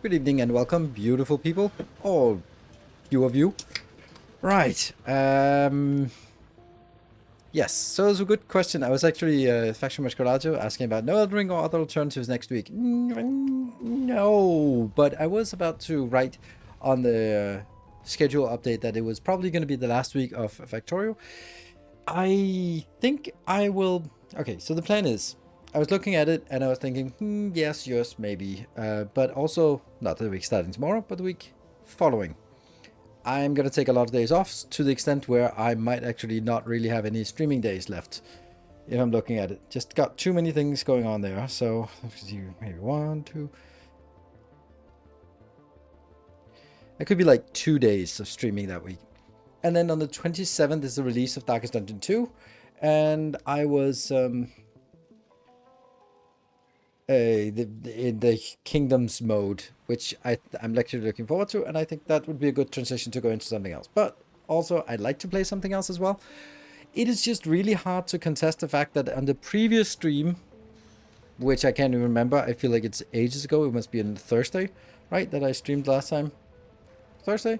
Good evening and welcome, beautiful people. All few of you. Right. Yes, so it was a good question. I was actually Faction Mascaraggio asking about no Elden Ring or other alternatives next week. No, but I was about to write on the schedule update that it was probably going to be the last week of Factorio. I think I will... Okay, so the plan is, I was looking at it and I was thinking, yes, maybe. But also, not the week starting tomorrow, but the week following. I'm going to take a lot of days off to the extent where I might actually not really have any streaming days left. If I'm looking at it. Just got too many things going on there. So, let's see, maybe 1, 2. It could be like 2 days of streaming that week. And then on the 27th is the release of Darkest Dungeon 2. And I was in the Kingdoms mode, which I'm actually looking forward to, and I think that would be a good transition to go into something else. But also, I'd like to play something else as well. It is just really hard to contest the fact that on the previous stream, which I can't even remember, I feel like it's ages ago, it must be on Thursday, right, that I streamed last time? Thursday?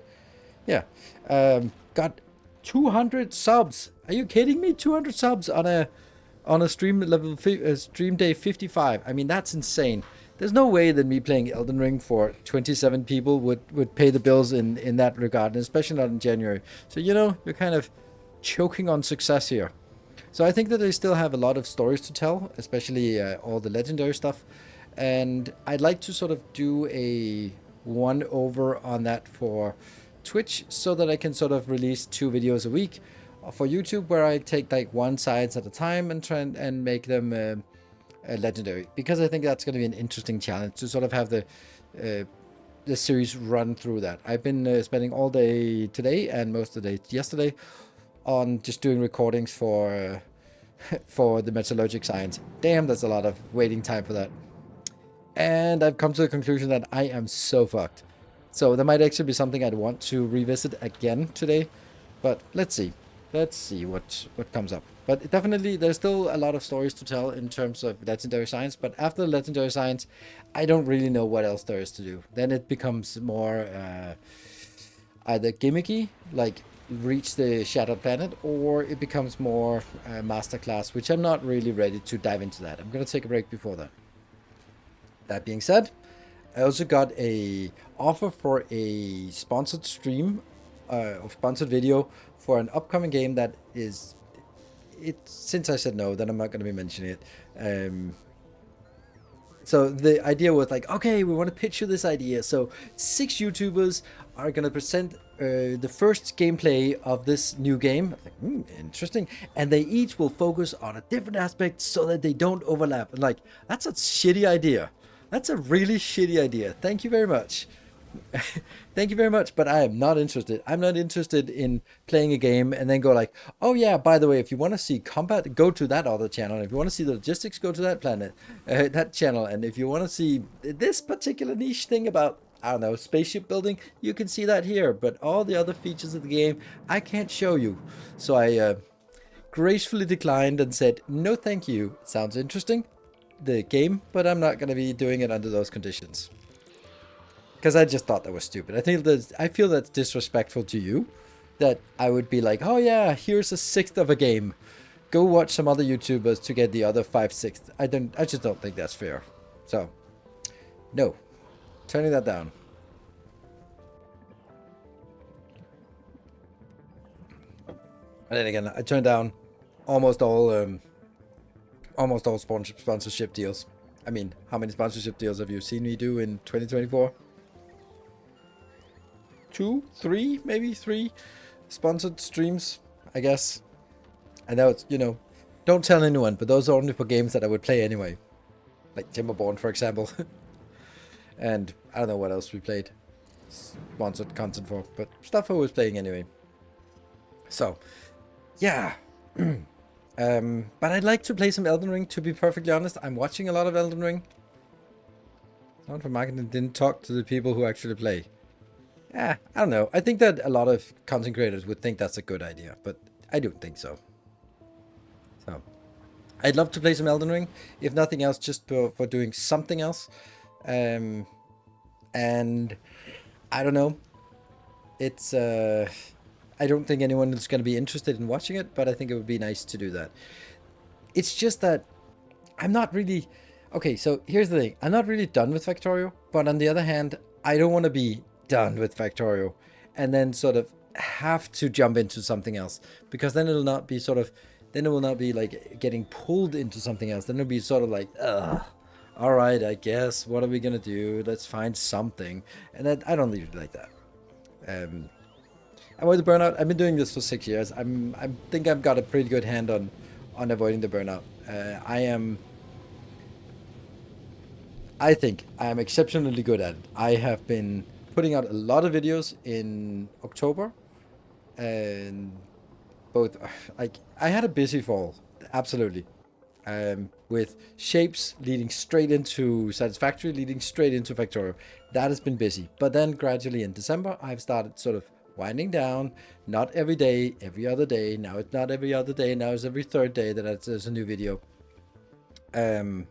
Yeah. Got 200 subs. Are you kidding me? 200 subs on a stream level stream day 55. I mean, that's insane. There's no way that me playing Elden Ring for 27 people would pay the bills in that regard, and especially not in January. So, you're kind of choking on success here. So I think that they still have a lot of stories to tell, especially all the legendary stuff. And I'd like to sort of do a one-over on that for Twitch so that I can sort of release 2 videos a week for YouTube, where I take like one sides at a time and try and make them legendary, because I think that's going to be an interesting challenge to sort of have the series run through that. I've been spending all day today and most of the day yesterday on just doing recordings for the metallurgic science. Damn, that's a lot of waiting time for that. And I've come to the conclusion that I am so fucked. So there might actually be something I'd want to revisit again today, but let's see. Let's see what comes up. But definitely, there's still a lot of stories to tell in terms of legendary science. But after legendary science, I don't really know what else there is to do. Then it becomes more either gimmicky, like reach the Shattered Planet, or it becomes more masterclass, which I'm not really ready to dive into that. I'm going to take a break before that. That being said, I also got a offer for a sponsored stream or sponsored video for an upcoming game that is... Since I said no, then I'm not going to be mentioning it. So the idea was like, okay, we want to pitch you this idea. So 6 YouTubers are going to present the first gameplay of this new game. Like, interesting. And they each will focus on a different aspect so that they don't overlap. And like, that's a shitty idea. That's a really shitty idea. Thank you very much. Thank you very much, but I am not interested. I'm not interested in playing a game and then go like, oh yeah, by the way, if you want to see combat, go to that other channel. If you want to see the logistics, go to that channel. And if you want to see this particular niche thing about, I don't know, spaceship building, you can see that here. But all the other features of the game, I can't show you. So I gracefully declined and said, no thank you. Sounds interesting, the game, but I'm not going to be doing it under those conditions. Because I just thought that was stupid. I feel that's disrespectful to you. That I would be like, oh yeah, here's a 1/6 of a game. Go watch some other YouTubers to get the other 5/6. I just don't think that's fair. So, no. Turning that down. And then again, I turned down almost all sponsorship deals. I mean, how many sponsorship deals have you seen me do in 2024? 2, 3, maybe 3 sponsored streams, I guess. I know it's, don't tell anyone, but those are only for games that I would play anyway. Like Timberborn, for example. And I don't know what else we played sponsored content for, but stuff I was playing anyway. So, yeah. But I'd like to play some Elden Ring, to be perfectly honest. I'm watching a lot of Elden Ring. Someone from marketing didn't talk to the people who actually play. I don't know. I think that a lot of content creators would think that's a good idea, but I don't think so. So, I'd love to play some Elden Ring, if nothing else, just for doing something else. And and I don't know. It's I don't think anyone is going to be interested in watching it, but I think it would be nice to do that. It's just that I'm not really... Okay, so here's the thing. I'm not really done with Factorio, but on the other hand, I don't want to be done with Factorio and then sort of have to jump into something else, because then it'll not be sort of... Then it will not be like getting pulled into something else. Then it'll be sort of like, ugh, all right, I guess, what are we going to do? Let's find something. And that, I don't really like that. Avoid the burnout. I've been doing this for 6 years. I think I've got a pretty good hand on avoiding the burnout. I think I am exceptionally good at it. I have been putting out a lot of videos in October, and both like I had a busy fall, absolutely, with shapes leading straight into Satisfactory, leading straight into Factorio. That has been busy, but then gradually in December I've started sort of winding down. Not every day, every other day. Now it's not every other day. Now it's every third day that there's a new video. And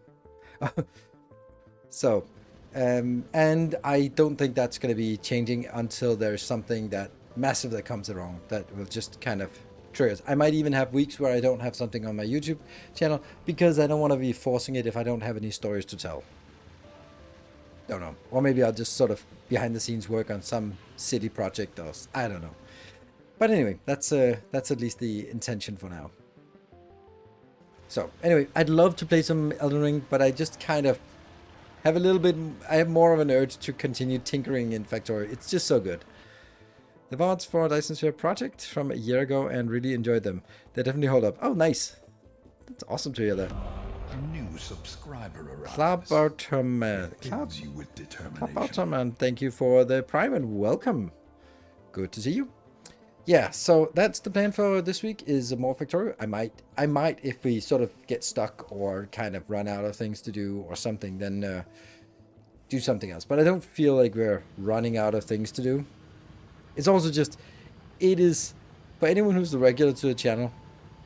I don't think that's going to be changing until there's something that massive that comes along that will just kind of trigger. I might even have weeks where I don't have something on my YouTube channel because I don't want to be forcing it if I don't have any stories to tell. Don't know. Or maybe I'll just sort of behind the scenes work on some city project or I don't know. But anyway, that's at least the intention for now. So anyway, I'd love to play some Elden Ring, but I just kind of have a little bit... I have more of an urge to continue tinkering in Factorio. It's just so good. The VODs for Dyson Sphere project from a year ago and really enjoyed them. They definitely hold up. Oh, nice. That's awesome to hear that. A new subscriber arrives. Clabauterman, thank you for the prime and welcome. Good to see you. Yeah, so that's the plan for this week, is more Factorio. I might, if we sort of get stuck or kind of run out of things to do or something, then do something else. But I don't feel like we're running out of things to do. It's also just, it is, for anyone who's the regular to the channel,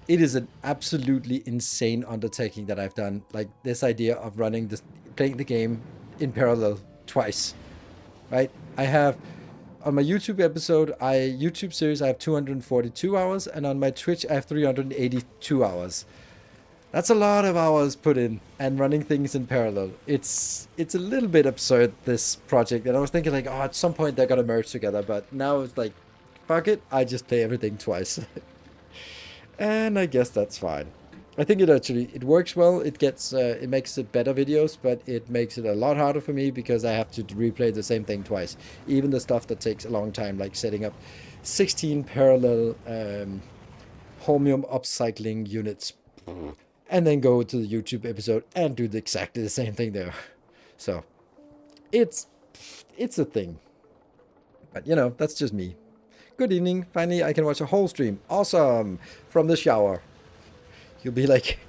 it is an absolutely insane undertaking that I've done. Like this idea of running this, playing the game in parallel twice, right? I have... On my YouTube YouTube series, I have 242 hours, and on my Twitch, I have 382 hours. That's a lot of hours put in, and running things in parallel. It's a little bit absurd, this project, and I was thinking like, oh, at some point they're gonna merge together, but now it's like, fuck it, I just play everything twice. And I guess that's fine. I think it works well. It gets it makes it better videos, but it makes it a lot harder for me because I have to replay the same thing twice. Even the stuff that takes a long time, like setting up 16 parallel holmium upcycling units, and then go to the YouTube episode and do exactly the same thing there. So it's a thing. But you know, that's just me. Good evening. Finally, I can watch a whole stream. Awesome. From the shower. You'll be like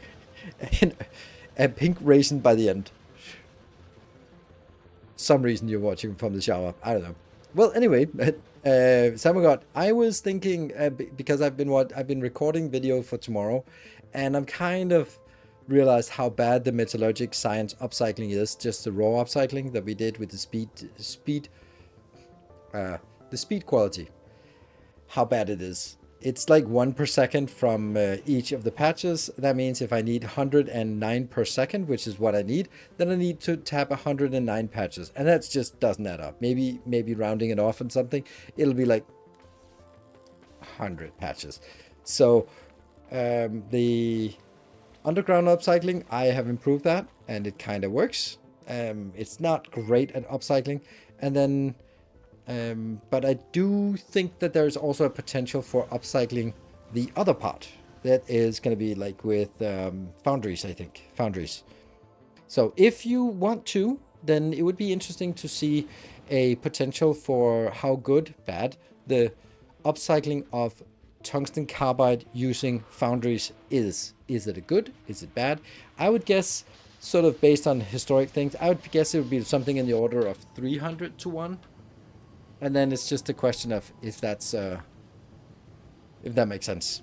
a pink raisin by the end. Some reason you're watching from the shower. I don't know. Well, anyway, Samugot, I was thinking because I've been recording video for tomorrow, and I'm kind of realized how bad the metallurgic science upcycling is. Just the raw upcycling that we did with the speed quality. How bad it is. It's like 1 per second from each of the patches. That means if I need 109 per second, which is what I need, then I need to tap 109 patches. And that just doesn't add up. Maybe rounding it off and something, it'll be like 100 patches. So the underground upcycling, I have improved that, and it kind of works. It's not great at upcycling. And then... but I do think that there's also a potential for upcycling the other part. That is going to be like with foundries, I think. Foundries. So if you want to, then it would be interesting to see a potential for how good, bad, the upcycling of tungsten carbide using foundries is. Is it a good? Is it bad? I would guess, sort of based on historic things, I would guess it would be something in the order of 300 to 1. And then it's just a question of if that's, if that makes sense,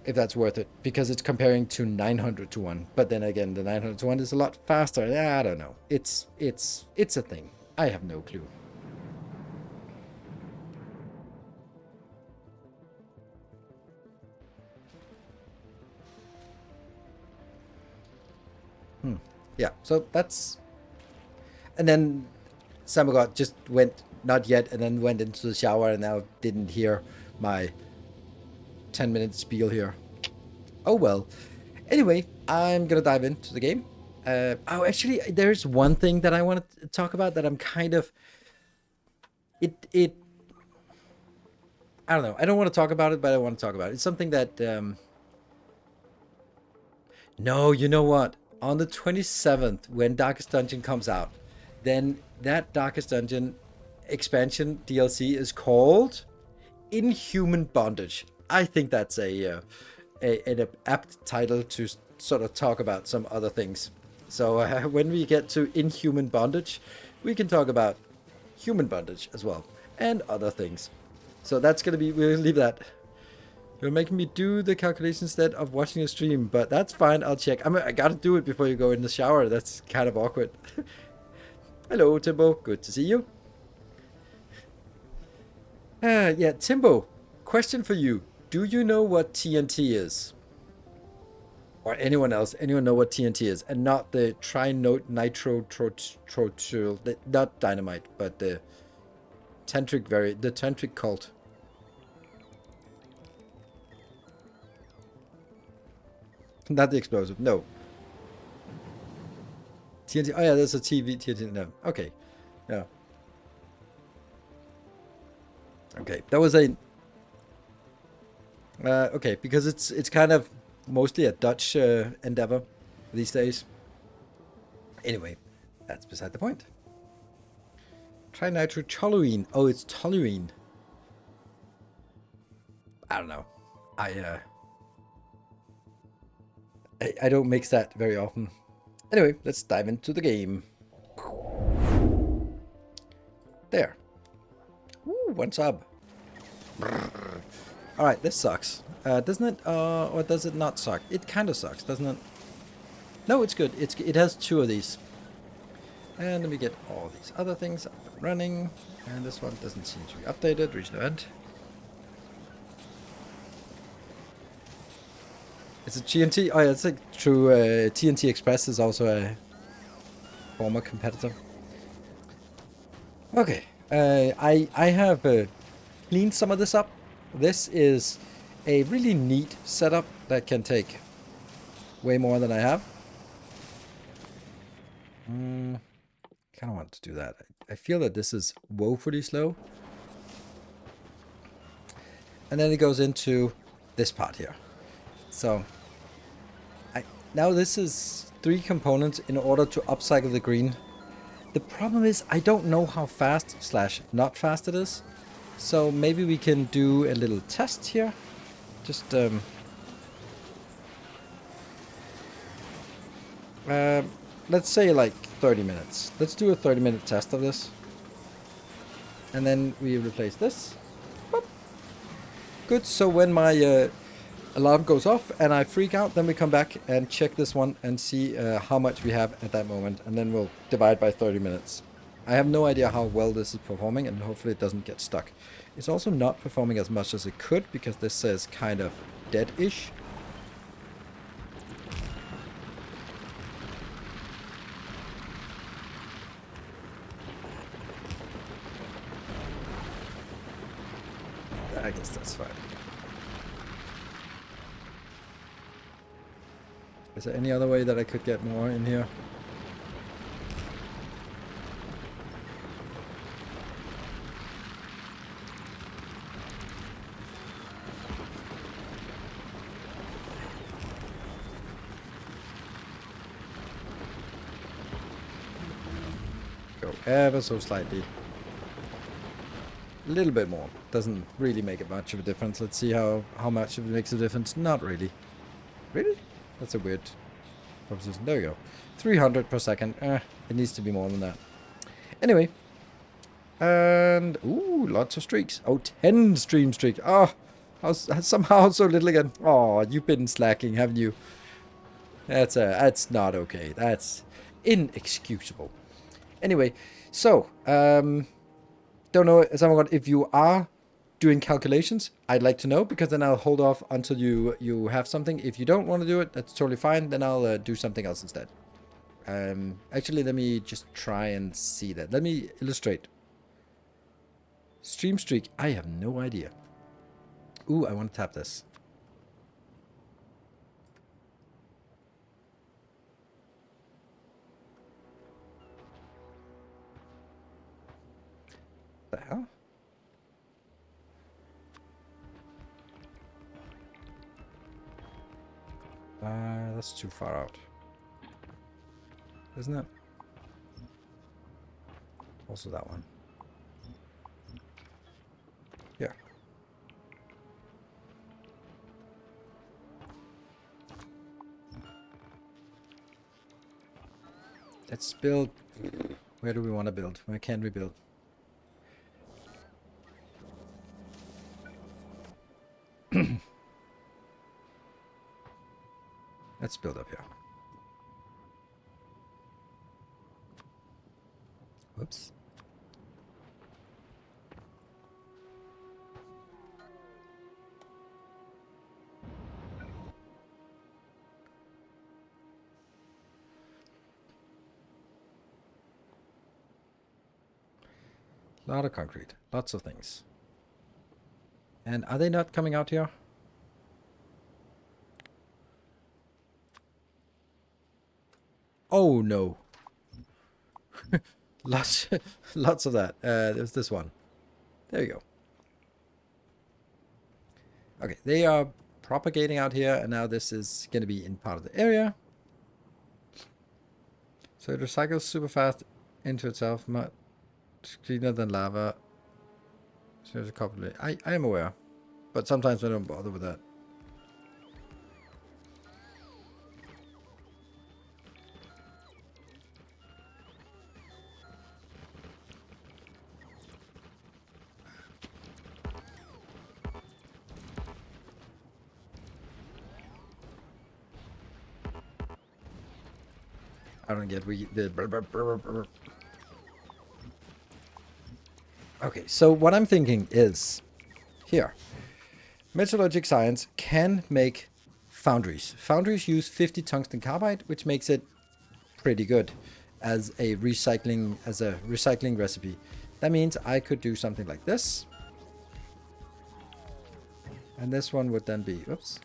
if that's worth it, because it's comparing to 900 to 1. But then again, the 900 to 1 is a lot faster. I don't know. It's a thing. I have no clue. Yeah, so that's... And then Samagot just went, not yet, and then went into the shower and now didn't hear my 10-minute spiel here. Oh well. Anyway, I'm gonna dive into the game. Actually, there's one thing that I want to talk about that I'm kind of... It... I don't know. I don't want to talk about it, but I want to talk about it. It's something that... No, you know what? On the 27th, when Darkest Dungeon comes out, then that Darkest Dungeon expansion DLC is called Inhuman Bondage. I think that's an apt title to sort of talk about some other things. So when we get to Inhuman Bondage, we can talk about human bondage as well and other things. So that's gonna be... We'll leave that. You're making me do the calculation instead of watching a stream, but that's fine. I'll check. I gotta do it before you go in the shower. That's kind of awkward. Hello, Timbo. Good to see you. Yeah, Timbo. Question for you. Do you know what TNT is? Or anyone else? Anyone know what TNT is? And not the trinitro not dynamite, but the tantric cult. Not the explosive, no. TNT, oh yeah, there's a TV, TNT, no. Okay, yeah. Okay, that was a... okay, because it's kind of mostly a Dutch endeavor these days. Anyway, that's beside the point. Trinitrotoluene. Oh, it's toluene. I don't know. I don't mix that very often. Anyway, let's dive into the game. There. Ooh, 1 sub. Alright, this sucks. Doesn't it? Or does it not suck? It kind of sucks, doesn't it? No, it's good. It has 2 of these. And then we get all these other things up and running. And this one doesn't seem to be updated. Reach the event. It's a TNT. Oh yeah, it's like true. TNT Express is also a former competitor. Okay, I have cleaned some of this up. This is a really neat setup that can take way more than I have. Kind of want to do that. I feel that this is woefully slow. And then it goes into this part here. So, now this is 3 components in order to upcycle the green. The problem is I don't know how fast / not fast it is. So maybe we can do a little test here. Just let's say like 30 minutes. Let's do a 30-minute test of this. And then we replace this. Boop. Good, so when my alarm goes off and I freak out, then we come back and check this one and see how much we have at that moment, and then we'll divide by 30 minutes. I have no idea how well this is performing, and hopefully it doesn't get stuck. It's also not performing as much as it could because this says kind of dead-ish. I guess that's fine. Is there any other way that I could get more in here? Go ever so slightly. A little bit more. Doesn't really make much of a difference. Let's see how much it makes a difference. Not really. Really? That's a weird proposition. There we go. 300 per second. It needs to be more than that. Anyway. And, ooh, lots of streaks. Oh, 10 stream streak. Oh, somehow so little again. Oh, you've been slacking, haven't you? That's not okay. That's inexcusable. Anyway, so, don't know, someone, if you are doing calculations, I'd like to know, because then I'll hold off until you have something. If you don't want to do it, that's totally fine. Then I'll do something else instead. Actually, let me just try and see that. Let me illustrate. Stream streak. I have no idea. Ooh, I want to tap this. The hell? That's too far out. Isn't it? Also that one. Yeah. Let's build. Where do we want to build? Where can we build? Let's build up here. Whoops. A lot of concrete. Lots of things. And are they not coming out here? Oh no. lots lots of that. There's this one. There you go. Okay, they are propagating out here, and now this is going to be in part of the area. So it recycles super fast into itself, much cleaner than lava. So there's a couple of, I am aware, but sometimes I don't bother with that. I don't get the. Okay, so what I'm thinking is here. Metallurgic Science can make foundries. Foundries use 50 tungsten carbide, which makes it pretty good as a recycling recipe. That means I could do something like this. And this one would then be, oops.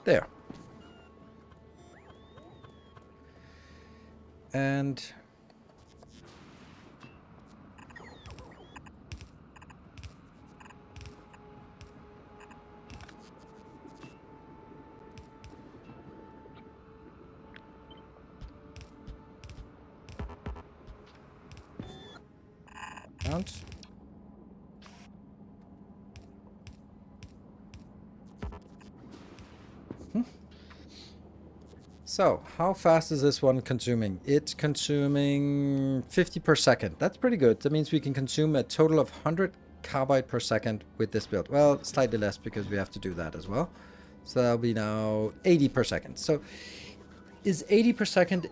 There. And count. So, how fast is this one consuming? It's consuming 50 per second. That's pretty good. That means we can consume a total of 100 carbide per second with this build. Well, slightly less because we have to do that as well. So that'll be now 80 per second. So is 80 per second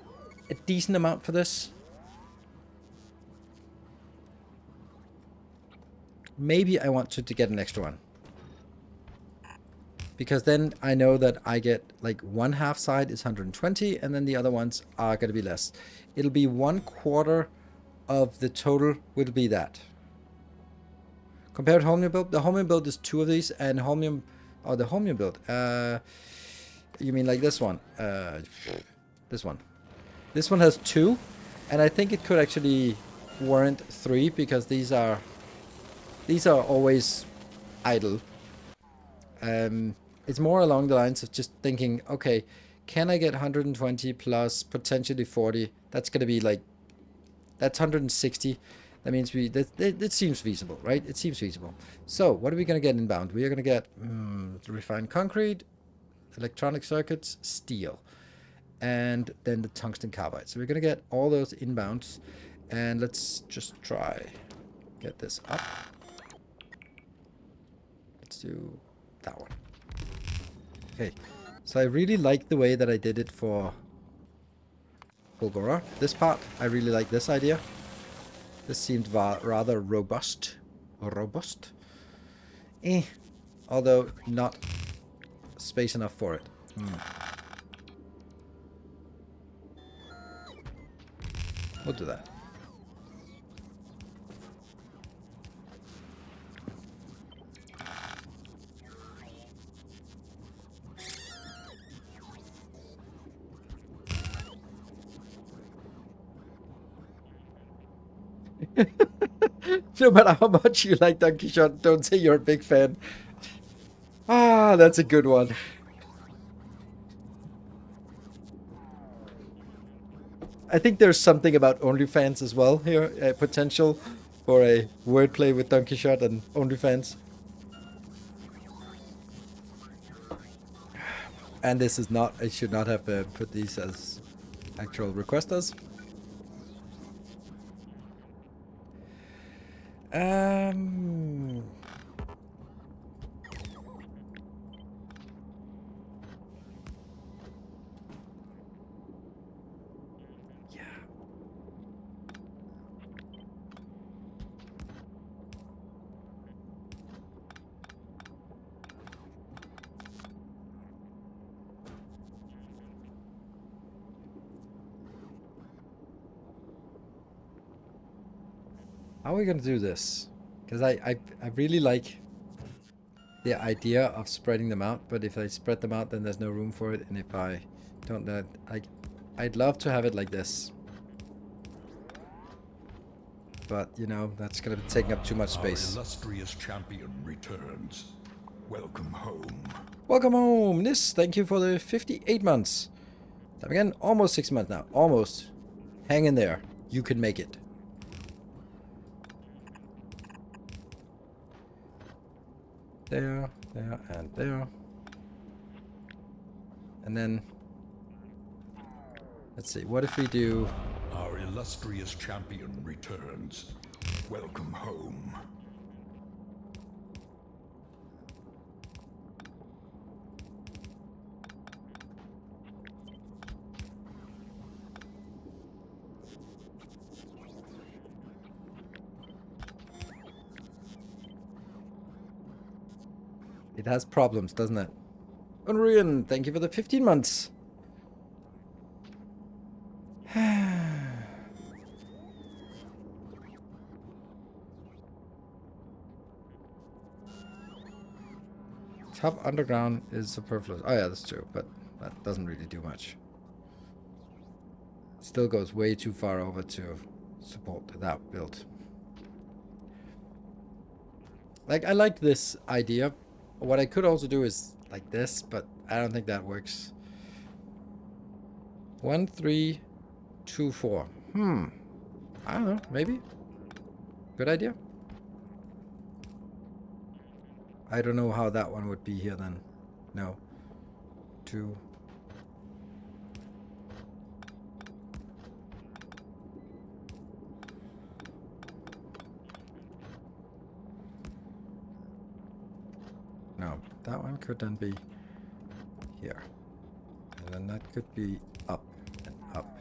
a decent amount for this? Maybe I want to get an extra one. Because then I know that I get like one half side is 120 and then the other ones are going to be less. It'll be 1/4 of the total will be that. Compared to Holmium build, the Holmium build is 2 of these, and Holmium, or the Holmium build, you mean like this one? This one. This one has 2, and I think it could actually warrant 3 because these are always idle. It's more along the lines of just thinking, okay, can I get 120 plus potentially 40? That's going to be like, that's 160. That means it seems feasible, right? It seems feasible. So what are we going to get inbound? We are going to get refined concrete, electronic circuits, steel, and then the tungsten carbide. So we're going to get all those inbounds, and let's just try get this up. Let's do that one. Okay. So I really like the way that I did it for Golgora. This part, I really like this idea. This seemed rather robust. Robust? Although not space enough for it. We'll do that. No matter how much you like Donkey Shot, don't say you're a big fan. Ah, that's a good one. I think there's something about OnlyFans as well here, potential for a wordplay with Donkey Shot and OnlyFans. And this is not, I should not have put these as actual requesters. Yeah. How are we gonna do this? Because I really like the idea of spreading them out, but if I spread them out, then there's no room for it, and if I don't, I'd love to have it like this. But, you know, that's gonna be taking up too much space. Our illustrious champion returns. Welcome home. Welcome home, Nis. Thank you for the 58 months. Time again, almost 6 months now. Almost. Hang in there. You can make it. There, there, and there. And then, let's see, what if we do... Our illustrious champion returns. Welcome home. It has problems, doesn't it? Unrian, thank you for the 15 months. Top underground is superfluous. Oh yeah, that's true, but that doesn't really do much. Still goes way too far over to support that build. Like, I like this idea. What I could also do is like this, but I don't think that works. 1, 3, 2, 4. I don't know, maybe. Good idea. I don't know how that one would be here then. No. 2. No, that one could then be here. And then that could be up and up.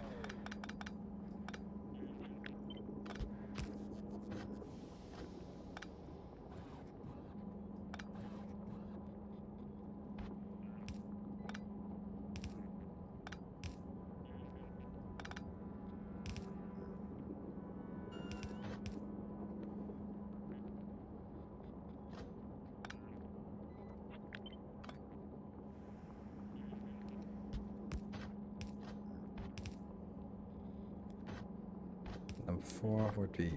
Number 4 would be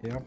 here.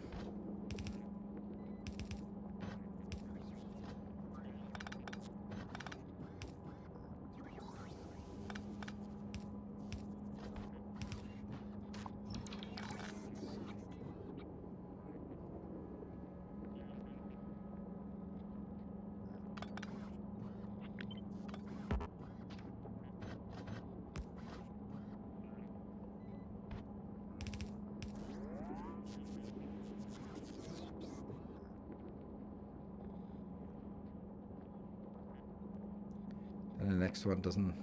And the next one doesn't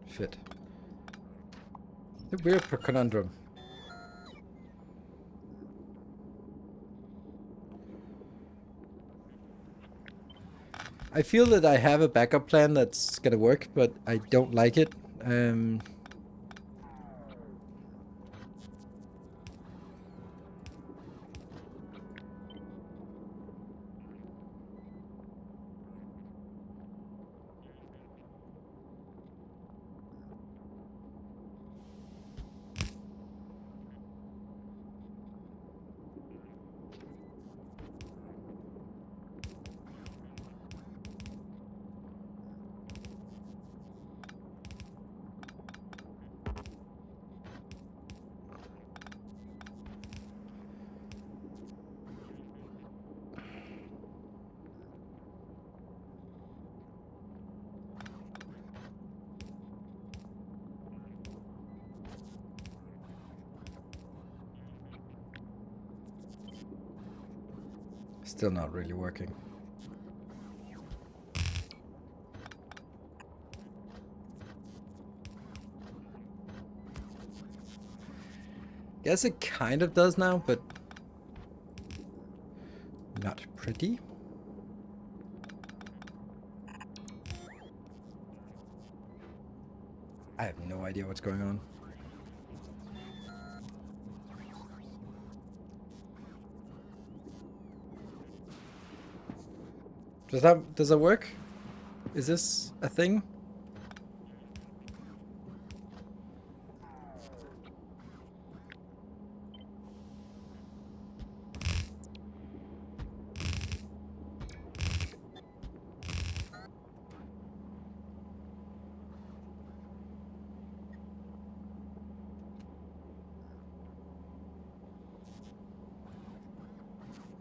fit. The weird conundrum. I feel that I have a backup plan that's gonna work, but I don't like it. Still not really working. Guess it kind of does now, but not pretty. I have no idea what's going on. Does that work? Is this a thing?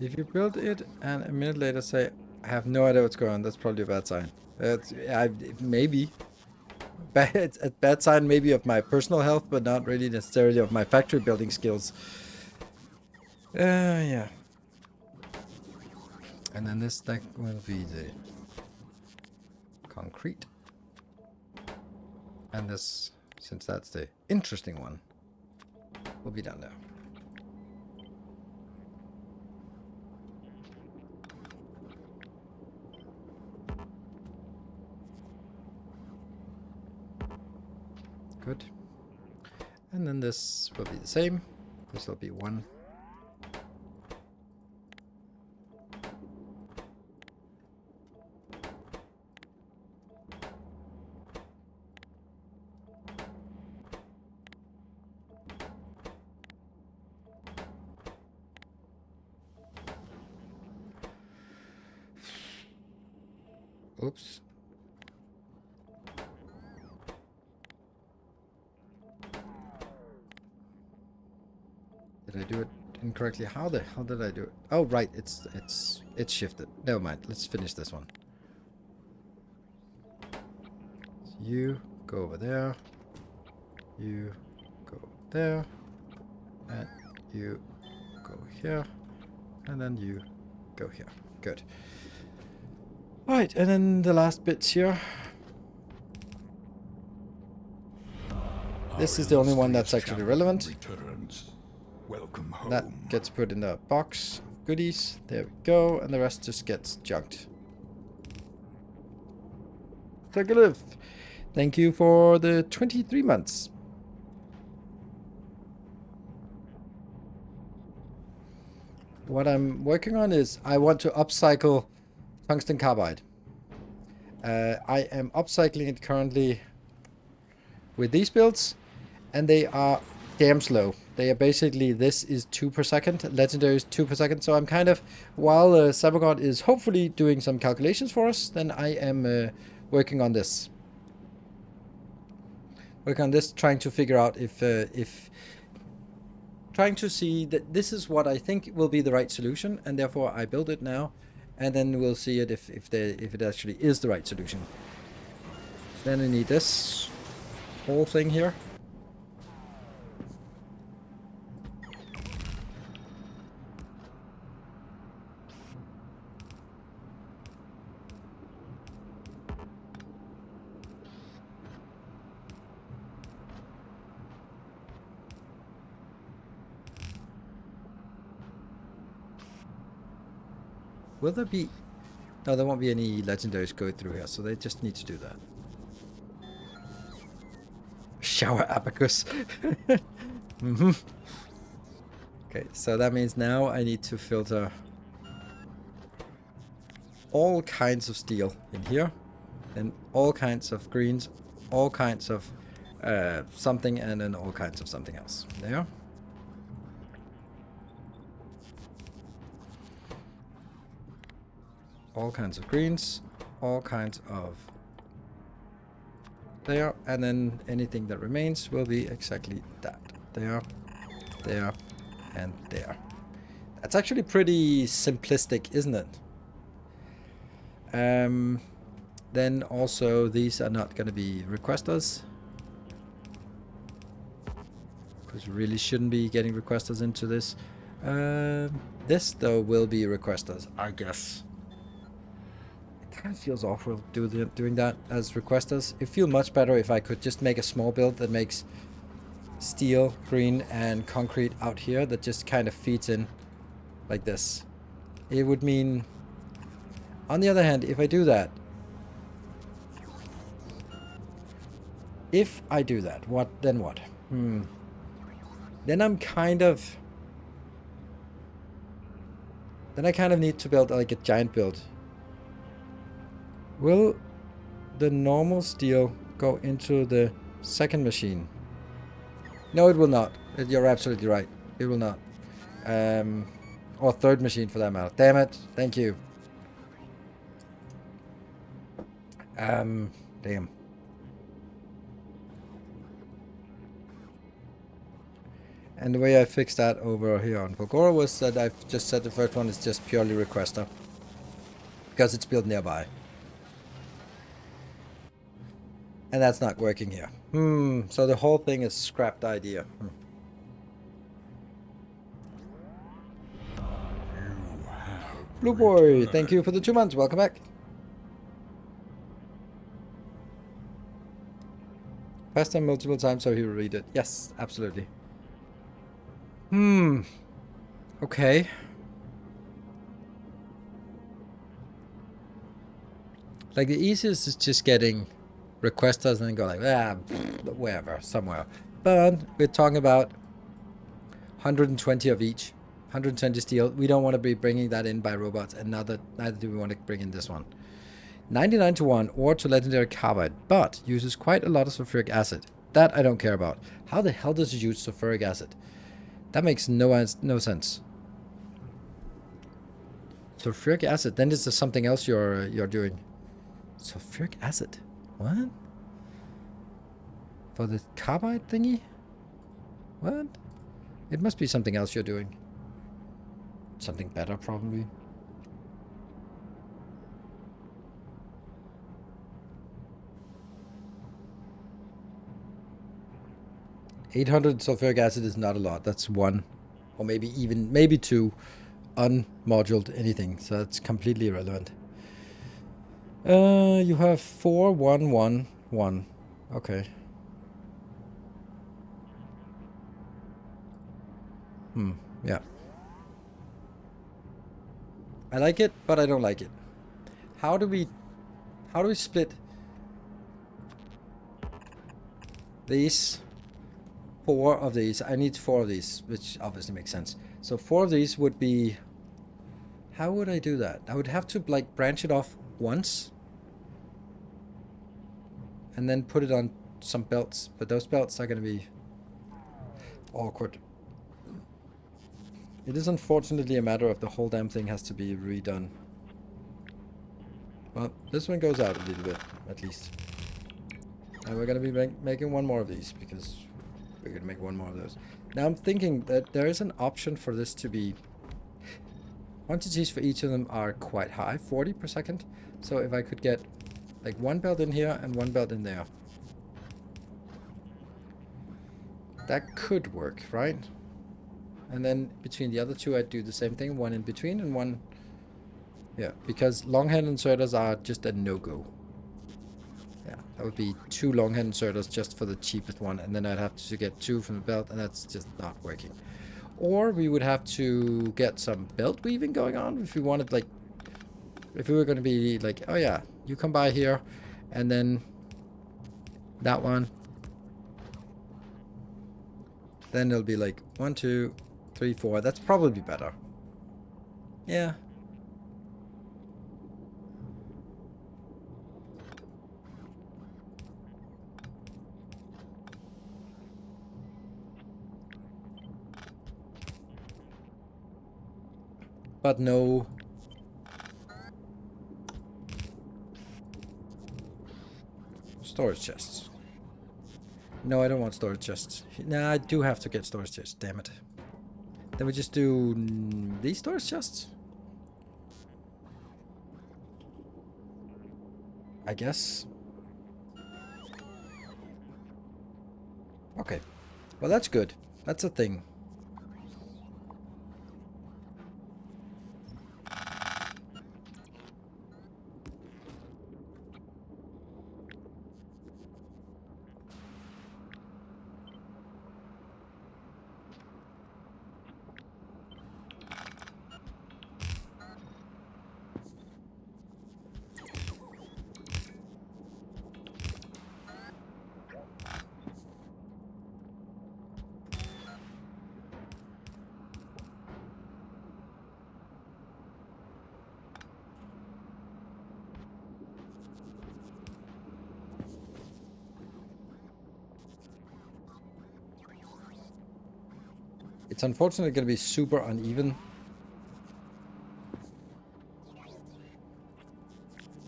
If you build it and a minute later say, I have no idea what's going on, that's probably a bad sign. Maybe. It's a bad sign maybe of my personal health, but not really necessarily of my factory building skills. Yeah. And then this stack will be the concrete. And this, since that's the interesting one, will be down there. Good. And then this will be the same. This will be one. Oops. Did I do it incorrectly? How the hell did I do it? Oh, right. It's shifted. Never mind. Let's finish this one. So you go over there. You go there. And you go here. And then you go here. Good. Alright, and then the last bits here. This is the only one that's actually relevant. Returns. Welcome home. That gets put in the box of goodies. There we go. And the rest just gets junked. Take a live. Thank you for the 23 months. What I'm working on is I want to upcycle tungsten carbide. I am upcycling it currently with these builds, and they are damn slow. They are basically, this is 2 per second, legendary is 2 per second. So I'm kind of, while Sabagod is hopefully doing some calculations for us, then I am working on this. Trying to figure out if trying to see that this is what I think will be the right solution, and therefore I build it now, and then we'll see it if it actually is the right solution. So then I need this whole thing here. Will there be... No, there won't be any legendaries going through here, so they just need to do that. Shower abacus. Mm-hmm. Okay, so that means now I need to filter all kinds of steel in here, and all kinds of greens, all kinds of something, and then all kinds of something else. There. All kinds of greens, all kinds of there, and then anything that remains will be exactly that. There, there, and there. That's actually pretty simplistic, isn't it? Then also these are not going to be requesters, because we really shouldn't be getting requesters into this. This though will be requesters, I guess. It kind of feels awful doing that as requesters. It feels much better if I could just make a small build that makes steel, green, and concrete out here that just kind of feeds in like this. It would mean, on the other hand, if I do that, what then what? Then I'm kind of... Then I kind of need to build like a giant build. Will the normal steel go into the second machine? No, it will not. You're absolutely right. It will not. Or third machine for that matter. Damn it. Thank you. Damn. And the way I fixed that over here on Pogora was that I've just said the first one is just purely requester, because it's built nearby. And that's not working here. So the whole thing is scrapped idea. Blue Boy, thank you for the 2 months. Welcome back. Passed him multiple times so he will read it. Yes, absolutely. Okay. Like the easiest is just getting requesters and then go like, wherever, somewhere. But we're talking about 120 of each. 120 steel. We don't want to be bringing that in by robots, and neither do we want to bring in this one. 99 to 1 or to legendary carbide, but uses quite a lot of sulfuric acid. That I don't care about. How the hell does it use sulfuric acid? That makes no sense. Sulfuric acid. Then this is something else you're doing. Sulfuric acid. What? For the carbide thingy? What? It must be something else you're doing. Something better, probably. $800 sulfuric acid is not a lot. That's 1, or maybe 2 unmoduled anything. So that's completely irrelevant. You have 4, 1, 1, 1. Okay. Yeah. I like it, but I don't like it. How do we split these? 4 of these. I need 4 of these, which obviously makes sense. So 4 of these would be... How would I do that? I would have to like branch it off once, and then put it on some belts, but those belts are going to be awkward. It is unfortunately a matter of the whole damn thing has to be redone. Well, this one goes out a little bit, at least. And we're going to be making 1 more of these, because we're going to make 1 more of those. Now I'm thinking that there is an option for this to be... Quantities for each of them are quite high, 40 per second. So if I could get like 1 belt in here and 1 belt in there. That could work, right? And then between the other 2 I'd do the same thing, 1 in between and 1... Yeah, because long head inserters are just a no-go. Yeah, that would be 2 long head inserters just for the cheapest one, and then I'd have to get 2 from the belt, and that's just not working. Or we would have to get some belt weaving going on if we wanted like If we were going to be like, oh yeah, you come by here, and then that one, then it'll be like 1, 2, 3, 4. That's probably better. Yeah. But no. Storage chests. No, I don't want storage chests. Nah, I do have to get storage chests. Damn it. Then we just do these storage chests? I guess. Okay. Well, that's good. That's a thing. It's unfortunately going to be super uneven.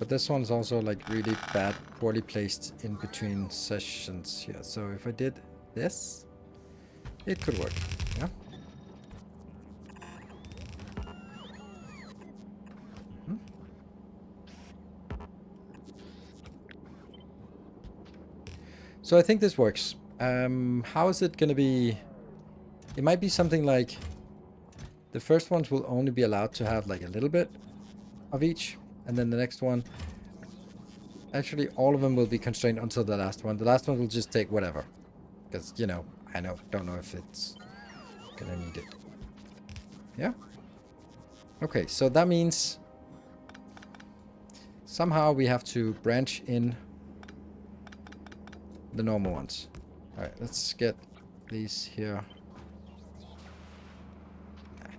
But this one's also like really bad, poorly placed in between sessions here. So if I did this, it could work. Yeah. Hmm. So I think this works. How is it going to be? It might be something like the first ones will only be allowed to have like a little bit of each. And then the next one, actually all of them will be constrained until the last one. The last one will just take whatever. Because, you know, don't know if it's gonna need it. Yeah? Okay, so that means somehow we have to branch in the normal ones. Alright, let's get these here.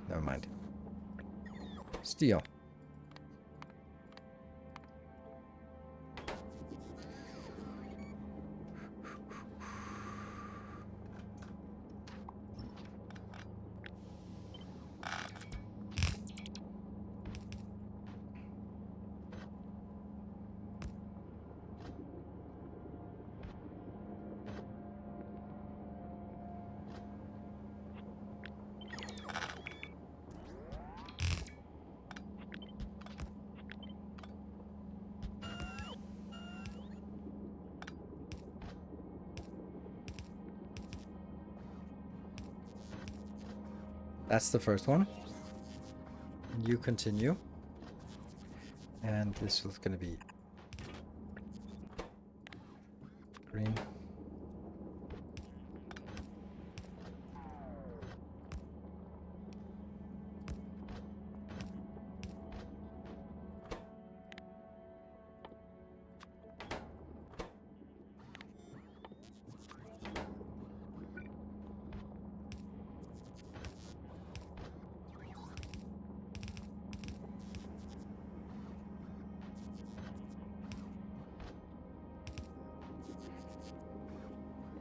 Never mind. Steel. That's the first one. And you continue. And this is going to be green.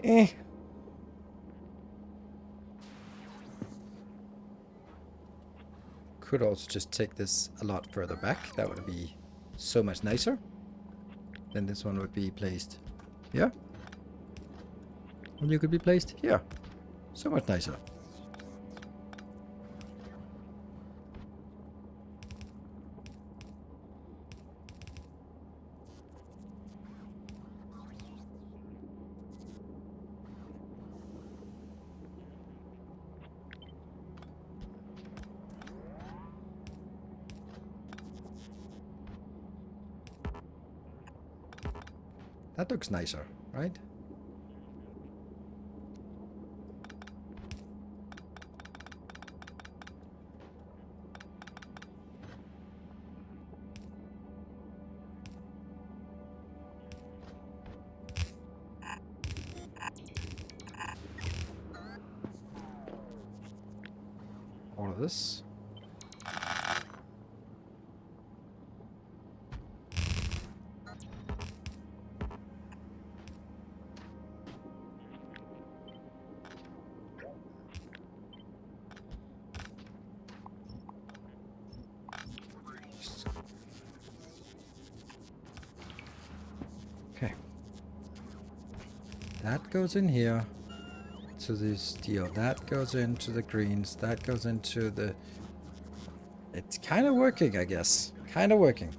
Eh. Could also just take this a lot further back. That would be so much nicer. Then this one would be placed here. And you could be placed here. So much nicer. That looks nicer, right? of this. Okay. That goes in here to the steel. That goes into the greens. That goes into the... It's kind of working, I guess. Kind of working.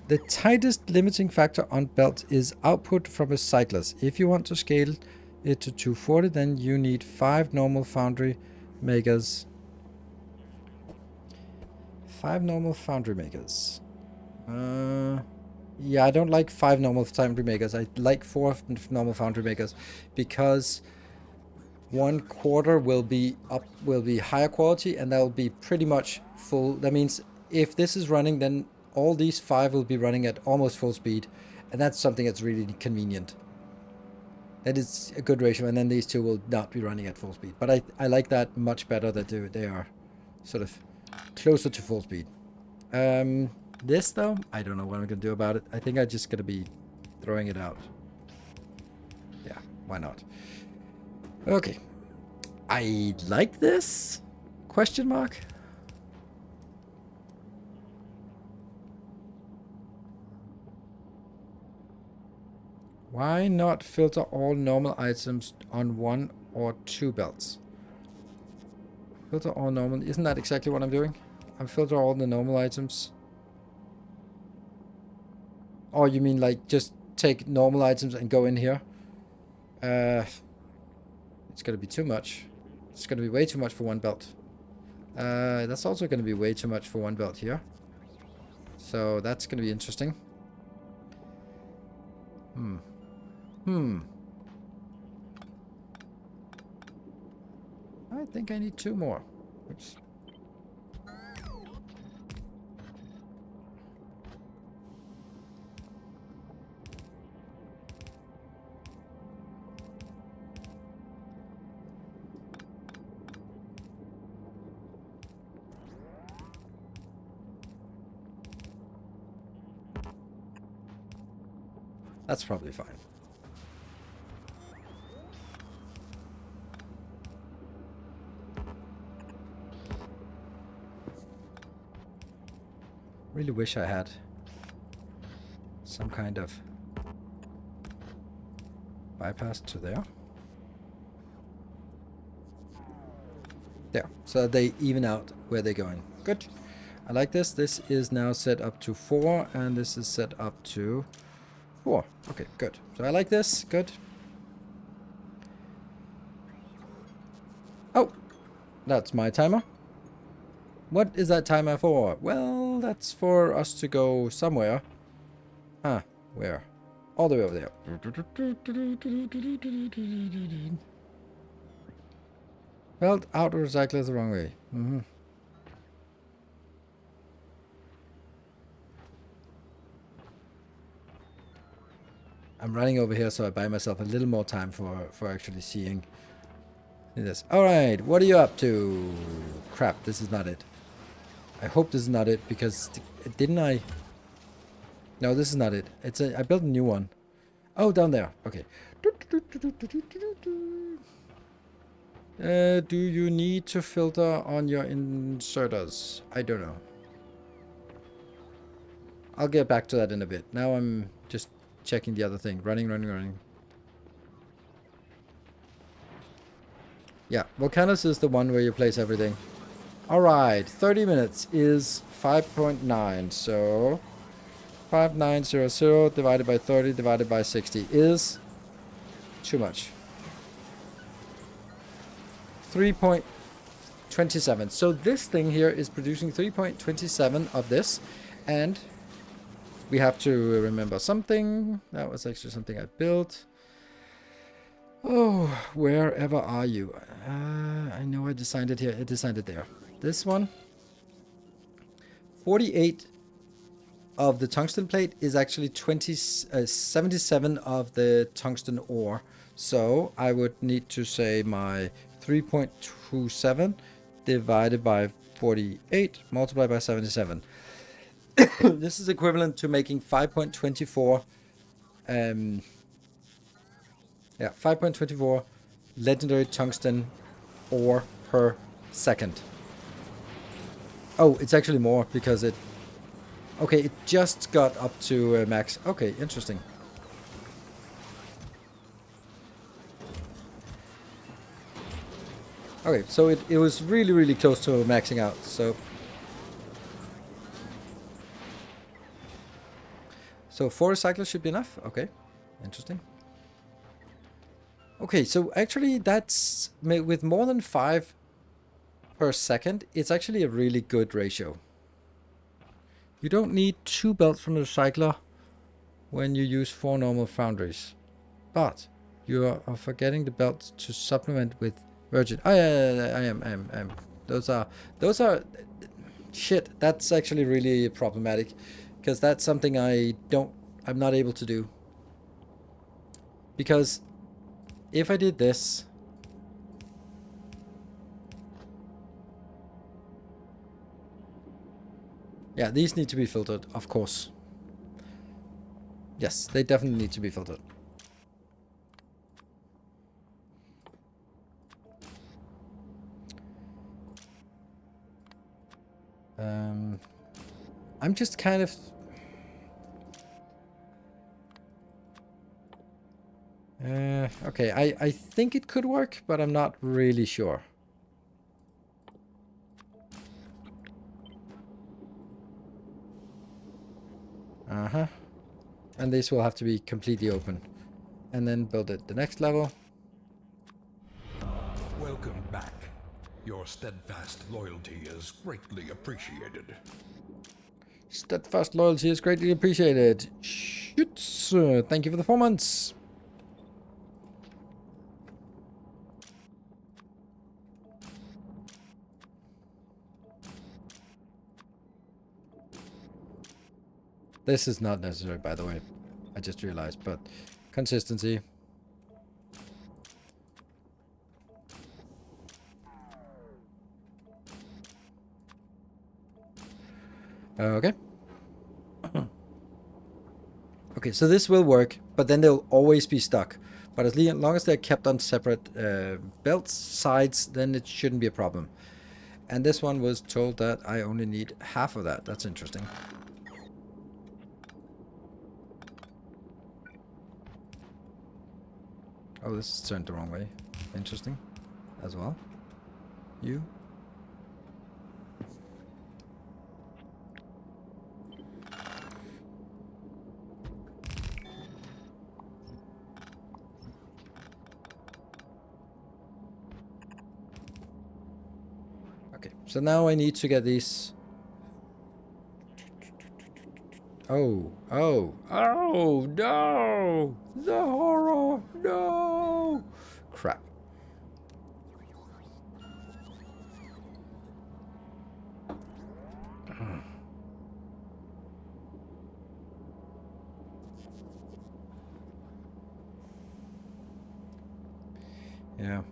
The tightest limiting factor on belt is output from a cyclist. If you want to scale it to 240, then you need 5 normal foundry makers. 5 normal foundry makers. Yeah, I don't like 5 normal foundry makers. I like 4 normal foundry makers because 1/4 will be higher quality, and that will be pretty much full. That means if this is running, then all these 5 will be running at almost full speed, and that's something that's really convenient. That is a good ratio, and then these 2 will not be running at full speed. But I like that much better, that they are sort of closer to full speed. This though, I don't know what I'm gonna do about it. I think I'm just gonna be throwing it out. Yeah, why not? Okay. I like this? Question mark? Why not filter all normal items on 1 or 2 belts? Filter all normal. Isn't that exactly what I'm doing? I'm filtering all the normal items. Or you mean like just take normal items and go in here? It's gonna be too much. It's gonna be way too much for 1 belt. That's also gonna be way too much for 1 belt here. So that's gonna be interesting. I think I need 2 more. Oops. That's probably fine. Really wish I had some kind of bypass to there. There. So they even out where they're going. Good. I like this. This is now set up to 4, and this is set up to 4. Okay, good. So I like this. Good. Oh, that's my timer. What is that timer for? Well, that's for us to go somewhere. Ah, where? All the way over there. Belt out of recyclers the wrong way. I'm running over here so I buy myself a little more time for actually seeing this. Alright, what are you up to? Crap, this is not it. I hope this is not it, because didn't I? No, this is not it. I built a new one. Oh, down there. Okay. Do you need to filter on your inserters? I don't know. I'll get back to that in a bit. Now I'm just checking the other thing. Running. Yeah, Volcanus is the one where you place everything. Alright, 30 minutes is 5.9, so 5900 divided by 30 divided by 60 is too much. 3.27. So this thing here is producing 3.27 of this, and we have to remember something. That was actually something I built. Oh, wherever are you? I know I designed it here. I designed it there. This one. 48 of the tungsten plate is actually 77 of the tungsten ore. So I would need to say my 3.27 divided by 48 multiplied by 77. This is equivalent to making 5.24 5.24 legendary tungsten ore per second. Oh, it's actually more because it... Okay, it just got up to max. Okay, interesting. Okay, so it was really, really close to maxing out, so... So 4 recyclers should be enough? Okay, interesting. Okay, so actually that's... With more than 5 per second, it's actually a really good ratio. You don't need 2 belts from the recycler when you use 4 normal foundries. But you are forgetting the belts to supplement with virgin. Oh yeah, I am. Those are shit. That's actually really problematic because that's something I'm not able to do. Because if I did this, yeah, these need to be filtered, of course. Yes, they definitely need to be filtered. I'm just kind of... okay, I think it could work, but I'm not really sure. Uh-huh. And this will have to be completely open. And then build it the next level. Welcome back. Your steadfast loyalty is greatly appreciated. Steadfast loyalty is greatly appreciated. Shoots. Thank you for the 4 months. This is not necessary, by the way. I just realized, but consistency. Okay. Okay, so this will work, but then they'll always be stuck. But as long as they're kept on separate belt sides, then it shouldn't be a problem. And this one was told that I only need half of that. That's interesting. Oh, this is turned the wrong way. Interesting. As well. You. Okay, so now I need to get these. Oh, no! The horror! No! Crap. Yeah.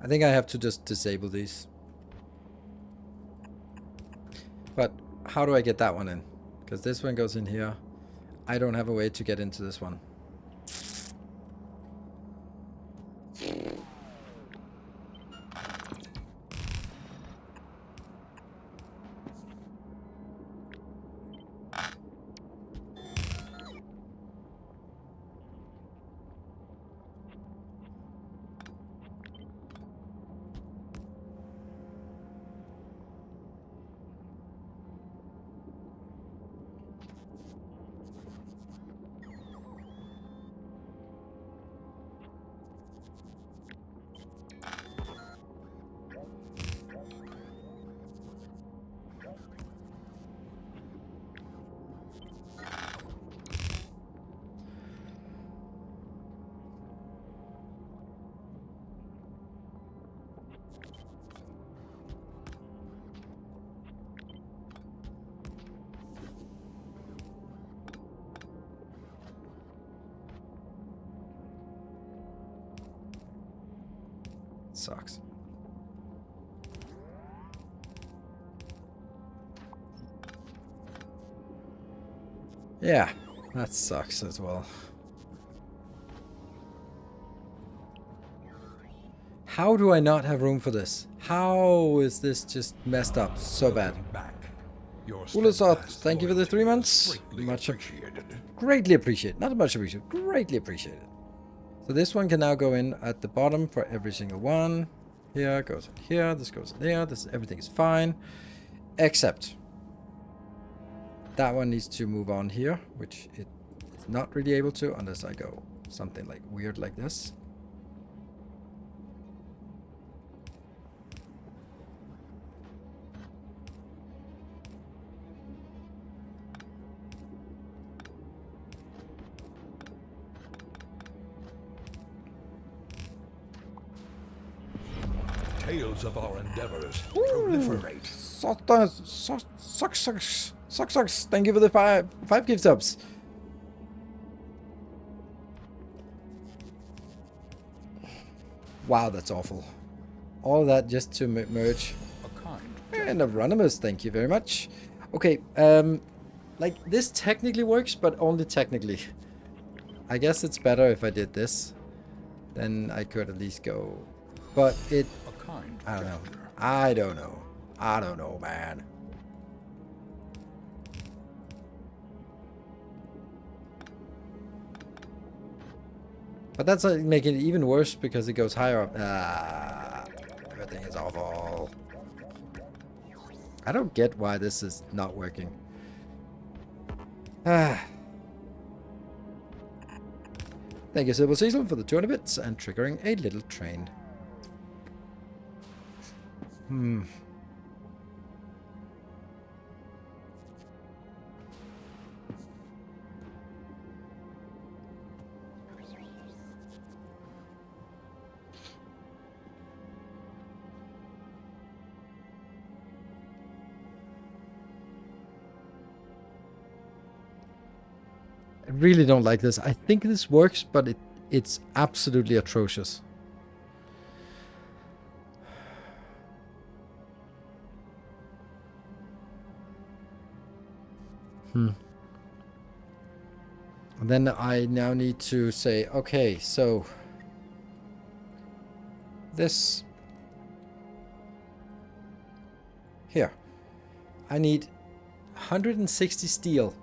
I think I have to just disable these. But how do I get that one in? Because this one goes in here. I don't have a way to get into this one. sucks. Yeah, that sucks as well. How do I not have room for this? How is this just messed up so bad? Ulasoth, thank you for the 3 months. Much appreciated. Greatly appreciated. Not much appreciated. Greatly appreciated. So this one can now go in at the bottom for every single one. Here goes in here. This goes in there. This everything is fine, except that one needs to move on here, which it is not really able to unless I go something like weird like this. Tales of our endeavors proliferate. Sucks. Thank you for the five gift subs. Wow, that's awful. All of that just to merge. And Anonymous, thank you very much. Okay, like this technically works, but only technically. I guess it's better if I did this. Then I could at least go. But it, I don't know. I don't know, man. But that's making it even worse because it goes higher up. Everything is awful. I don't get why this is not working. Thank you, Silver Cecil, for the 200 bits and triggering a little train. I really don't like this. I think this works, but it's absolutely atrocious. And then I now need to say, okay, so this here. I need 160 steel.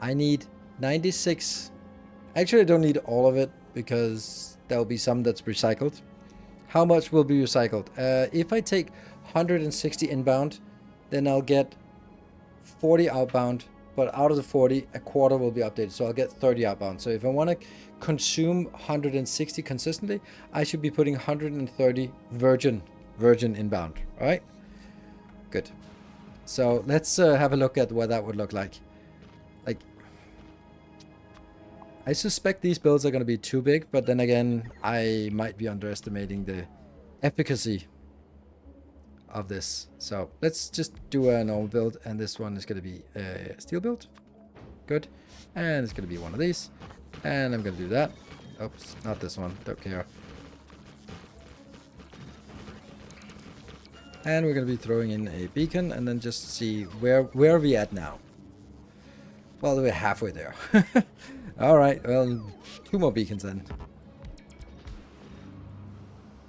I need 96. Actually, I don't need all of it because there'll be some that's recycled. How much will be recycled? If I take 160 inbound, then I'll get 40 outbound, but out of the 40, a quarter will be updated. So I'll get 30 outbound. So if I want to consume 160 consistently, I should be putting 130 virgin inbound. All right? Good. So let's have a look at what that would look like. Like, I suspect these builds are going to be too big, but then again, I might be underestimating the efficacy of this. So let's just do a normal build, and this one is going to be a steel build. Good. And it's going to be one of these. And I'm going to do that. Oops, not this one. Don't care. And we're going to be throwing in a beacon and then just see where are we at now. Well, we're halfway there. All right, well, 2 more beacons then.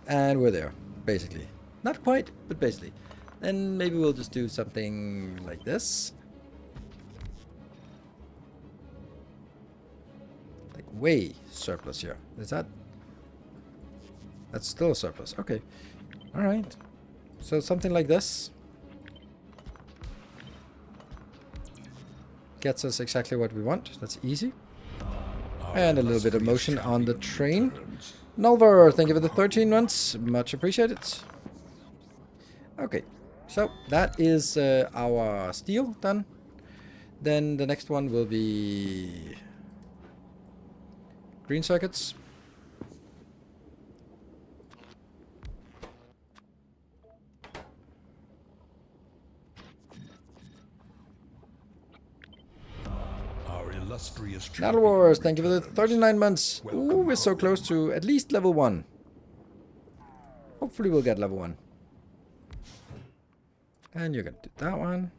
And we're there, basically. Not quite, but basically. Then maybe we'll just do something like this. Like way surplus here. Is that? That's still a surplus. Okay. All right. So something like this. Gets us exactly what we want. That's easy. And a little bit of motion on the train. Nulver, thank you for the 13 months. Much appreciated. Okay, so that is our steel done. Then the next one will be green circuits. Battle Wars, thank you for the 39 months. Ooh, we're so close to at least level 1. hopefully we'll get level 1. And you're gonna do that one.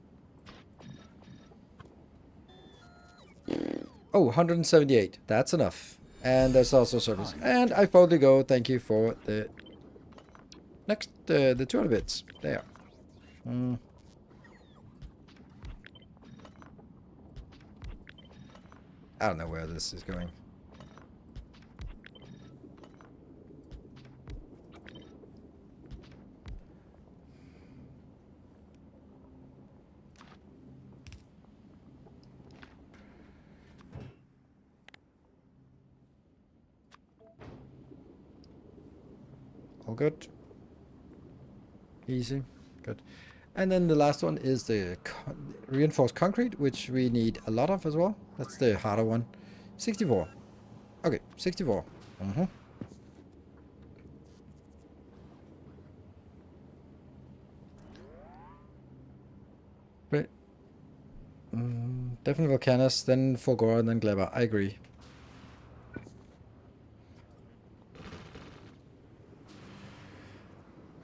Oh, 178. That's enough. And there's also service. And I probably go. Thank you for the next, the 200 bits. There. I don't know where this is going. All good. Easy. Good. And then the last one is the reinforced concrete, which we need a lot of as well. That's the harder one. 64. Okay, 64. But definitely Volcanus, then Forgor, and then Gleber. I agree.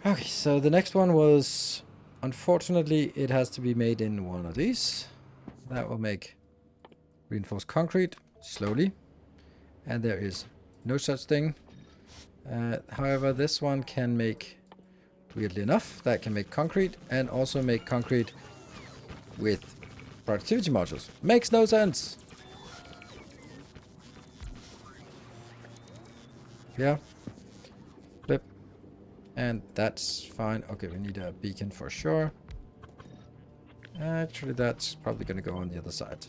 Okay, so the next one was, unfortunately, it has to be made in one of these. That will make reinforced concrete slowly. And there is no such thing. However, this one can make, weirdly enough, that can make concrete and also make concrete with productivity modules. Makes no sense. Yeah. Flip. And that's fine. Okay, we need a beacon for sure. Actually, that's probably going to go on the other side.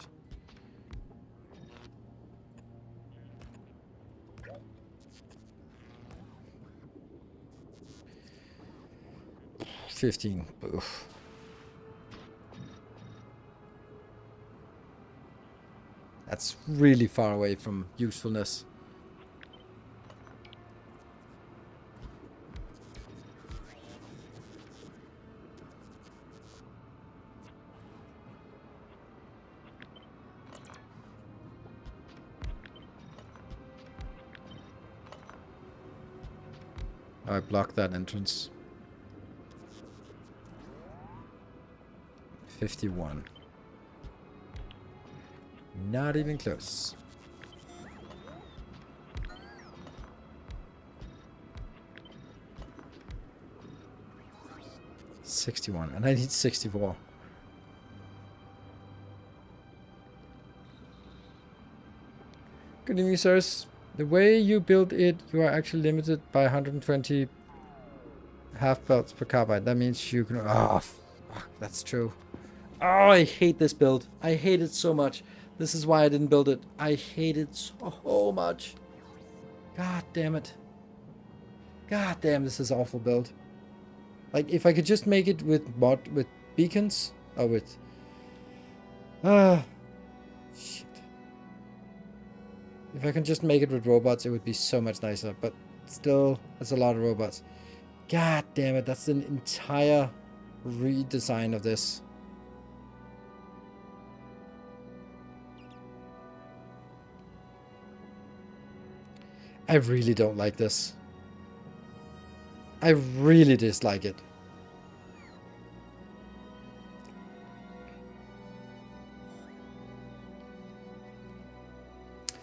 $15. Oof. That's really far away from usefulness. I blocked that entrance. 51. Not even close. $61, and I need 64. Good evening, sirs. The way you build it, you are actually limited by 120 half belts per carbide. That means you can... Oh, fuck, that's true. Oh, I hate this build. I hate it so much. This is why I didn't build it. I hate it so much. God damn it. God damn, this is an awful build. Like, if I could just make it with beacons, or with... shit. If I can just make it with robots, it would be so much nicer. But still, that's a lot of robots. God damn it, that's an entire redesign of this. I really don't like this. I really dislike it.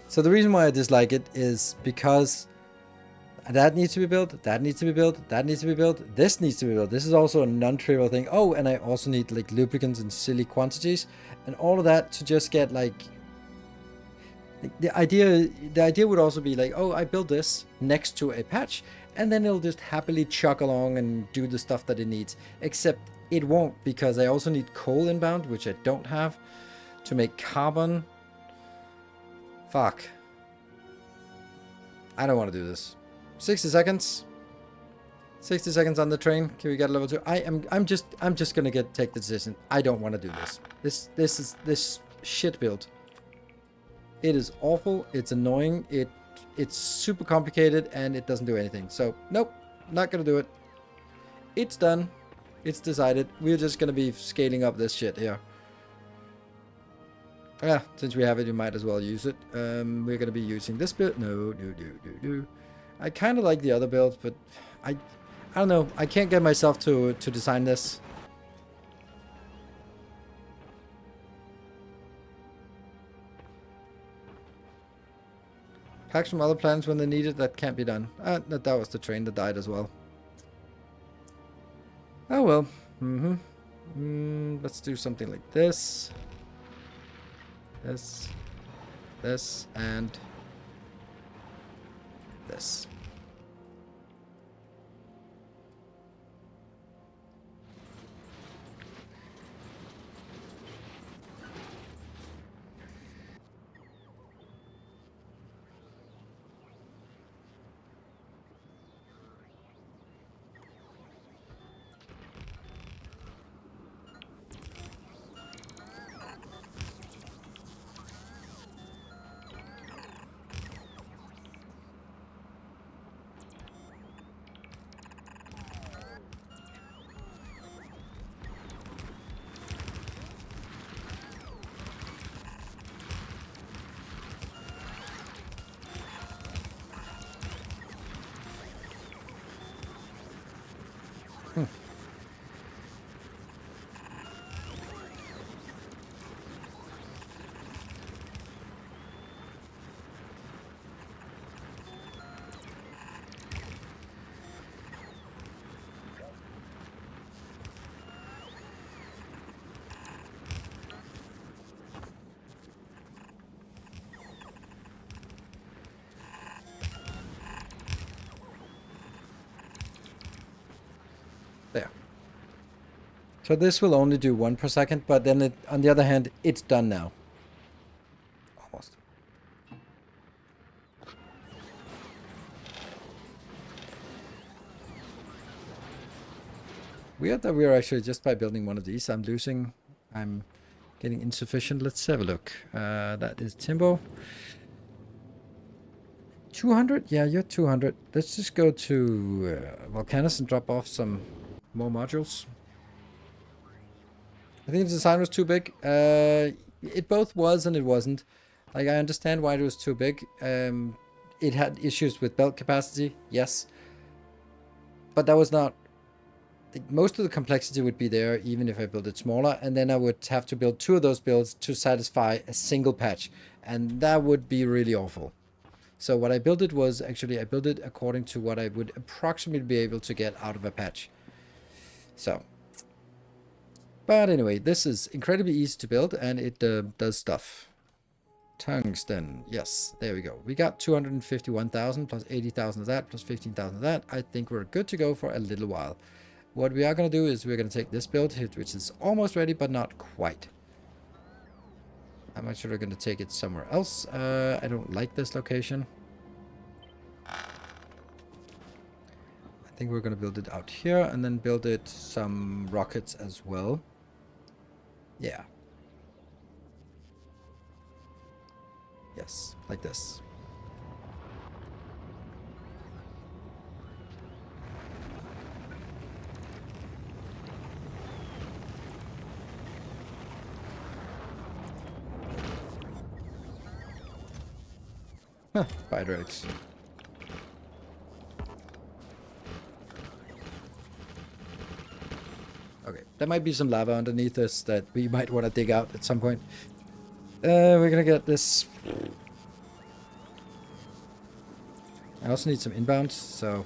So the reason why I dislike it is because that needs to be built, that needs to be built, that needs to be built, this needs to be built. This is also a non-trivial thing. Oh, and I also need like lubricants in silly quantities, and all of that to just get like the idea would also be like, oh, I built this next to a patch, and then it'll just happily chug along and do the stuff that it needs. Except it won't, because I also need coal inbound, which I don't have, to make carbon. Fuck. I don't want to do this. 60 seconds. 60 seconds on the train. Can we get level 2? I'm just gonna take the decision. I don't want to do this. This shit build. It is awful. It's annoying. It's super complicated, and it doesn't do anything. So nope, not gonna do it. It's done. It's decided. We're just gonna be scaling up this shit here. Yeah, since we have it, you might as well use it. We're gonna be using this build. No. I kind of like the other build, but I don't know. I can't get myself to design this. Packs from other planets when they need it, that can't be done. That was the train that died as well. Oh well. Let's do something like this. This, and this. There. So this will only do 1 per second, but then it, on the other hand, it's done now. Almost. Weird that we're actually, just by building one of these, I'm getting insufficient. Let's have a look. That is Timbo. 200? Yeah, you're 200. Let's just go to Volcanus and drop off some more modules. I think the design was too big. It both was and it wasn't. Like, I understand why it was too big. It had issues with belt capacity, yes. But that was not... Most of the complexity would be there even if I built it smaller, and then I would have to build 2 of those builds to satisfy a single patch, and that would be really awful. So what I built it was, actually, I built it according to what I would approximately be able to get out of a patch. So... But anyway, this is incredibly easy to build, and it does stuff. Tungsten, yes, there we go. We got 251,000 plus 80,000 of that, plus 15,000 of that. I think we're good to go for a little while. What we are going to do is we're going to take this build, which is almost ready, but not quite. I'm actually going to take it somewhere else. I don't like this location. I think we're going to build it out here, and then build it some rockets as well. Yeah. Yes, like this. Huh, spider eggs. Okay, there might be some lava underneath us that we might want to dig out at some point. We're gonna get this. I also need some inbound, so...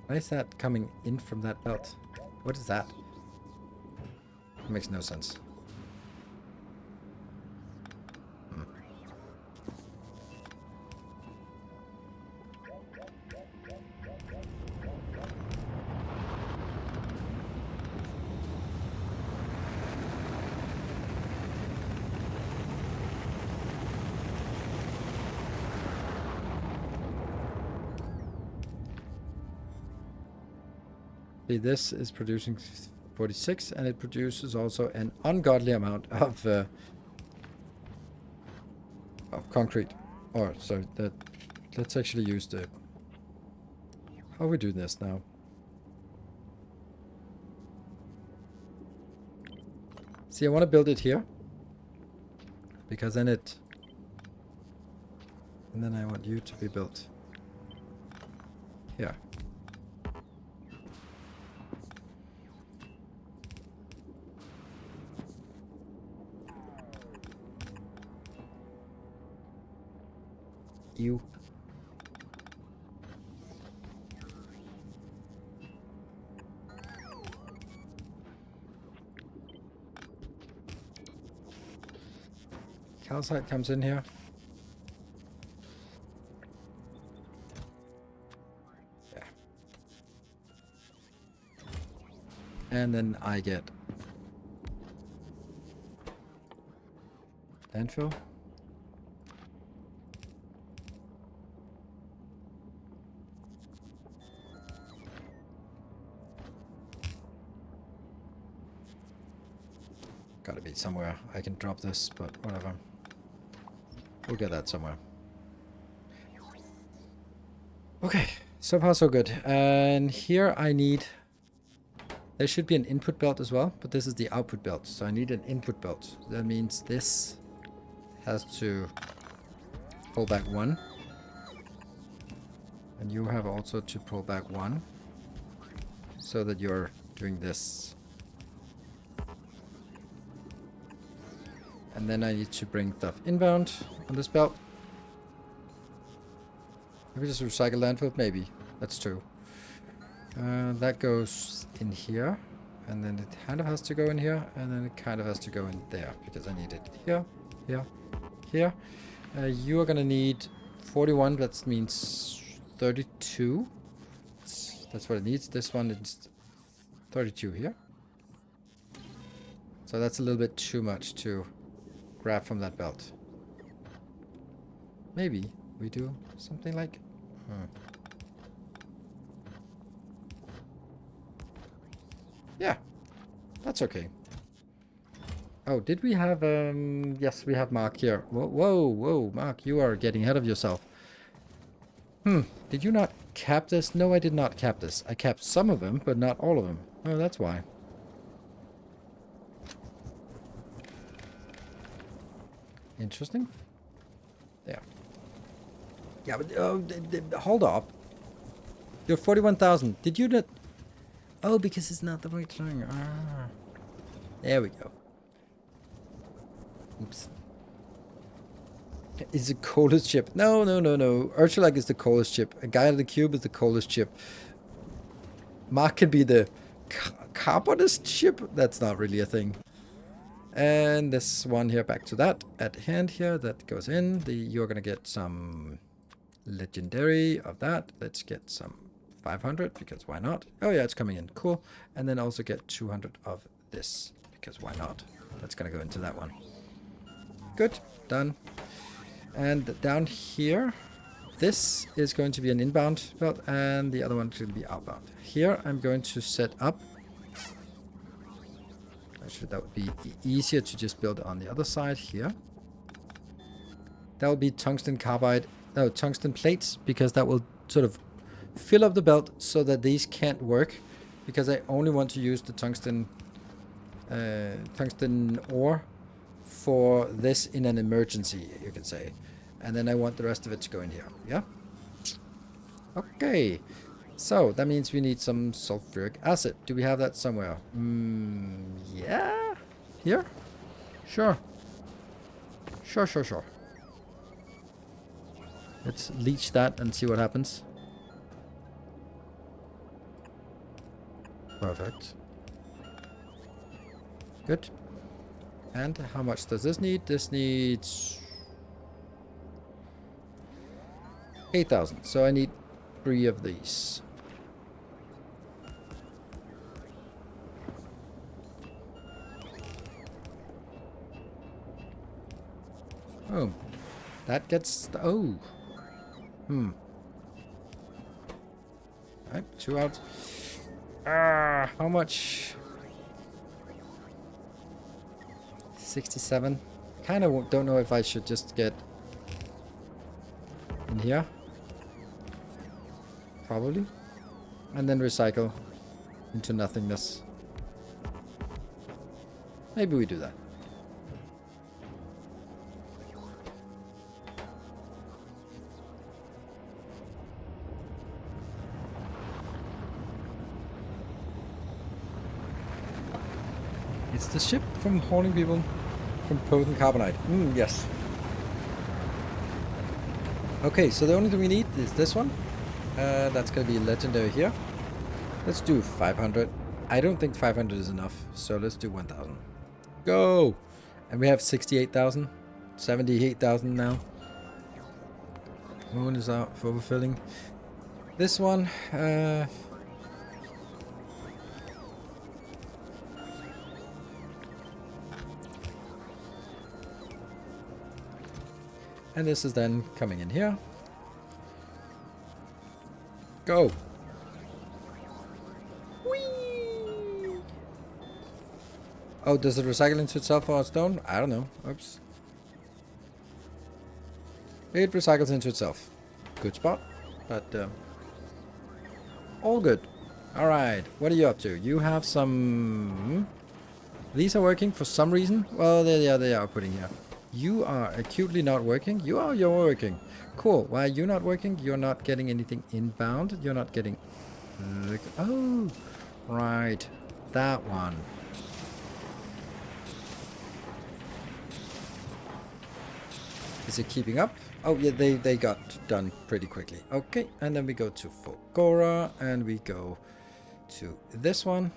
Why is that coming in from that belt? What is that? It makes no sense. See, this is producing 46, and it produces also an ungodly amount of concrete. Or, sorry, let's actually use the... How are we doing this now? See, I want to build it here. Because then it... And then I want you to be built here. You. Calcite comes in here. Yeah. And then I get landfill. Gotta be somewhere I can drop this, but whatever. We'll get that somewhere. Okay, so far so good. And here I need... There should be an input belt as well, but this is the output belt. So I need an input belt. That means this has to pull back 1. And you have also to pull back 1. So that you're doing this. And then I need to bring stuff inbound on this belt. Maybe just recycle landfill? Maybe. That's true. That goes in here. And then it kind of has to go in here. And then it kind of has to go in there. Because I need it here, here, here. You are going to need 41. That means 32. That's what it needs. This one is 32 here. So that's a little bit too much to grab from that belt. Maybe we do something like... Yeah, that's okay. Oh, did we have... Yes, we have Mark here. Whoa, whoa, whoa, Mark, you are getting ahead of yourself. Did you not cap this? No, I did not cap this. I capped some of them, but not all of them. Oh, that's why. Interesting. There. Yeah, but hold up. You're 41,000. Did you not... Oh, because it's not the right thing. Ah. There we go. Oops. Is the coldest chip? No, no, no, no. Ursulag is the coldest chip. A guy at the cube is the coldest chip. Mark can be the carbonist chip. That's not really a thing. And this one here, back to that at hand here, that goes in. You're gonna get some legendary of that. Let's get some 500 because why not? Oh yeah, it's coming in. Cool. And then also get 200 of this because why not? That's gonna go into that one. Good, done. And down here, this is going to be an inbound belt, and the other one should be outbound. Here, I'm going to set up. Actually, that would be easier to just build on the other side here. That will be tungsten carbide, no, tungsten plates, because that will sort of fill up the belt so that these can't work, because I only want to use the tungsten ore for this in an emergency, you could say. And then I want the rest of it to go in here. Yeah? Okay. So, that means we need some sulfuric acid. Do we have that somewhere? Yeah? Here? Sure. Sure, sure, sure. Let's leach that and see what happens. Perfect. Good. And how much does this need? This needs 8,000. So I need 3 of these. Oh, that gets... Oh. Alright, 2 out. How much 67. Kind of don't know if I should just get in here. Probably. And then recycle into nothingness. Maybe we do that. It's the ship from hauling people from potent carbonite. Yes. Okay, so the only thing we need is this one. That's gonna be legendary here. Let's do 500. I don't think 500 is enough, so let's do 1,000. Go! And we have 68,000. 78,000 now. Moon is out for overfilling. This one, and this is then coming in here. Go! Whee! Oh, does it recycle into itself for a stone? I don't know. Oops. It recycles into itself. Good spot. But, all good. Alright, what are you up to? You have some... These are working for some reason. Well, they are putting here. You are acutely not working. You're working. Cool. Why are you not working? You're not getting anything inbound. You're not getting... Oh, right. That one. Is it keeping up? Oh, yeah, they got done pretty quickly. Okay, and then we go to Fogora, and we go to this one.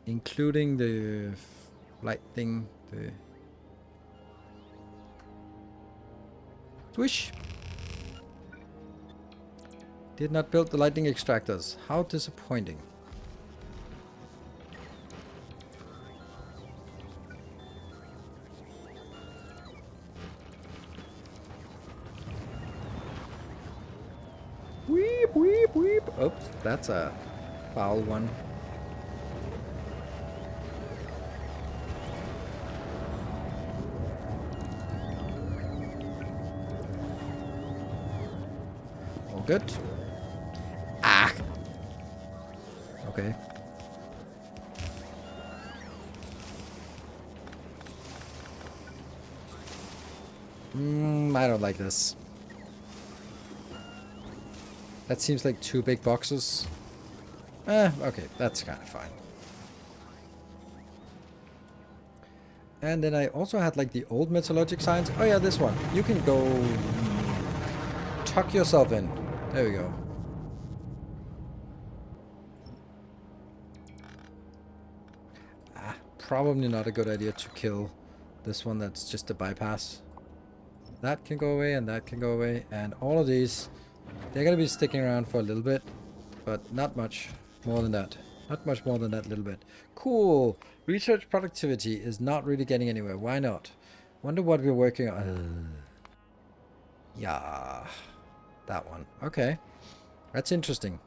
Including the light thing, the swish. Did not build the lightning extractors. How disappointing. Weep, weep, weep. Oops, that's a foul one. Good. Ah. Okay. I don't like this. That seems like 2 big boxes. Okay, that's kind of fine. And then I also had like the old metallurgic signs. Oh yeah, this one. You can go tuck yourself in. There we go. Probably not a good idea to kill this one. That's just a bypass. That can go away and that can go away. And all of these, they're going to be sticking around for a little bit. But not much more than that. Not much more than that little bit. Cool. Research productivity is not really getting anywhere. Why not? Wonder what we're working on. Yeah. That one. Okay. That's interesting.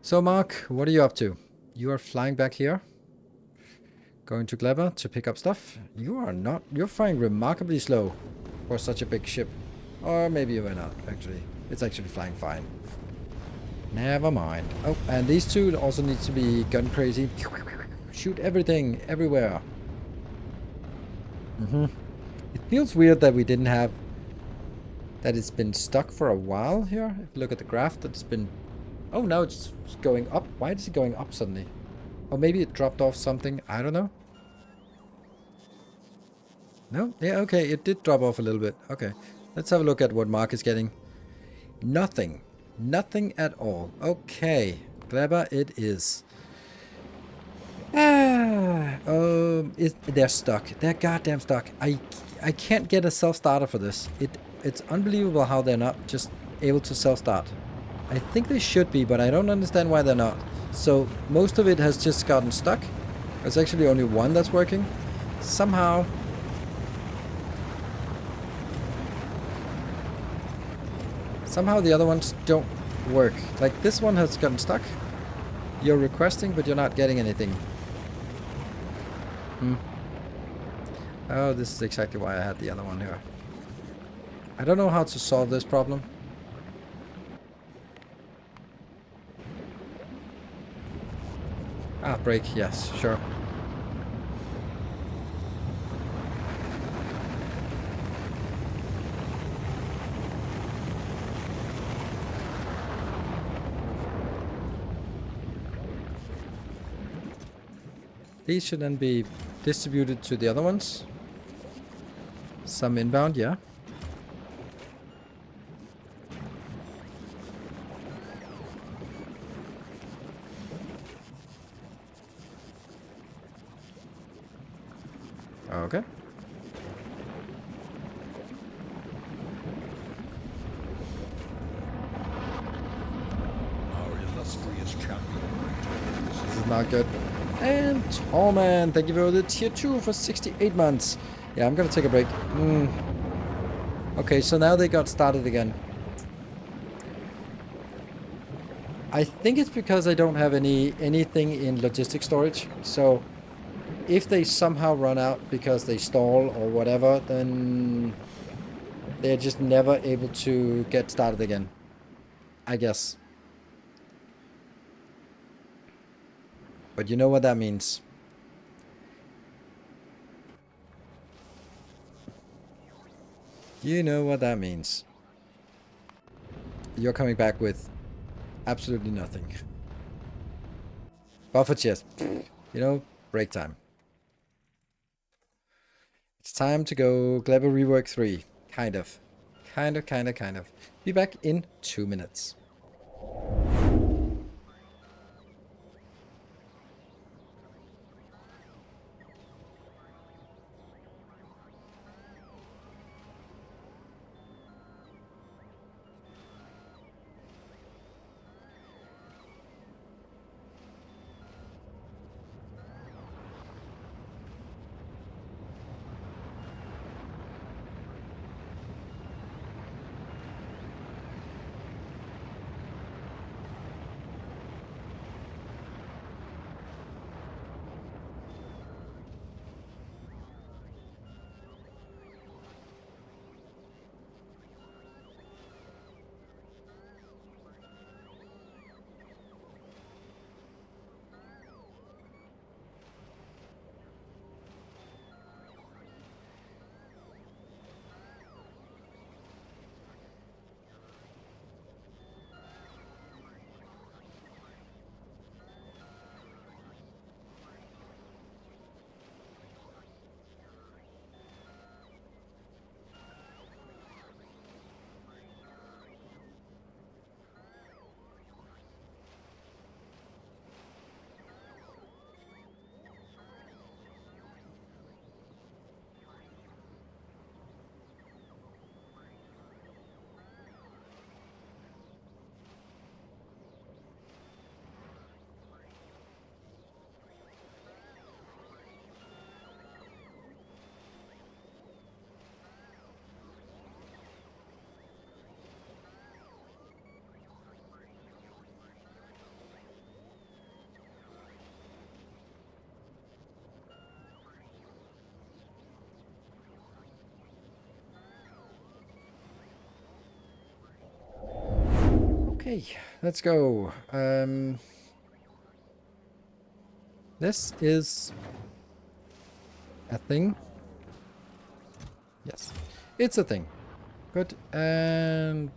So, Mark, what are you up to? You are flying back here. Going to Gleba to pick up stuff. You are not. You're flying remarkably slow for such a big ship. Or maybe you are not, actually. It's actually flying fine. Never mind. Oh, and these two also need to be gun crazy. Shoot everything, everywhere. It feels weird that we didn't have... That it's been stuck for a while here. If you look at the graph, that's been... Oh, now it's going up. Why is it going up suddenly? Or maybe it dropped off something. I don't know. No? Yeah, okay. It did drop off a little bit. Okay. Let's have a look at what Mark is getting. Nothing. Nothing at all. Okay. Gleba it is. They're stuck. They're goddamn stuck. I can't get a self-starter for this. It's unbelievable how they're not just able to self-start. I think they should be, but I don't understand why they're not. So most of it has just gotten stuck. There's actually only one that's working. Somehow. Somehow the other ones don't work. Like this one has gotten stuck. You're requesting, but you're not getting anything. Oh, this is exactly why I had the other one here. I don't know how to solve this problem. Ah, break, yes, sure. These should then be distributed to the other ones. Some inbound, yeah. Okay. Our illustrious champion. This is not good. And Tallman, thank you for the tier 2 for 68 months. Yeah, I'm gonna take a break. Okay, so now they got started again. I think it's because I don't have anything in logistic storage. So if they somehow run out because they stall or whatever, then they're just never able to get started again, I guess. But you know what that means. You know what that means. You're coming back with absolutely nothing. Buffer chest. You know, break time. It's time to go Gleba Rework 3. Kind of. Kind of. Be back in 2 minutes. Okay, let's go. This is a thing. Yes, it's a thing. Good. And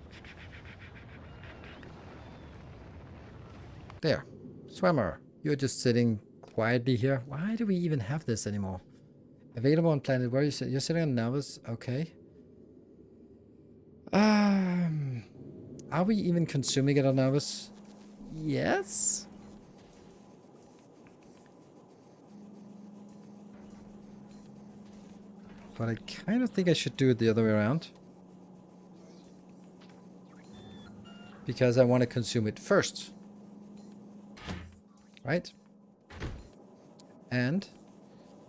there. Swimmer, you're just sitting quietly here. Why do we even have this anymore? Available on planet where you're sitting on Nilaus. Okay. Are we even consuming it on Nilaus? Yes. But I kind of think I should do it the other way around. Because I want to consume it first. Right? And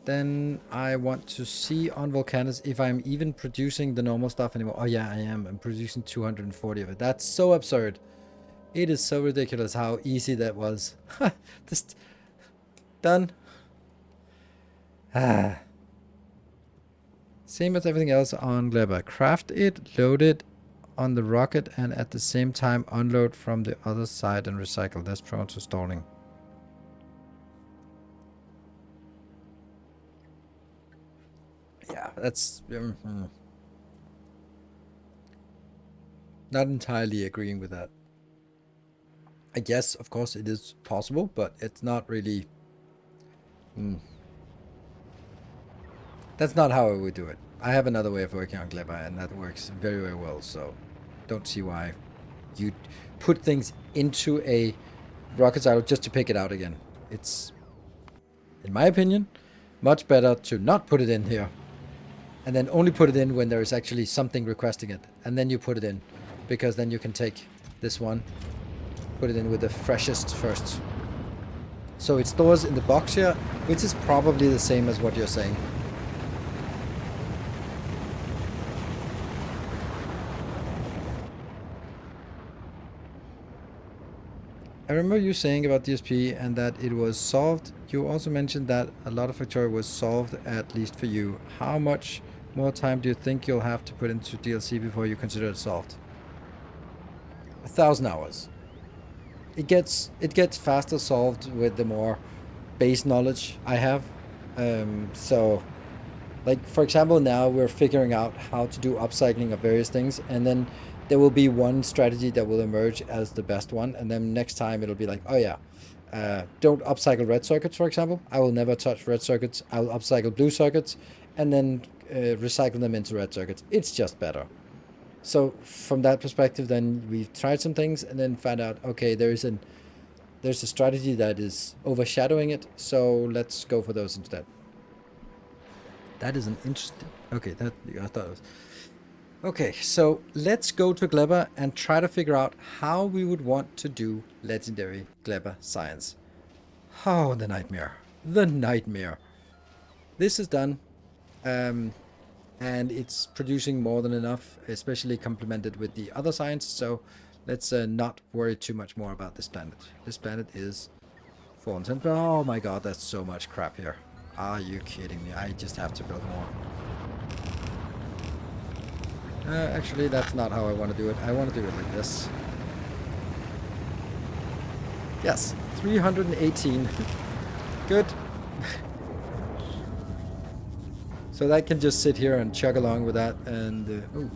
Then I want to see on Volcanus if I'm even producing the normal stuff anymore. Oh yeah, I am. I'm producing 240 of it. That's so absurd. It is so ridiculous how easy that was. Just done. Ah. Same as everything else on Gleba. Craft it, load it on the rocket, and at the same time unload from the other side and recycle. That's prone to stalling. Yeah, that's not entirely agreeing with that. I guess, of course, it is possible, but it's not really. That's not how I would do it. I have another way of working on Gleba, and that works very, very well. So, don't see why you put things into a rocket silo just to pick it out again. It's, in my opinion, much better to not put it in here and then only put it in when there is actually something requesting it, and then you put it in, because then you can take this one, put it in with the freshest first. So it stores in the box here, which is probably the same as what you're saying. I remember you saying about DSP and that it was solved. You also mentioned that a lot of Factorio was solved, at least for you. How much more time do you think you'll have to put into DLC before you consider it solved? 1,000 hours. It gets faster solved with the more base knowledge I have. So, like for example, now we're figuring out how to do upcycling of various things, and then there will be one strategy that will emerge as the best one, and then next time it'll be like, oh yeah, don't upcycle red circuits, for example. I will never touch red circuits. I'll upcycle blue circuits, and then recycle them into red circuits. It's just better. So from that perspective, then we've tried some things and then found out, okay, there's a strategy that is overshadowing it, so let's go for those instead. That is an interesting. Okay, that I thought it was. Okay, so let's go to Gleba and try to figure out how we would want to do legendary Gleba science. Oh, the nightmare. The nightmare. This is done. And it's producing more than enough, especially complemented with the other science. So let's not worry too much more about this planet. This planet is 410. Oh my god, that's so much crap here. Are you kidding me? I just have to build more. Actually, that's not how I want to do it. I want to do it like this. Yes, 318. Good. So that can just sit here and chug along with that, and ooh.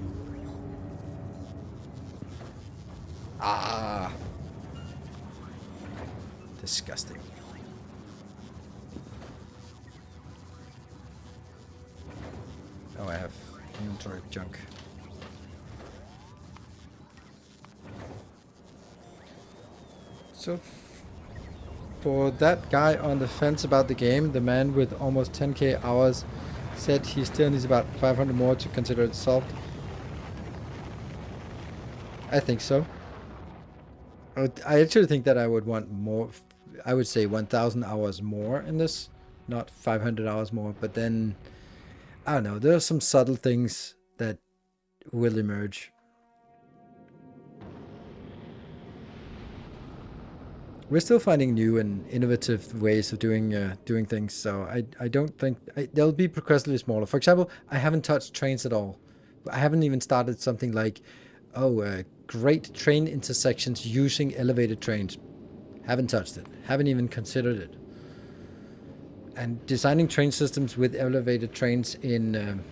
Ah, disgusting. Oh, I have inventory junk. So for that guy on the fence about the game, the man with almost 10k hours said he still needs about 500 more to consider it solved. I think so. I actually think that I would want more. I would say 1,000 hours more in this, not 500 hours more. But then, I don't know. There are some subtle things that will emerge. We're still finding new and innovative ways of doing things. So I don't think they'll be progressively smaller. For example, I haven't touched trains at all. I haven't even started something like, great train intersections using elevated trains. Haven't touched it. Haven't even considered it. And designing train systems with elevated trains in,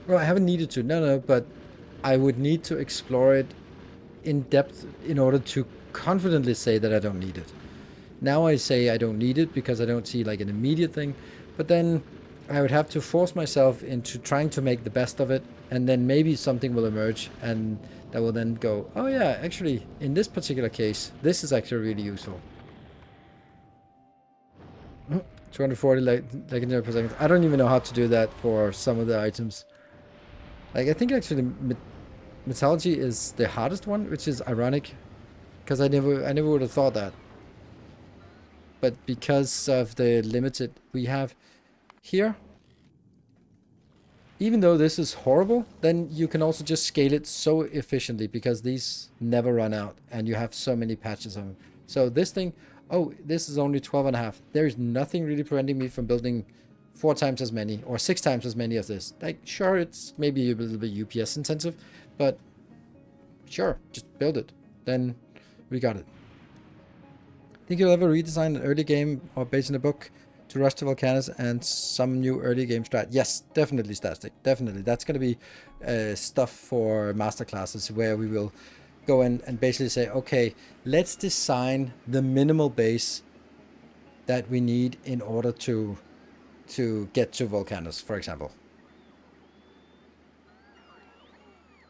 well, I haven't needed to. No, but I would need to explore it in depth in order to confidently say that I don't need it. Now I say I don't need it because I don't see like an immediate thing, but then I would have to force myself into trying to make the best of it, and then maybe something will emerge and that will then go, oh yeah, actually in this particular case, this is actually really useful. 240 legendary per second. I don't even know how to do that for some of the items. Like I think actually mythology is the hardest one, which is ironic, because I never would have thought that. But because of the limited we have, here, even though this is horrible, then you can also just scale it so efficiently because these never run out and you have so many patches of them. So this thing, oh, this is only 12.5. There is nothing really preventing me from building 4 times as many or 6 times as many of this. Like, sure, it's maybe a little bit UPS intensive, but sure, just build it. Then we got it. Think you'll ever redesign an early game or based on a book to rush to Volcanus and some new early game strat? Yes, definitely, Stastic. Definitely. That's going to be stuff for masterclasses where we will go in and basically say, okay, let's design the minimal base that we need in order to get to Volcanus, for example.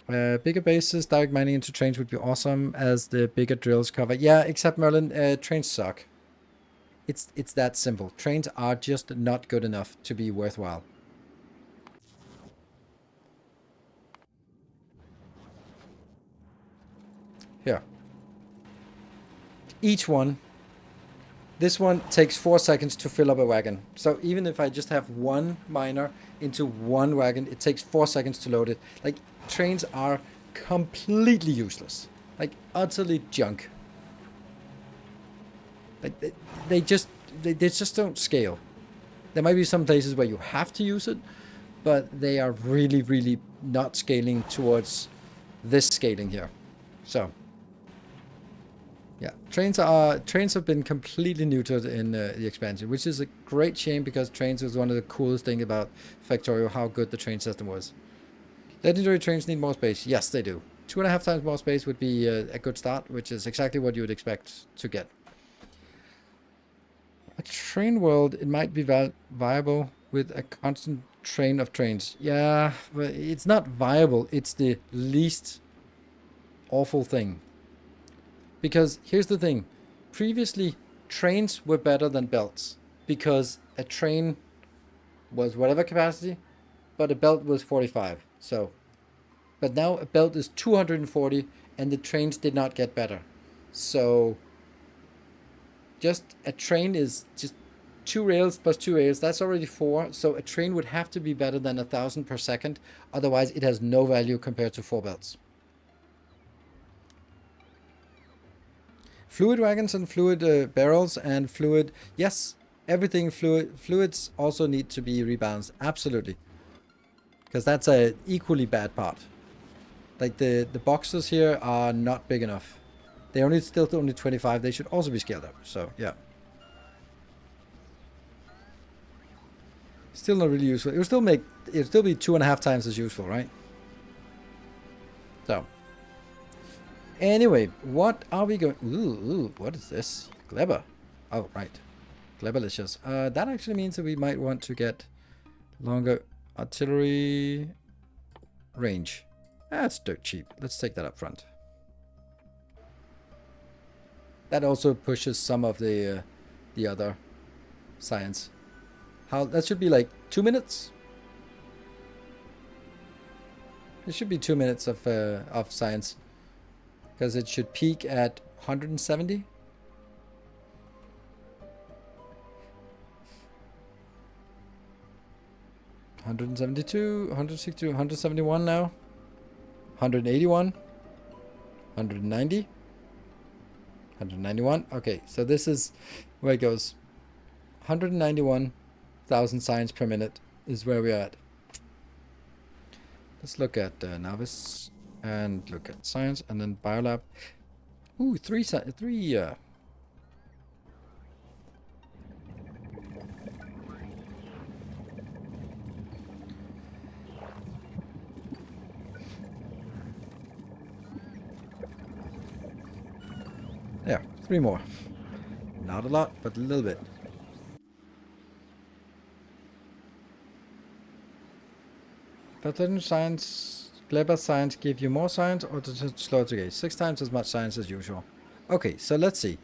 Bigger bases, direct mining into trains would be awesome as the bigger drills cover. Yeah, except Merlin, trains suck. It's that simple. Trains are just not good enough to be worthwhile. Here. Each one. This one takes 4 seconds to fill up a wagon. So even if I just have one miner into one wagon, it takes 4 seconds to load it. Like, trains are completely useless. Like, utterly junk. Like, they just don't scale. There might be some places where you have to use it, but they are really, really not scaling towards this scaling here. So, yeah, trains have been completely neutered in the expansion, which is a great shame because trains was one of the coolest things about Factorio, how good the train system was. Legendary trains need more space. Yes, they do. 2.5 times more space would be a good start, which is exactly what you would expect to get. A train world, it might be viable with a constant train of trains. Yeah, but it's not viable. It's the least awful thing. Because here's the thing. Previously, trains were better than belts. Because a train was whatever capacity, but a belt was 45. So, but now a belt is 240 and the trains did not get better. So, just a train is just 2 rails plus 2 rails. That's already 4. So a train would have to be better than 1,000 per second. Otherwise, it has no value compared to 4 belts. Fluid wagons and fluid barrels and fluid. Yes, everything fluid. Fluids also need to be rebalanced. Absolutely. Because that's a equally bad part. Like the boxes here are not big enough. They still only 25. They should also be scaled up. So yeah. Still not really useful. It'll still be 2.5 times as useful, right? So. Anyway, what are we going? Ooh, what is this? Gleba. Oh, right. Glebalicious. That actually means that we might want to get longer artillery range. That's dirt cheap. Let's take that up front. That also pushes some of the other science. That should be like 2 minutes. It should be 2 minutes of science, because it should peak at 170. $172, 162, 171 now. 181. 190. 191. Okay, so this is where it goes. 191,000 science per minute is where we're at. Let's look at Navis and look at science and then biolab. Ooh, three. There, 3 more. Not a lot, but a little bit. Doesn't science, clever science give you more science or does it slow it to gauge? 6 times as much science as usual. Okay, so let's see.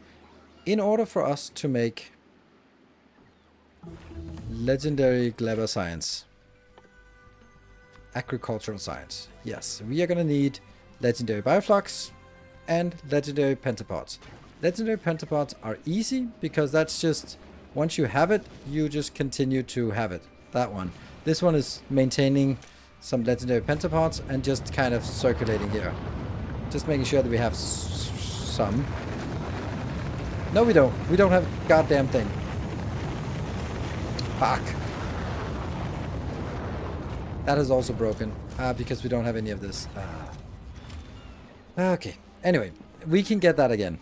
In order for us to make legendary clever science, agricultural science, yes, we are going to need legendary bioflux and legendary pentapods. Legendary pentapods are easy because that's just, once you have it, you just continue to have it that one. This one is maintaining some legendary pentapods and just kind of circulating here. Just making sure that we have some. No, we don't. We don't have a goddamn thing. Fuck. That is also broken. Because we don't have any of this. Okay. Anyway, we can get that again.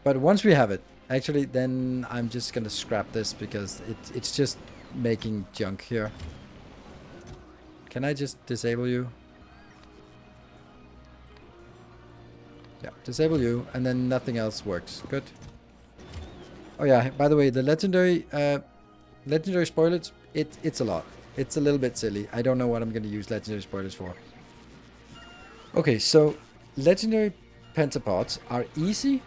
But once we have it, actually, then I'm just gonna scrap this because it's just making junk here. Can I just disable you? Yeah, disable you, and then nothing else works. Good. Oh yeah, by the way, the legendary spoilage, it's a lot. It's a little bit silly. I don't know what I'm going to use legendary spoilers for. Okay, so legendary pentapods are easy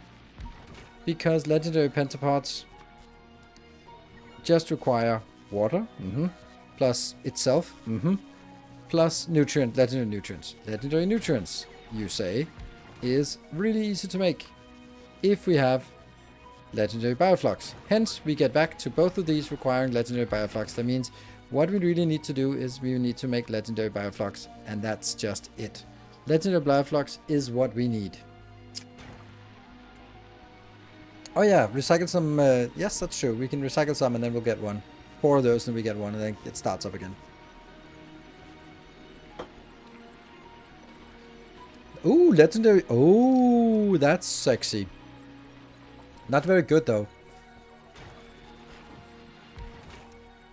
because legendary pentapods just require water, plus itself, plus legendary nutrients. Legendary nutrients, you say, is really easy to make if we have legendary bioflux. Hence, we get back to both of these requiring legendary bioflux. That means what we really need to do is we need to make legendary bioflux, and that's just it. Legendary bioflux is what we need. Oh yeah, recycle some, yes, that's true. We can recycle some and then we'll get one. 4 of those and we get one and then it starts up again. Ooh, legendary. Oh, that's sexy. Not very good though.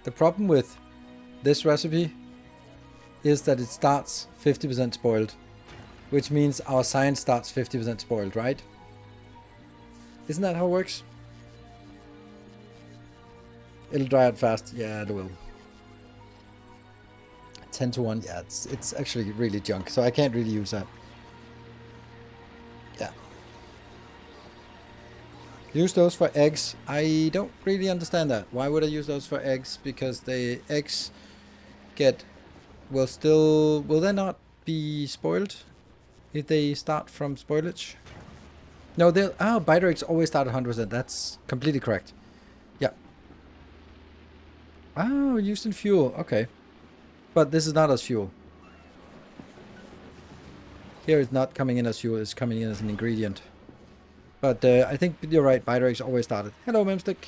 The problem with this recipe is that it starts 50% spoiled, which means our science starts 50% spoiled, right? Isn't that how it works? It'll dry out fast. Yeah, it will. 10 to 1. Yeah, it's actually really junk, so I can't really use that. Yeah. Use those for eggs. I don't really understand that. Why would I use those for eggs? Because the eggs will they not be spoiled if they start from spoilage? No, biter eggs always start at 100%. That's completely correct. Yeah. Oh, used in fuel. Okay. But this is not as fuel. Here it's not coming in as fuel. It's coming in as an ingredient. But I think you're right. Biter eggs always started. Hello, Memstick.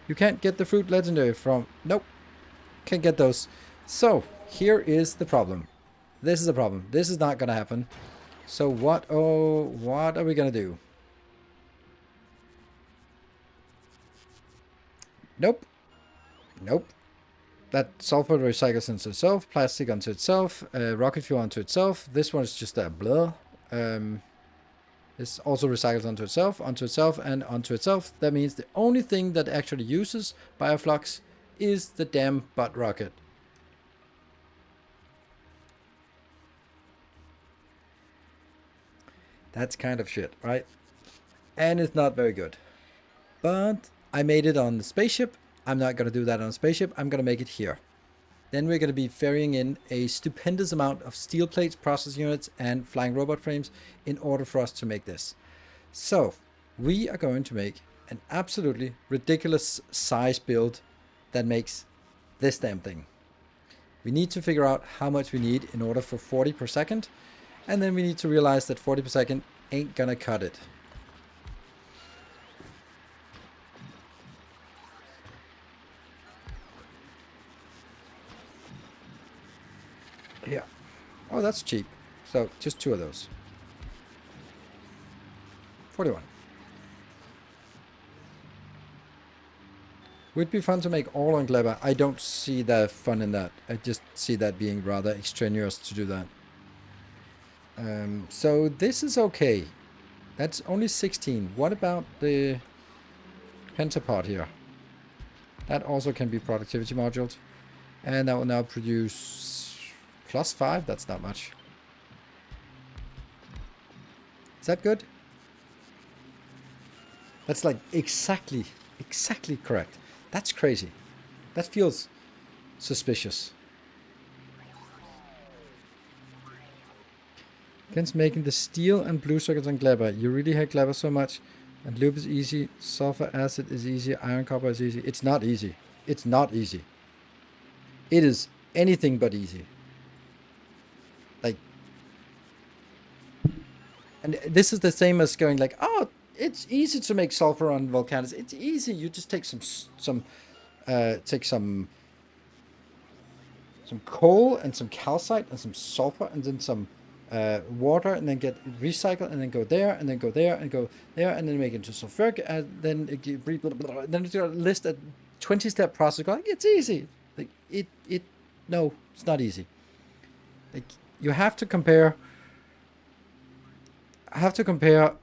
You can't get the fruit legendary from... Nope. Can't get those. So, here is the problem. This is a problem. This is not going to happen. So what are we going to do? Nope. Nope. That sulfur recycles into itself, plastic onto itself, rocket fuel onto itself. This one is just a blur. This also recycles onto itself, and onto itself. That means the only thing that actually uses bioflux is the damn butt rocket. That's kind of shit, right? And it's not very good. But I made it on the spaceship. I'm not going to do that on a spaceship. I'm going to make it here. Then we're going to be ferrying in a stupendous amount of steel plates, process units, and flying robot frames in order for us to make this. So we are going to make an absolutely ridiculous size build that makes this damn thing. We need to figure out how much we need in order for 40 per second. And then we need to realize that 40 per second ain't gonna cut it. Yeah. Oh, that's cheap. So just 2 of those. 41. Would be fun to make all on Gleba. I don't see the fun in that. I just see that being rather extraneous to do that. So this is okay. That's only 16. What about the pentapod here? That also can be productivity modules. And that will now produce +5. That's not much. Is that good? That's like exactly correct. That's crazy. That feels suspicious. Against making the steel and blue circuits on Gleba. You really hate Gleba so much. And loop is easy. Sulfur acid is easy. Iron copper is easy. It's not easy. It's not easy. It is anything but easy. Like, and this is the same as going like, oh, it's easy to make sulfur on volcanoes. It's easy. You just take take some coal and some calcite and some sulfur and then some water, and then get it recycled, and then go there and then go there and go there, and then make it into sulfuric, and then blah, blah, blah, then it's got a list a 20-step process. Going, it's easy. Like no, it's not easy. Like, you have to compare. I have to compare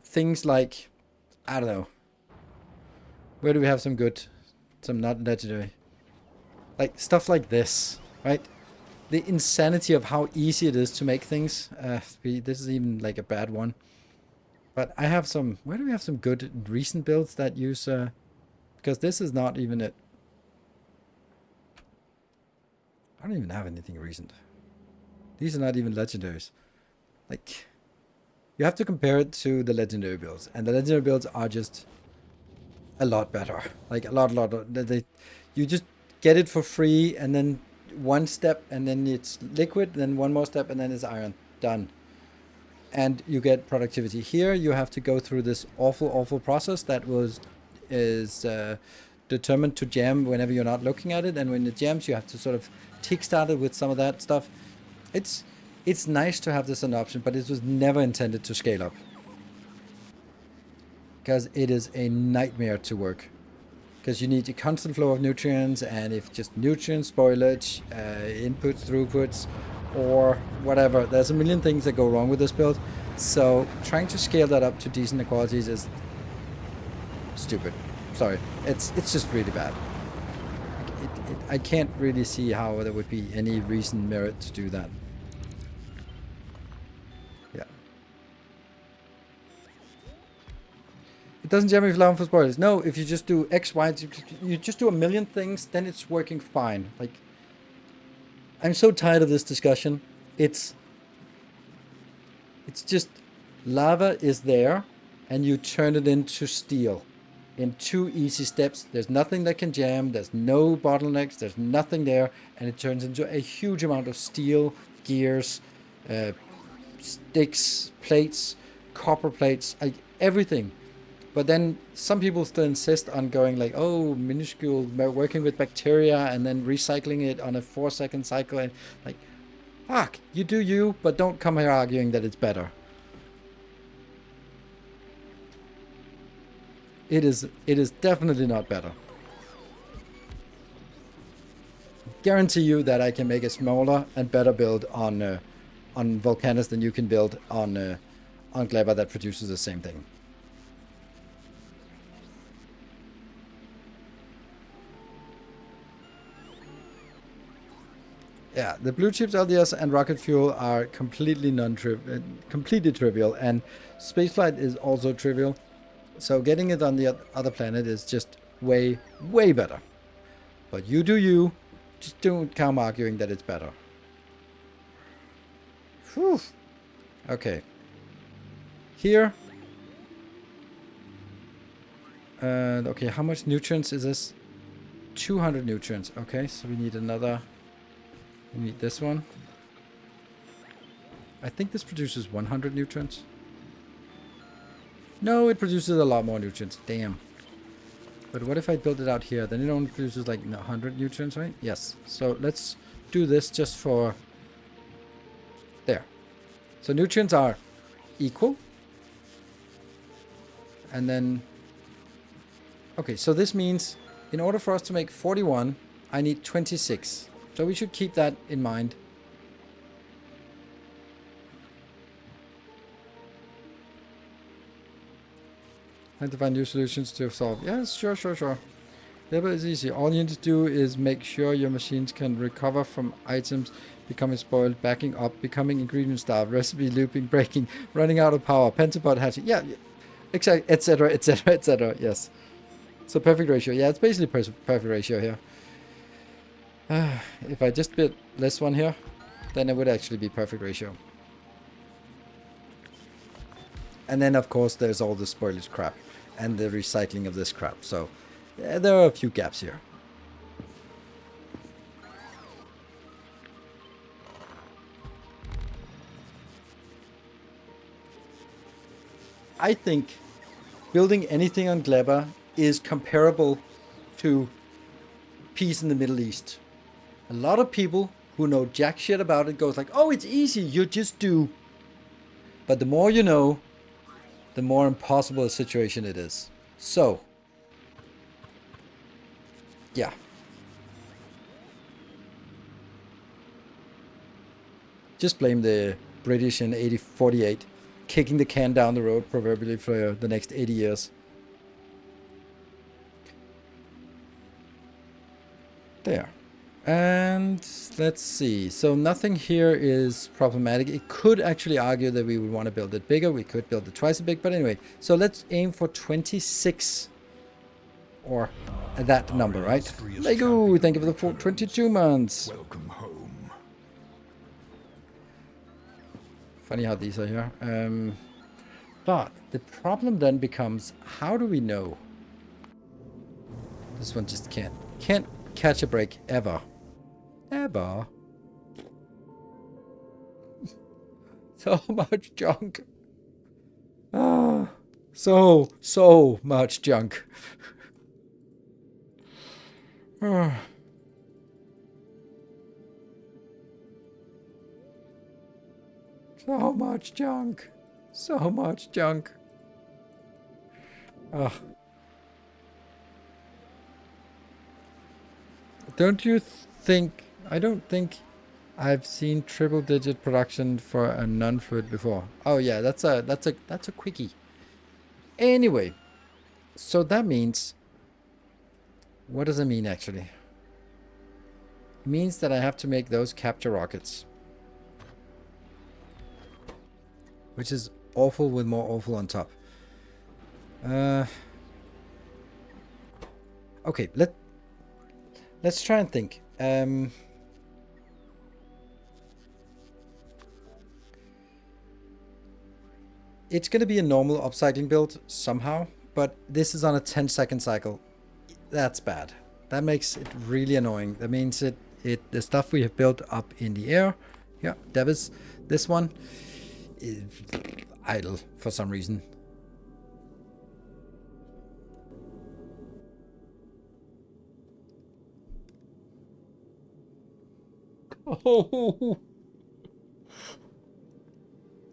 things like, I don't know. Where do we have some good, some not legendary? Like stuff like this, right? The insanity of how easy it is to make things. This is even like a bad one. But I have some, where do we have some good recent builds that use, because this is not even it. I don't even have anything recent. These are not even legendaries. Like, you have to compare it to the legendary builds, and the legendary builds are just a lot better. Like a lot. You just get it for free, and then one step, and then it's liquid, then one more step, and then it's iron. Done. And you get productivity. Here you have to go through this awful process that is determined to jam whenever you're not looking at it, and when it jams you have to sort of kickstart it with some of that stuff. It's nice to have this an option, but it was never intended to scale up, because it is a nightmare to work, because you need a constant flow of nutrients, and if just nutrient spoilage, inputs, throughputs, or whatever, there's a million things that go wrong with this build. So trying to scale that up to decent qualities is stupid. Sorry, it's just really bad. I can't really see how there would be any reason, merit to do that. Yeah. It doesn't jam if you allow for spoilers. No, if you just do X, Y, you just do a million things, then it's working fine. Like, I'm so tired of this discussion. It's just, lava is there, and you turn it into steel in 2 easy steps. There's nothing that can jam. There's no bottlenecks. There's nothing there, and it turns into a huge amount of steel, gears, sticks, plates, copper plates, like everything. But then some people still insist on going like, oh, minuscule, working with bacteria and then recycling it on a 4-second cycle. And like, fuck, you do you, but don't come here arguing that it's better. It is definitely not better. Guarantee you that I can make a smaller and better build on Volcanus than you can build on Gleba that produces the same thing. Yeah, the blue chips, LDS, and rocket fuel are completely completely trivial, and spaceflight is also trivial. So getting it on the other planet is just way better. But you do you. Just don't come arguing that it's better. Whew. Okay. Here. Okay, how much nutrients is this? 200 nutrients. Okay, so we need another. We need this one. I think this produces 100 nutrients. No, it produces a lot more nutrients. Damn. But what if I build it out here? Then it only produces like 100 nutrients, right? Yes. So let's do this just for... There. So nutrients are equal. And then... Okay, so this means in order for us to make 41, I need 26. So we should keep that in mind. And to find new solutions to solve. Yes, sure. Labor is easy. All you need to do is make sure your machines can recover from items becoming spoiled, backing up, becoming ingredient starved, recipe looping, breaking, running out of power, pentapod hatching. Yeah, exactly, etc. Yes. So perfect ratio. Yeah, it's basically perfect ratio here. If I just built this one here, then it would actually be perfect ratio. And then, of course, there's all the spoilage crap and the recycling of this crap. So There are a few gaps here. I think building anything on Gleba is comparable to peace in the Middle East. A lot of people who know jack shit about it goes like, oh, it's easy, you just do. But the more you know, the more impossible a situation it is. So, yeah. Just blame the British in 1848, kicking the can down the road proverbially for the next 80 years. There. And let's see. So nothing here is problematic. It could actually argue that we would want to build it bigger. We could build it twice as big. But anyway, so let's aim for 26 or that number, right? Lego, thank you for the 22 months. Welcome home. Funny how these are here. But the problem then becomes, how do we know? This one just can't catch a break ever. Ever. So much junk. Ah, so much junk. Ah. So much junk. So much junk. Ugh. Don't you think... I don't think I've seen triple-digit production for a non-food before. Oh yeah, that's a quickie. Anyway, so that means... What does it mean actually? It means that I have to make those capture rockets. Which is awful with more awful on top. Okay, let's try and think. It's going to be a normal upcycling build somehow, but this is on a 10-second cycle. That's bad. That makes it really annoying. That means the stuff we have built up in the air, yeah, Davis, this one, is idle for some reason. Oh,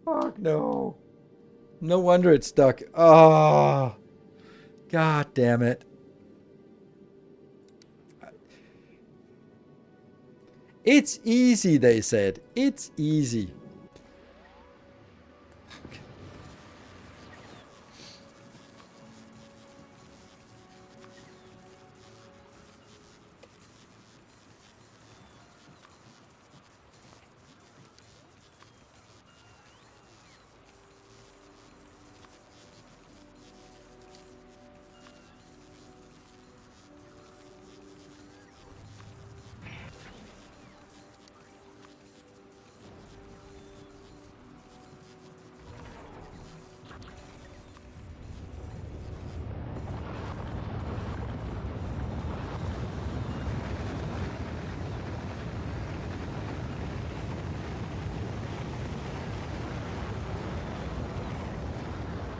fuck no. No wonder it's stuck. Oh, god damn it. It's easy, they said. It's easy.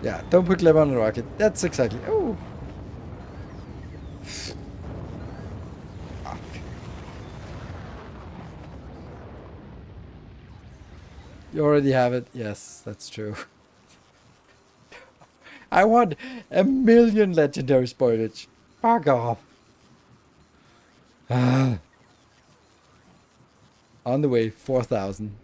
Yeah, don't put clever on the rocket. That's exactly... Oh. Fuck. You already have it. Yes, that's true. I want 1,000,000 legendary spoilage. Fuck off. Ah. On the way, 4,000.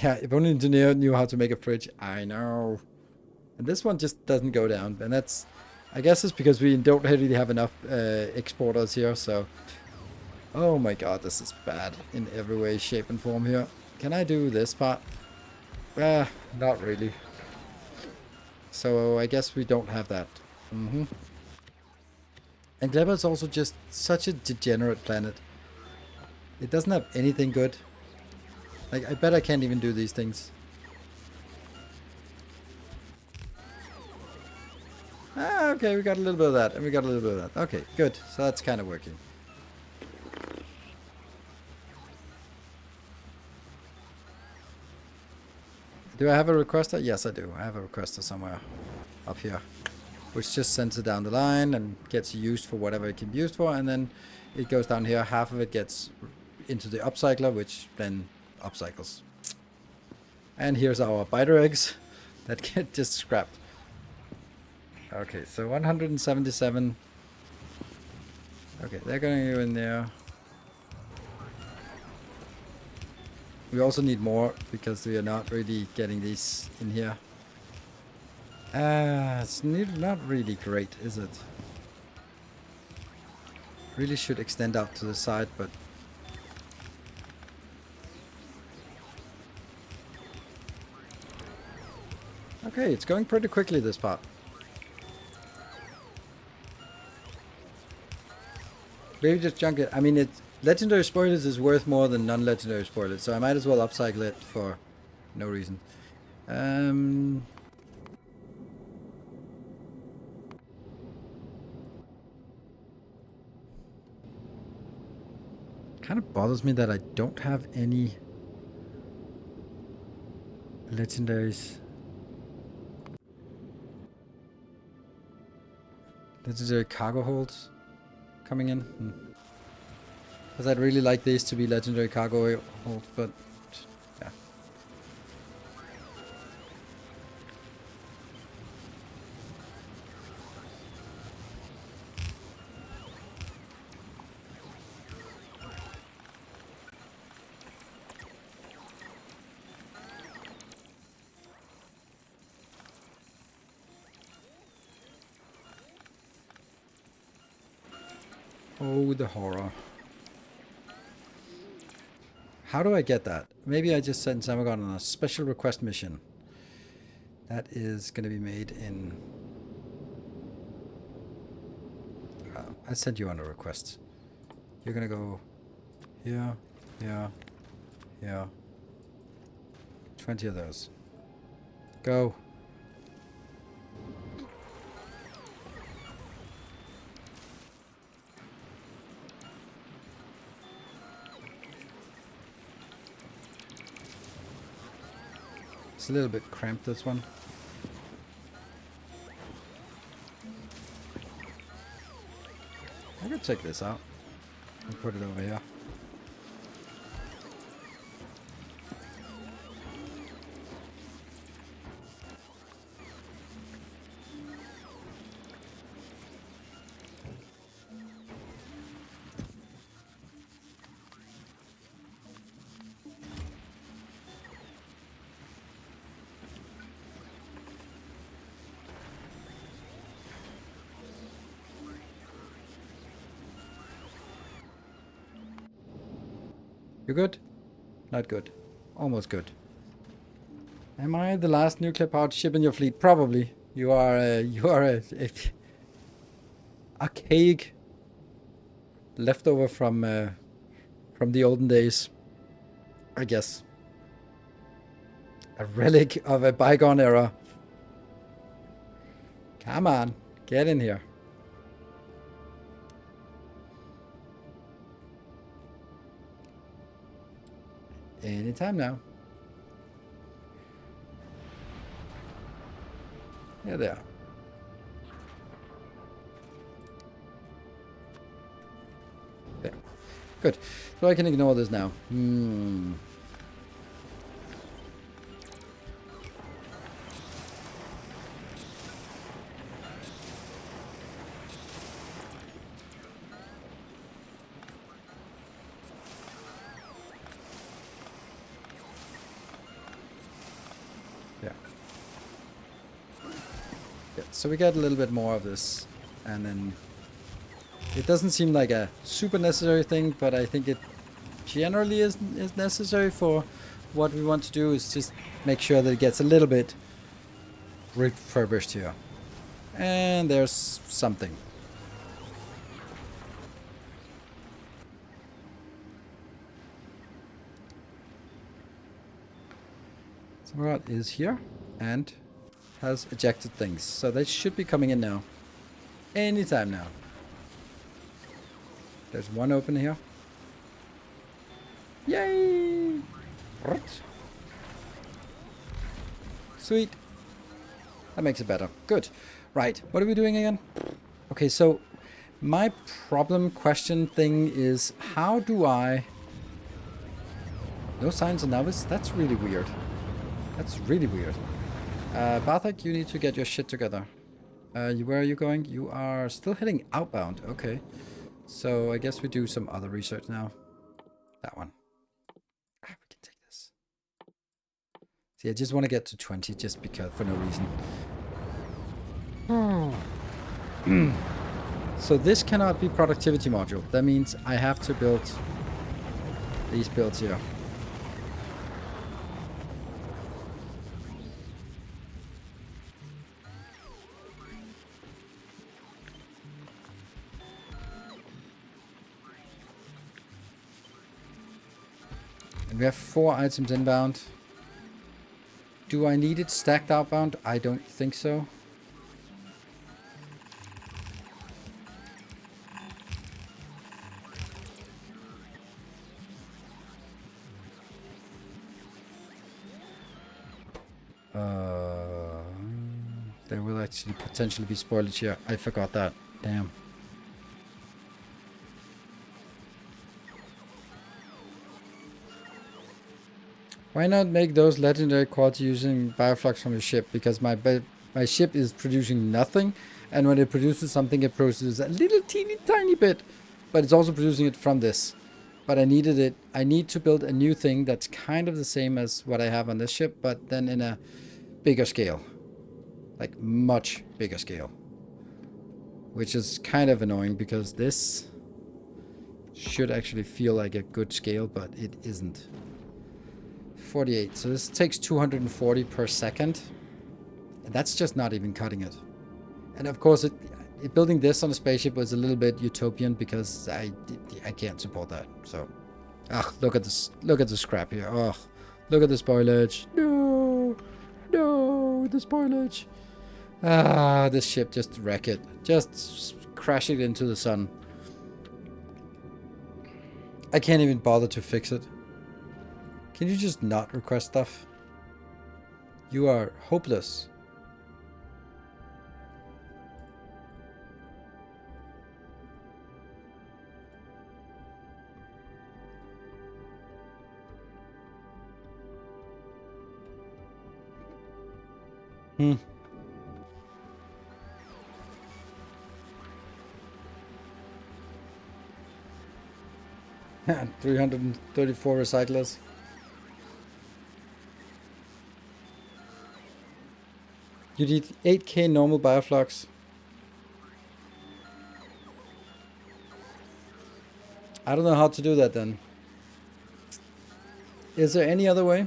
Yeah, if only engineer knew how to make a fridge. I know. And this one just doesn't go down. And that's... I guess it's because we don't really have enough exporters here, so... Oh my god, this is bad in every way, shape, and form here. Can I do this part? Not really. So I guess we don't have that. And Gleba is also just such a degenerate planet. It doesn't have anything good. Like, I bet I can't even do these things. Ah, okay, we got a little bit of that, and we got a little bit of that. Okay, good. So that's kind of working. Do I have a requester? Yes, I do. I have a requester somewhere up here, which just sends it down the line and gets used for whatever it can be used for, and then it goes down here. Half of it gets into the upcycler, which then upcycles. And here's our biter eggs that get just scrapped. Okay, so 177. Okay, they're going to go in there. We also need more because we are not really getting these in here. It's not really great, is it? Really should extend out to the side, but... Okay, it's going pretty quickly, this part. Maybe just junk it. I mean, it's legendary spoilers is worth more than non-legendary spoilers, so I might as well upcycle it for no reason. Kind of bothers me that I don't have any legendaries. Legendary cargo holds coming in. Because I'd really like these to be legendary cargo holds, but yeah. Oh, the horror. How do I get that? Maybe I just sent Samagon on a special request mission. That is going to be made in... I sent you on a request. You're going to go here, here, here. 20 of those. Go. It's a little bit cramped, this one. I could take this out and put it over here. You good? Not good. Almost good. Am I the last nuclear powered ship in your fleet? Probably. You are a archaic leftover from the olden days, I guess. A relic of a bygone era. Come on, get in here. Anytime now. Yeah, they are. There. Good. So I can ignore this now. So we get a little bit more of this, and then it doesn't seem like a super necessary thing, but I think it generally is necessary for what we want to do, is just make sure that it gets a little bit refurbished here. And there's something. Rod is here and has ejected things. So they should be coming in now. Anytime now. There's one open here. Yay! Sweet. That makes it better. Good. Right. What are we doing again? Okay, so my problem question thing is how do I... No signs of novice? That's really weird. That's really weird. Barthak, you need to get your shit together. Where are you going? You are still heading outbound. Okay. So I guess we do some other research now. That one. We can take this. See, I just want to get to 20 just because, for no reason. So this cannot be productivity module. That means I have to build these builds here. And we have 4 items inbound. Do I need it stacked outbound? I don't think so. There will actually potentially be spoilage here. I forgot that. Damn. Why not make those legendary quads using bioflux from your ship? Because my ship is producing nothing, and when it produces something, it produces a little teeny tiny bit, but it's also producing it from this. But I needed it. I need to build a new thing that's kind of the same as what I have on this ship, but then in a bigger scale, like much bigger scale, which is kind of annoying because this should actually feel like a good scale, but it isn't. 48. So this takes 240 per second. And that's just not even cutting it. And of course, building this on a spaceship was a little bit utopian because I can't support that. So, look at this. Look at the scrap here. Look at the spoilage. No, the spoilage. This ship just wreck it. Just crash it into the sun. I can't even bother to fix it. Can you just not request stuff? You are hopeless. Hmm. 334 recyclers. You need 8k normal bioflux. I don't know how to do that then. Is there any other way?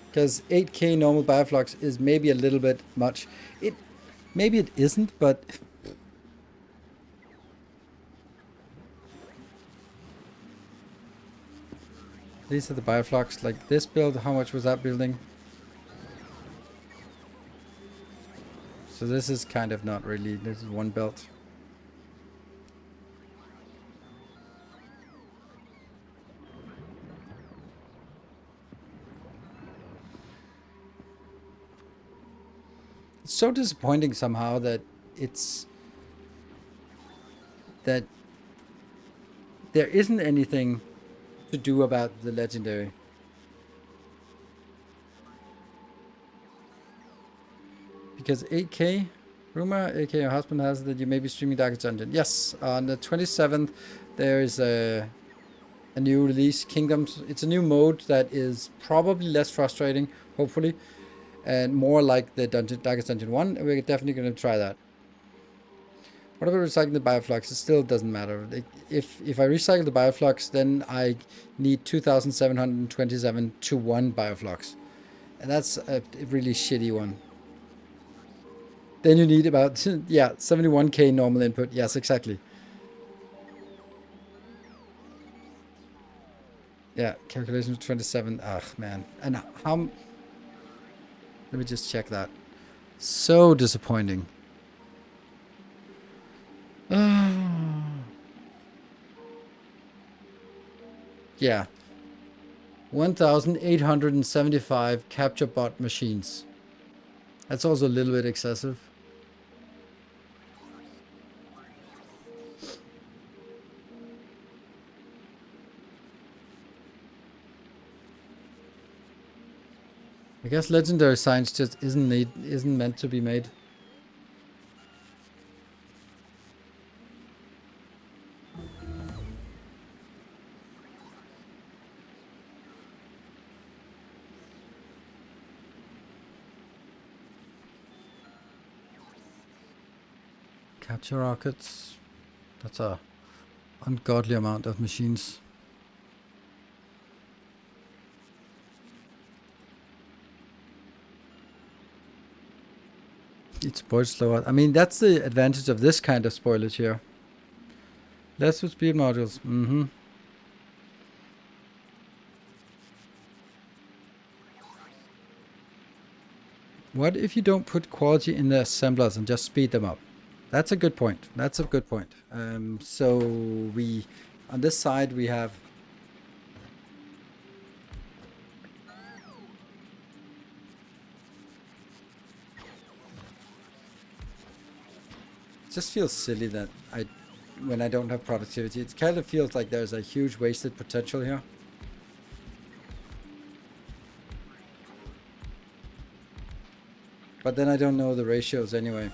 Because 8k normal bioflux is maybe a little bit much. Maybe it isn't, but... These are the bioflux. Like this build, how much was that building? So this is kind of not really, this is one belt. It's so disappointing somehow that that there isn't anything to do about the legendary. Because 8k, rumor, AK your husband has that you may be streaming Darkest Dungeon. Yes, on the 27th there is a new release, Kingdoms. It's a new mode that is probably less frustrating, hopefully, and more like the Darkest Dungeon 1. We're definitely going to try that. What about recycling the bioflux? It still doesn't matter. If I recycle the bioflux, then I need 2,727 to 1 bioflux. And that's a really shitty one. Then you need about, yeah, 71k normal input. Yes, exactly. Yeah, calculation of 27. Ugh, man. And how... Let me just check that. So disappointing. Yeah. 1,875 capture bot machines. That's also a little bit excessive. I guess legendary science just isn't meant to be made. Capture rockets. That's a ungodly amount of machines. It spoils slower. I mean, that's the advantage of this kind of spoilage here. Less with speed modules. Mm-hmm. What if you don't put quality in the assemblers and just speed them up? That's a good point. That's a good point. So we, on this side, we have... It just feels silly that when I don't have productivity, it kind of feels like there's a huge wasted potential here. But then I don't know the ratios anyway.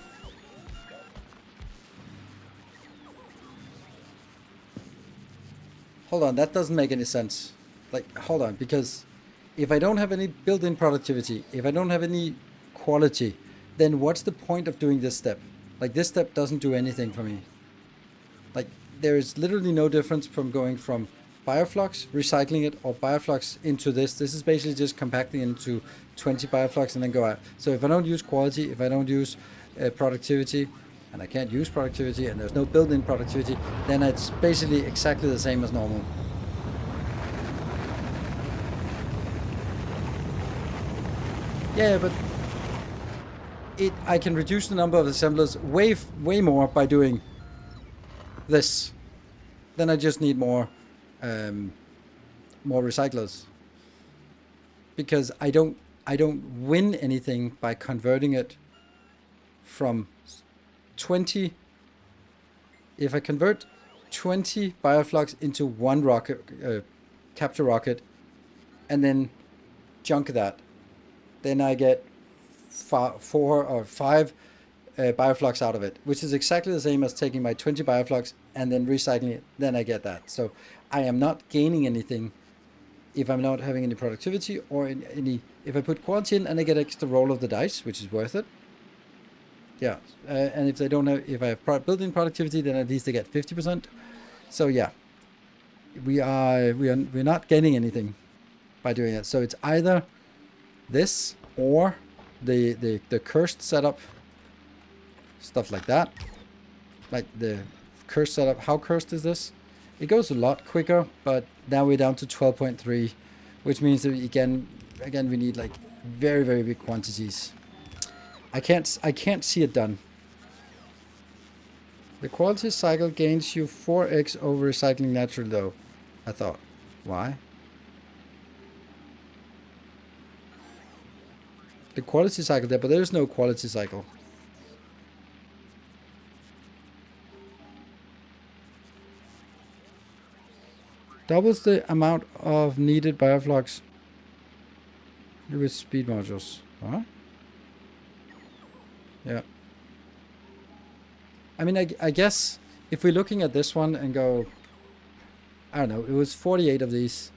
Hold on, that doesn't make any sense. Like, hold on, because if I don't have any built-in productivity, if I don't have any quality, then what's the point of doing this step? Like, this step doesn't do anything for me. Like, there is literally no difference from going from bioflux, recycling it, or bioflux into this. This is basically just compacting into 20 bioflux and then go out. So if I don't use quality, if I don't use productivity, and I can't use productivity, and there's no built-in productivity, then it's basically exactly the same as normal. Yeah, but I can reduce the number of assemblers way more by doing this. Then I just need more recyclers, because I don't win anything by converting it from 20. If I convert 20 bioflux into one rocket, capture rocket, and then junk that, then I get 4 or 5 bioflux out of it, which is exactly the same as taking my 20 bioflux and then recycling it. Then I get that. So I am not gaining anything if I'm not having any productivity or any. If I put quality in and I get extra roll of the dice, which is worth it. Yeah, and if they don't have, if I have built-in productivity, then at least they get 50%. So yeah, we're not gaining anything by doing it. So it's either this or the cursed setup, stuff like that. Like the cursed setup. How cursed is this? It goes a lot quicker, but now we're down to 12.3, which means that again we need like very big quantities. I can't see it done. The quality cycle gains you 4x over recycling naturally though, I thought. Why? The quality cycle there, but there is no quality cycle. Doubles the amount of needed bioflux with speed modules. Huh? Yeah. I mean, I guess if we're looking at this one and go, I don't know, it was 48 of these.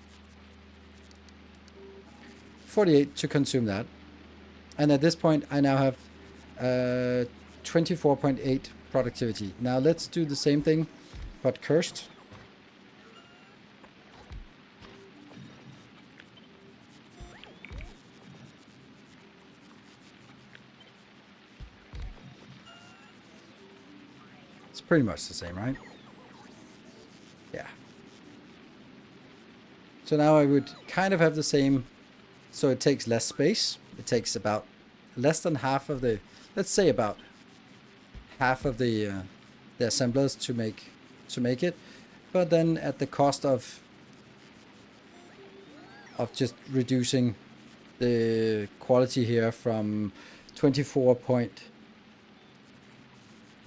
48 to consume that. And at this point, I now have 24.8 productivity. Now let's do the same thing, but cursed. It's pretty much the same, right? Yeah. So now I would kind of have the same, so it takes less space. It takes about less than half of the, let's say about half of the assemblers to make it, but then at the cost of just reducing the quality here from 24 point,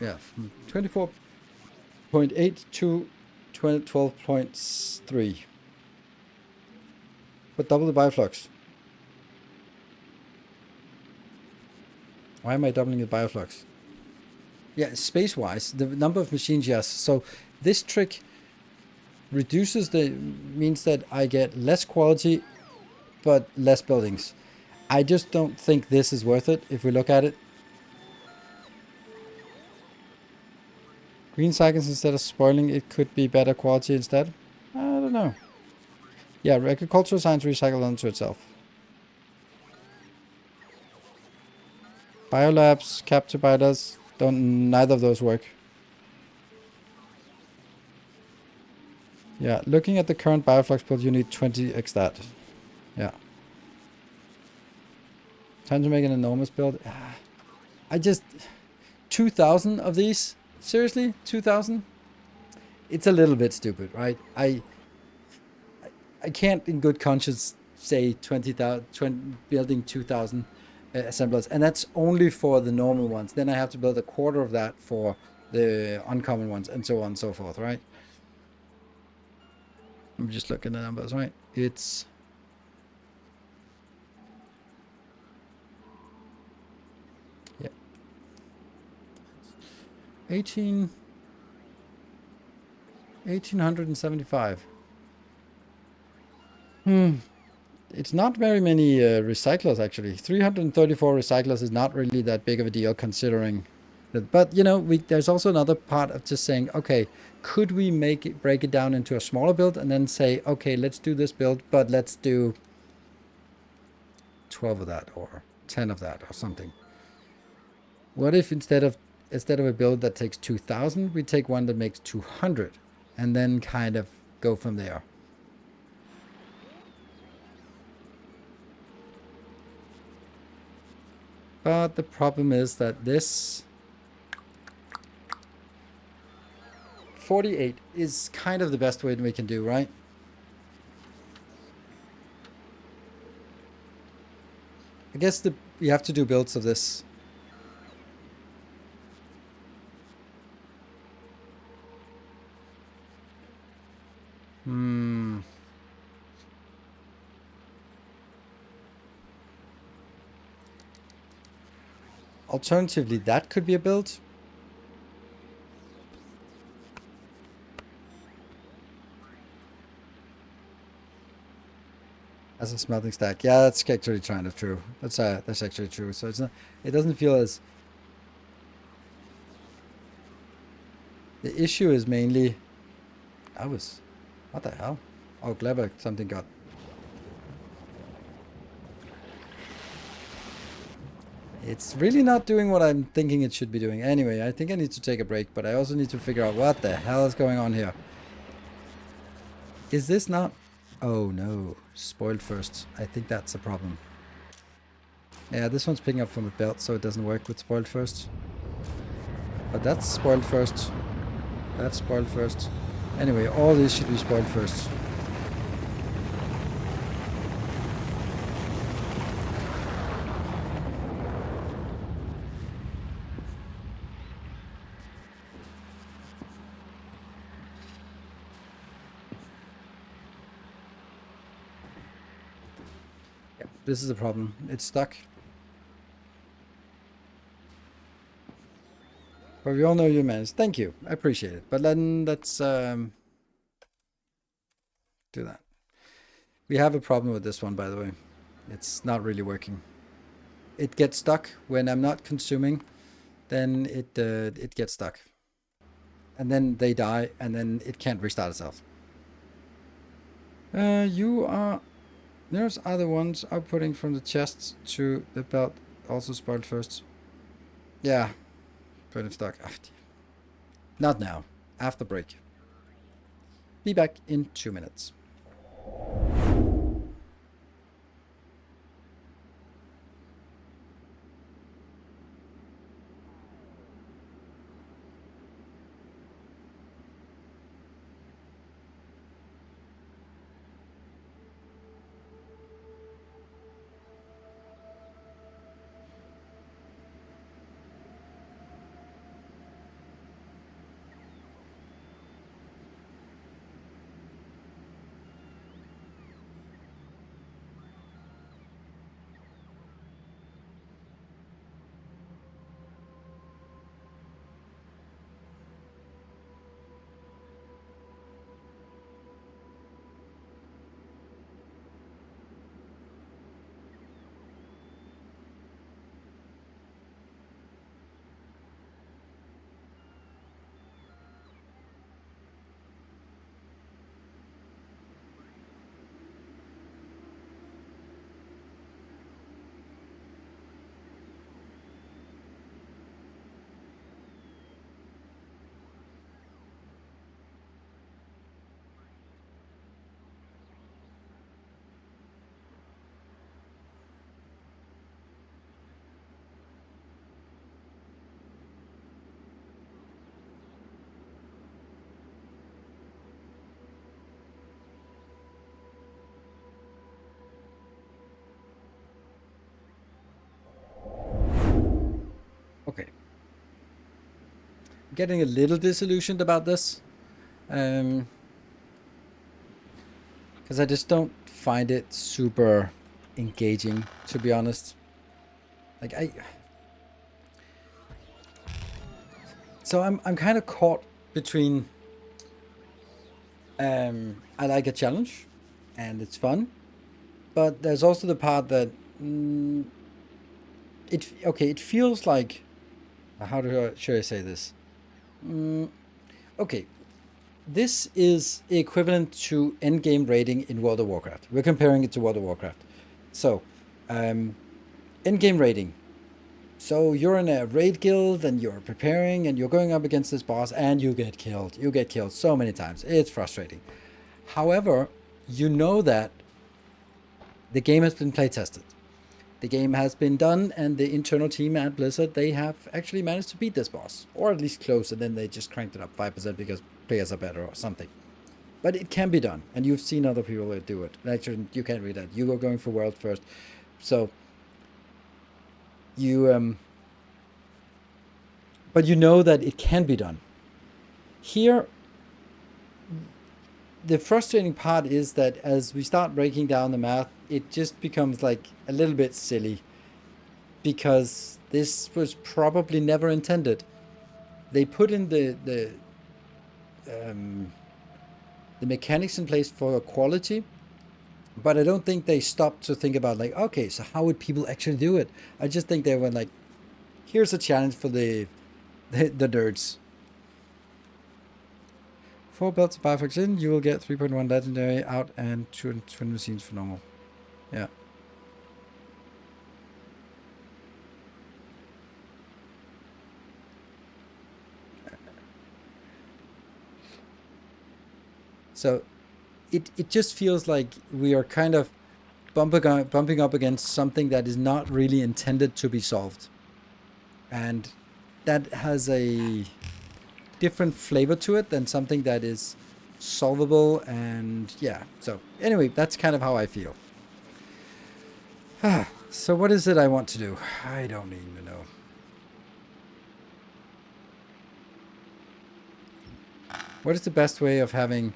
yeah, from 24.8 to 12.3, but double the bioflux. Why am I doubling the bioflux? Yeah, space-wise, the number of machines, yes. So this trick reduces means that I get less quality, but less buildings. I just don't think this is worth it if we look at it. Green cycles instead of spoiling, it could be better quality instead. I don't know. Yeah, agricultural science recycle onto itself. Biolabs, capture bioters, neither of those work. Yeah, looking at the current bioflux build, you need 20x that. Yeah. Time to make an enormous build. I just... 2,000 of these? Seriously? 2,000? It's a little bit stupid, right? I can't in good conscience say 20,000, building 2,000 assemblers. And that's only for the normal ones. Then I have to build a quarter of that for the uncommon ones and so on and so forth, right? I'm just looking at the numbers, right? It's... yeah. 1,875. It's not very many recyclers, actually. 334 recyclers is not really that big of a deal considering that. But, you know, there's also another part of just saying, okay, could we break it down into a smaller build and then say, okay, let's do this build, but let's do 12 of that or 10 of that or something. What if instead of a build that takes 2,000, we take one that makes 200 and then kind of go from there? But the problem is that this 48 is kind of the best way we can do, right? I guess we have to do builds of this. Alternatively, that could be a build. As a smelting stack. Yeah, that's actually kind of true. That's actually true. So it's not, it doesn't feel as... The issue is mainly... What the hell? Oh, clever. Something got... It's really not doing what I'm thinking it should be doing. Anyway, I think I need to take a break, but I also need to figure out what the hell is going on here. Is this not... Oh no, spoiled first. I think that's a problem. Yeah, this one's picking up from a belt, so it doesn't work with spoiled first. But that's spoiled first. That's spoiled first. Anyway, all these should be spoiled first. This is a problem. It's stuck. But we all know you managed. Thank you. I appreciate it. But then let's do that. We have a problem with this one, by the way. It's not really working. It gets stuck when I'm not consuming. Then it gets stuck. And then they die, and then it can't restart itself. There's other ones outputting from the chests to the belt, also spoiled first. Yeah, put it stuck. Not now, after break. Be back in 2 minutes. getting a little disillusioned about this. Because I just don't find it super engaging, to be honest. Like so I'm kind of caught between I like a challenge and it's fun, but there's also the part that it feels like should I say this? Okay, this is equivalent to endgame raiding in World of Warcraft. We're comparing it to World of Warcraft. So, endgame raiding. So you're in a raid guild and you're preparing and you're going up against this boss and you get killed. You get killed so many times. It's frustrating. However, you know that the game has been play tested. The game has been done, and the internal team at Blizzard, they have actually managed to beat this boss, or at least close, and then they just cranked it up 5% because players are better or something. But it can be done, and you've seen other people do it. Actually, you can't read that. You were going for world first, so you but you know that it can be done. Here, the frustrating part is that as we start breaking down the math, it just becomes like a little bit silly, because this was probably never intended. They put in the mechanics in place for quality, but I don't think they stopped to think about like, okay, so how would people actually do it? I just think they went like, here's a challenge for the nerds. 4 belts of Biflex in, you will get 3.1 legendary out and 220 machines for normal. Yeah. So it just feels like we are kind of bumping up against something that is not really intended to be solved. And that has a different flavor to it than something that is solvable. And yeah, so anyway, that's kind of how I feel. So what is it I want to do? I don't even know. What is the best way of having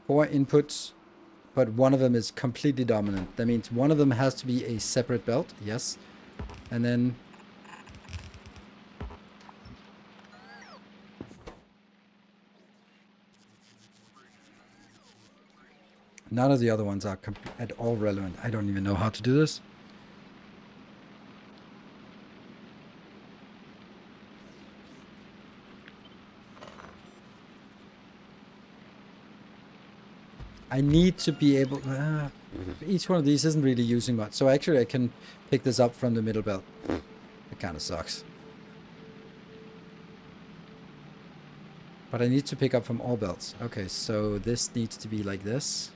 4 inputs, but one of them is completely dominant? That means one of them has to be a separate belt, yes. And then none of the other ones are at all relevant. I don't even know how to do this. I need to be able... each one of these isn't really using much. So actually I can pick this up from the middle belt. It kind of sucks. But I need to pick up from all belts. Okay, so this needs to be like this.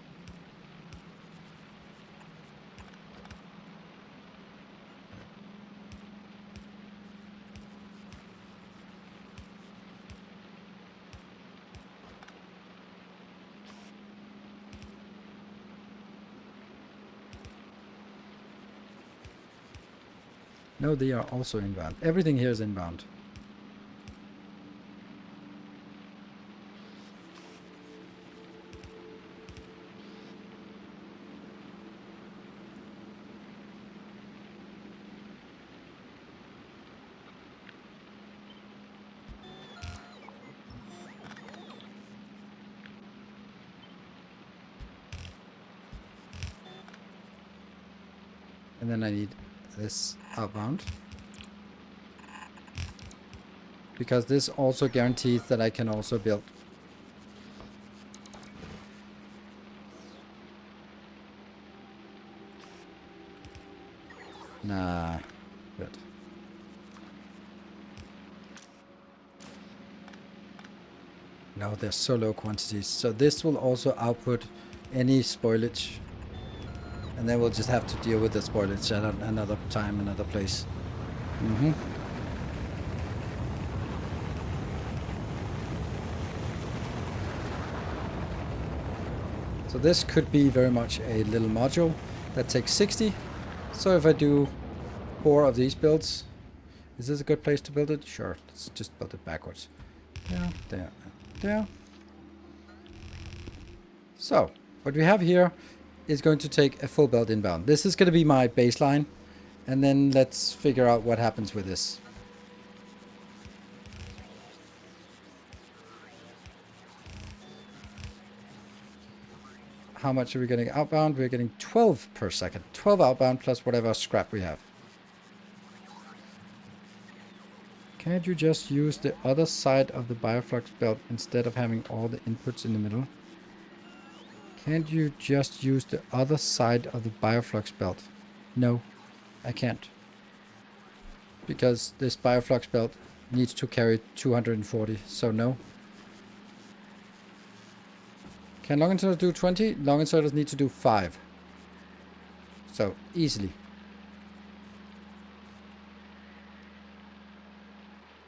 No, they are also inbound. Everything here is inbound. And then I need this outbound, because this also guarantees that I can also build. Nah, good. No, they're so low quantities. So this will also output any spoilage. And then we'll just have to deal with the spoilage at another time, another place. So this could be very much a little module that takes 60. So if I do 4 of these builds, Is this a good place to build it? Sure, let's just build it backwards. There, there, there. So, what we have here is going to take a full belt inbound. This is going to be my baseline, and then let's figure out what happens with this. How much are we getting outbound? We're getting 12 per second. 12 outbound plus whatever scrap we have. Can't you just use the other side of the bioflux belt instead of having all the inputs in the middle? Can't you just use the other side of the bioflux belt? No, I can't. Because this bioflux belt needs to carry 240, so no. Can long inserters do 20? Long inserters need to do 5. So, easily.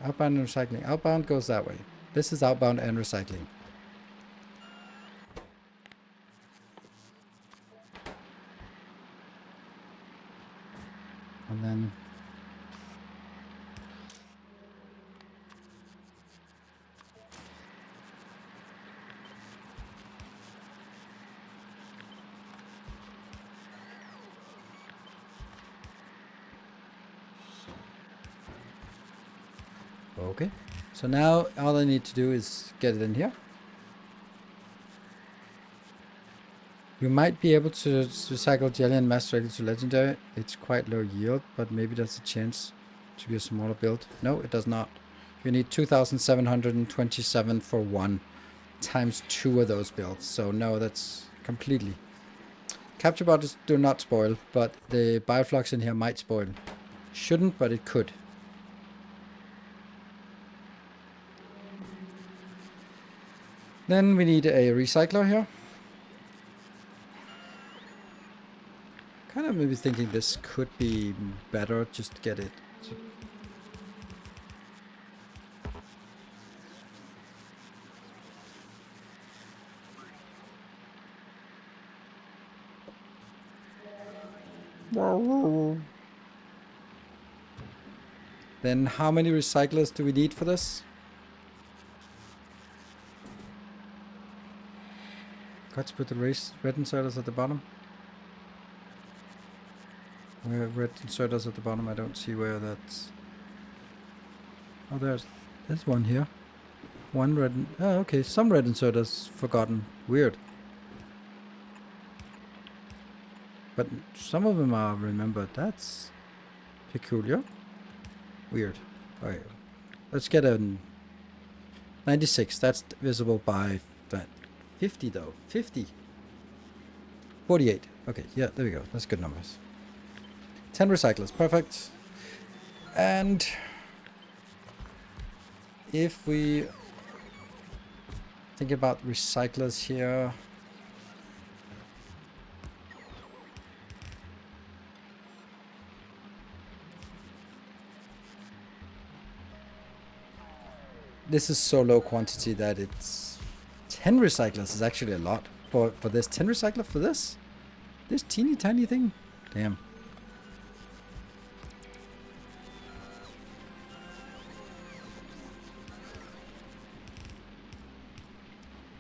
Outbound and recycling. Outbound goes that way. This is outbound and recycling. And then... Okay, so now all I need to do is get it in here. We might be able to recycle jelly and mass directly to legendary. It's quite low yield, but maybe there's a chance to be a smaller build. No, it does not. You need 2,727 for one, times 2 of those builds. So no, that's completely. Capture bottles do not spoil, but the bioflux in here might spoil. Shouldn't, but it could. Then we need a recycler here. Kind of maybe thinking this could be better, just to get it. Then how many recyclers do we need for this? Let's put the red inserters at the bottom. Where red inserters at the bottom? I don't see where that's... Oh, there's one here. One red... Oh, okay, some red inserters forgotten. Weird. But some of them are remembered. That's peculiar. Weird. Alright. Let's get a 96. That's visible by... 50 though. 50. 48. Okay, yeah, there we go. That's good numbers. 10 recyclers. Perfect. And if we think about recyclers here, this is so low quantity that it's 10 recyclers is actually a lot for this. 10 recycler for this teeny tiny thing. Damn.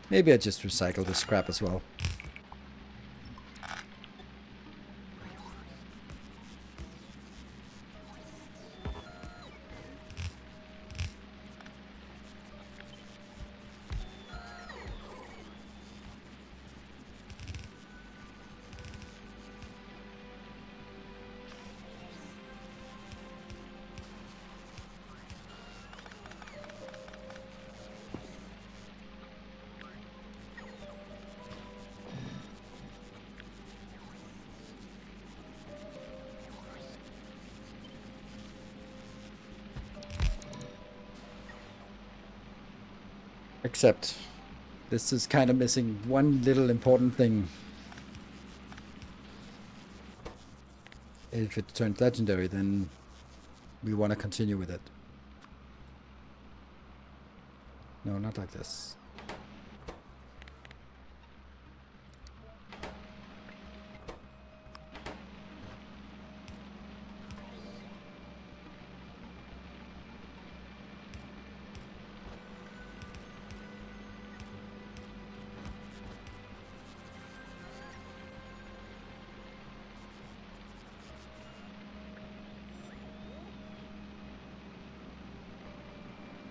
Maybe I just recycle the scrap as well. Except this is kind of missing one little important thing. If it turns legendary, then we want to continue with it. No, not like this.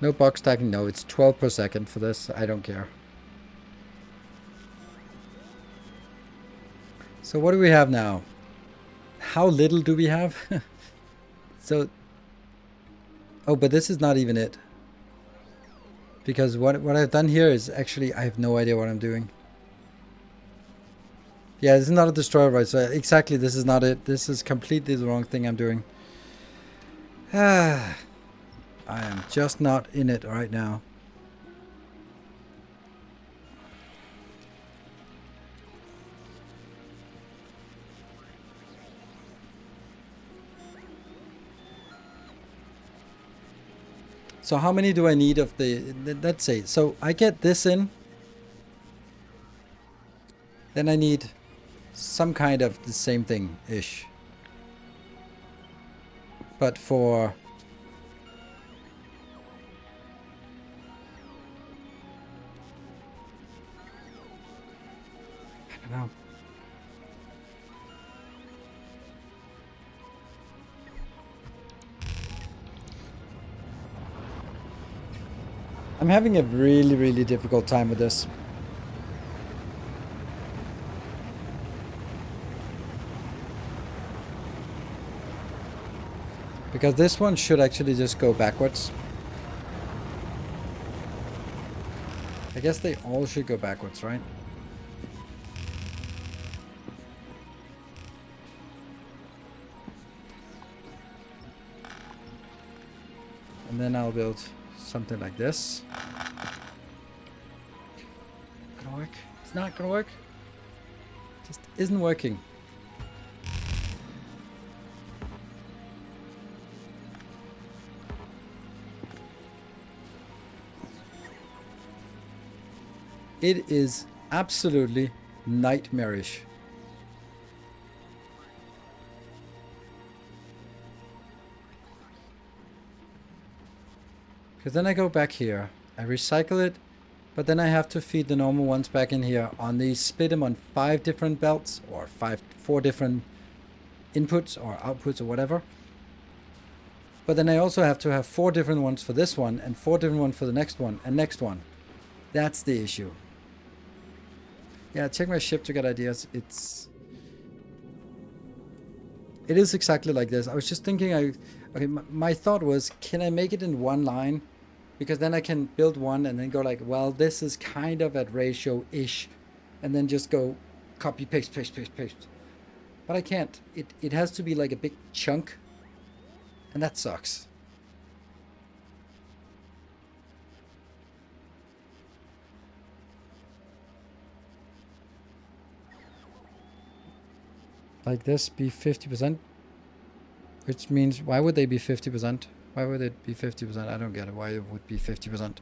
No box stacking. No, it's 12 per second for this. I don't care. So what do we have now? How little do we have? So, oh, but this is not even it. Because what I've done here is actually, I have no idea what I'm doing. Yeah, this is not a destroyer, right? So exactly, this is not it. This is completely the wrong thing I'm doing. Ah, I am just not in it right now. So how many do I need of the, let's say, so I get this in. Then I need some kind of the same thing-ish. But for... I don't know. I'm having a really, really difficult time with this. Because this one should actually just go backwards. I guess they all should go backwards, right? And then I'll build something like this. Gonna work? It's not gonna work. Just isn't working. It is absolutely nightmarish. Because then I go back here, I recycle it, but then I have to feed the normal ones back in here on these, split them on 5 different belts, or 4 different inputs or outputs or whatever. But then I also have to have 4 different ones for this one, and 4 different ones for the next one, and next one. That's the issue. Yeah, check my ship to get ideas. It is exactly like this. I was just thinking, okay, my thought was, can I make it in one line? Because then I can build one and then go like, well, this is kind of at ratio-ish. And then just go copy, paste, paste, paste, paste. But I can't. It has to be like a big chunk. And that sucks. Like this be 50%? Which means, why would they be 50%? Why would it be 50%? I don't get it. Why it would be 50%? Am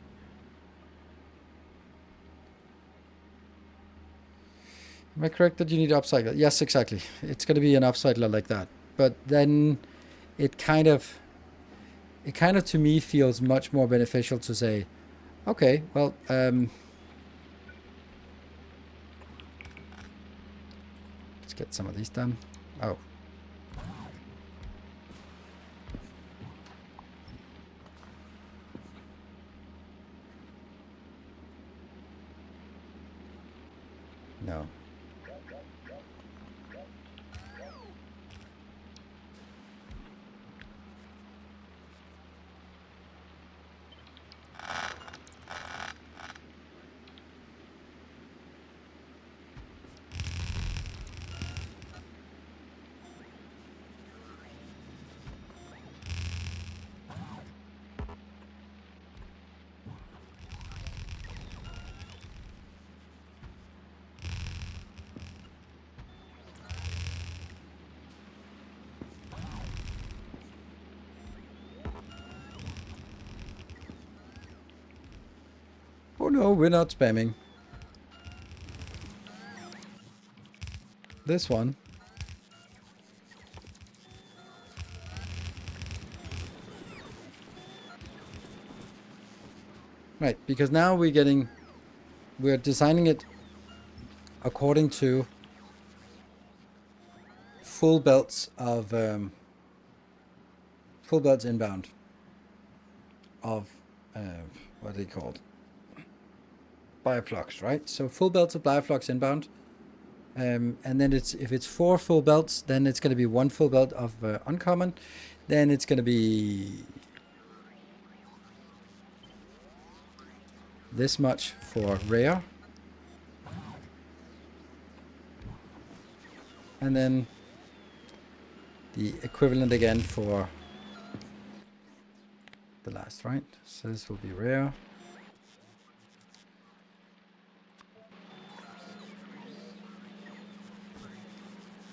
I correct that you need to upcycle? Yes, exactly. It's going to be an upcycler like that. But then it kind of to me feels much more beneficial to say, okay, well, let's get some of these done. Oh. No. Oh no, we're not spamming. This one. Right, because now we're designing it according to full belts inbound of what are they called? Bioflux, right? So full belts of Bioflux inbound. And then if it's 4 full belts, then it's going to be 1 full belt of uncommon. Then it's going to be this much for rare. And then the equivalent again for the last, right? So this will be rare.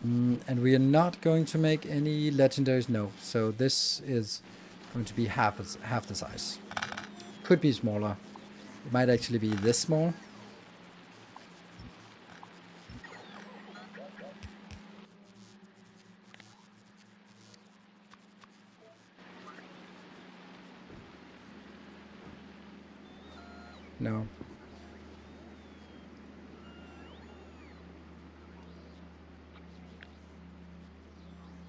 And we are not going to make any legendaries, no. So this is going to be half the size. Could be smaller. It might actually be this small. No.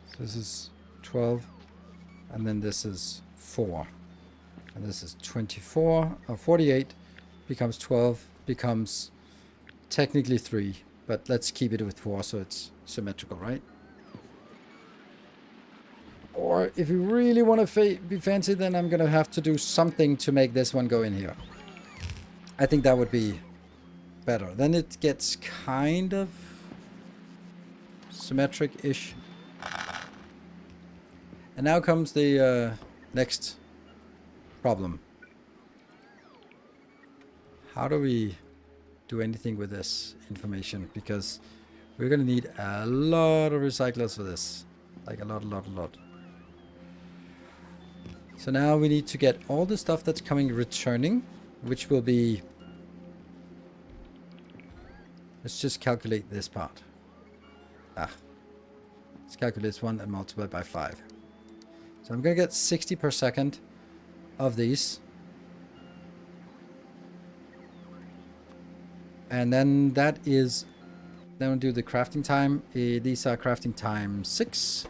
So this is 12, and then this is 4. And this is 24, or 48, becomes 12, becomes technically 3. But let's keep it with 4 so it's symmetrical, right? Or if you really want to be fancy, then I'm going to have to do something to make this one go in here. I think that would be better. Then it gets kind of symmetric-ish. And now comes the next problem. How do we do anything with this information? Because we're going to need a lot of recyclers for this. Like a lot. So now we need to get all the stuff that's coming returning, which will be... Let's just calculate this part. Let's calculate this one and multiply by 5. So I'm going to get 60 per second of these. And then that is... Then we'll do the crafting time. These are crafting time 6.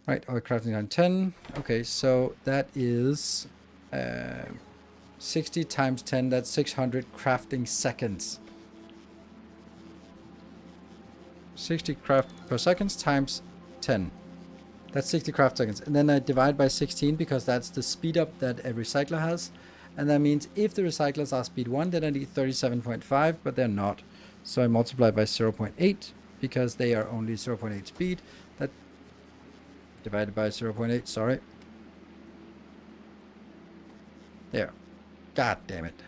Right, or crafting time 10. Okay, so that is 60 times 10. That's 600 crafting seconds. 60 craft per seconds times 10. That's 60 craft seconds. And then I divide by 16 because that's the speed up that a recycler has. And that means if the recyclers are speed 1, then I need 37.5, but they're not. So I multiply by 0.8 because they are only 0.8 speed. That divided by 0.8, sorry. There. God damn it.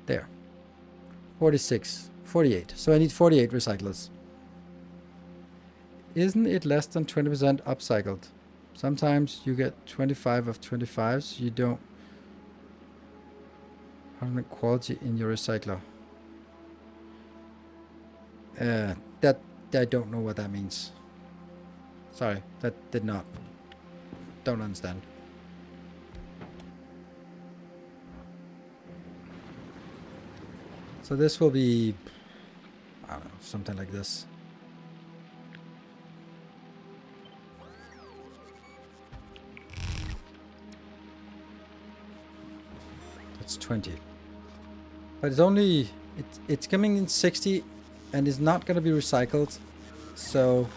There. 46. 48. So I need 48 recyclers. Isn't it less than 20% upcycled? Sometimes you get 25 of 25s. You don't have quality in your recycler. That I don't know what that means. Sorry, that did not. Don't understand. So this will be, I don't know, something like this. That's 20. But it's only, it's coming in 60 and it's not going to be recycled. So,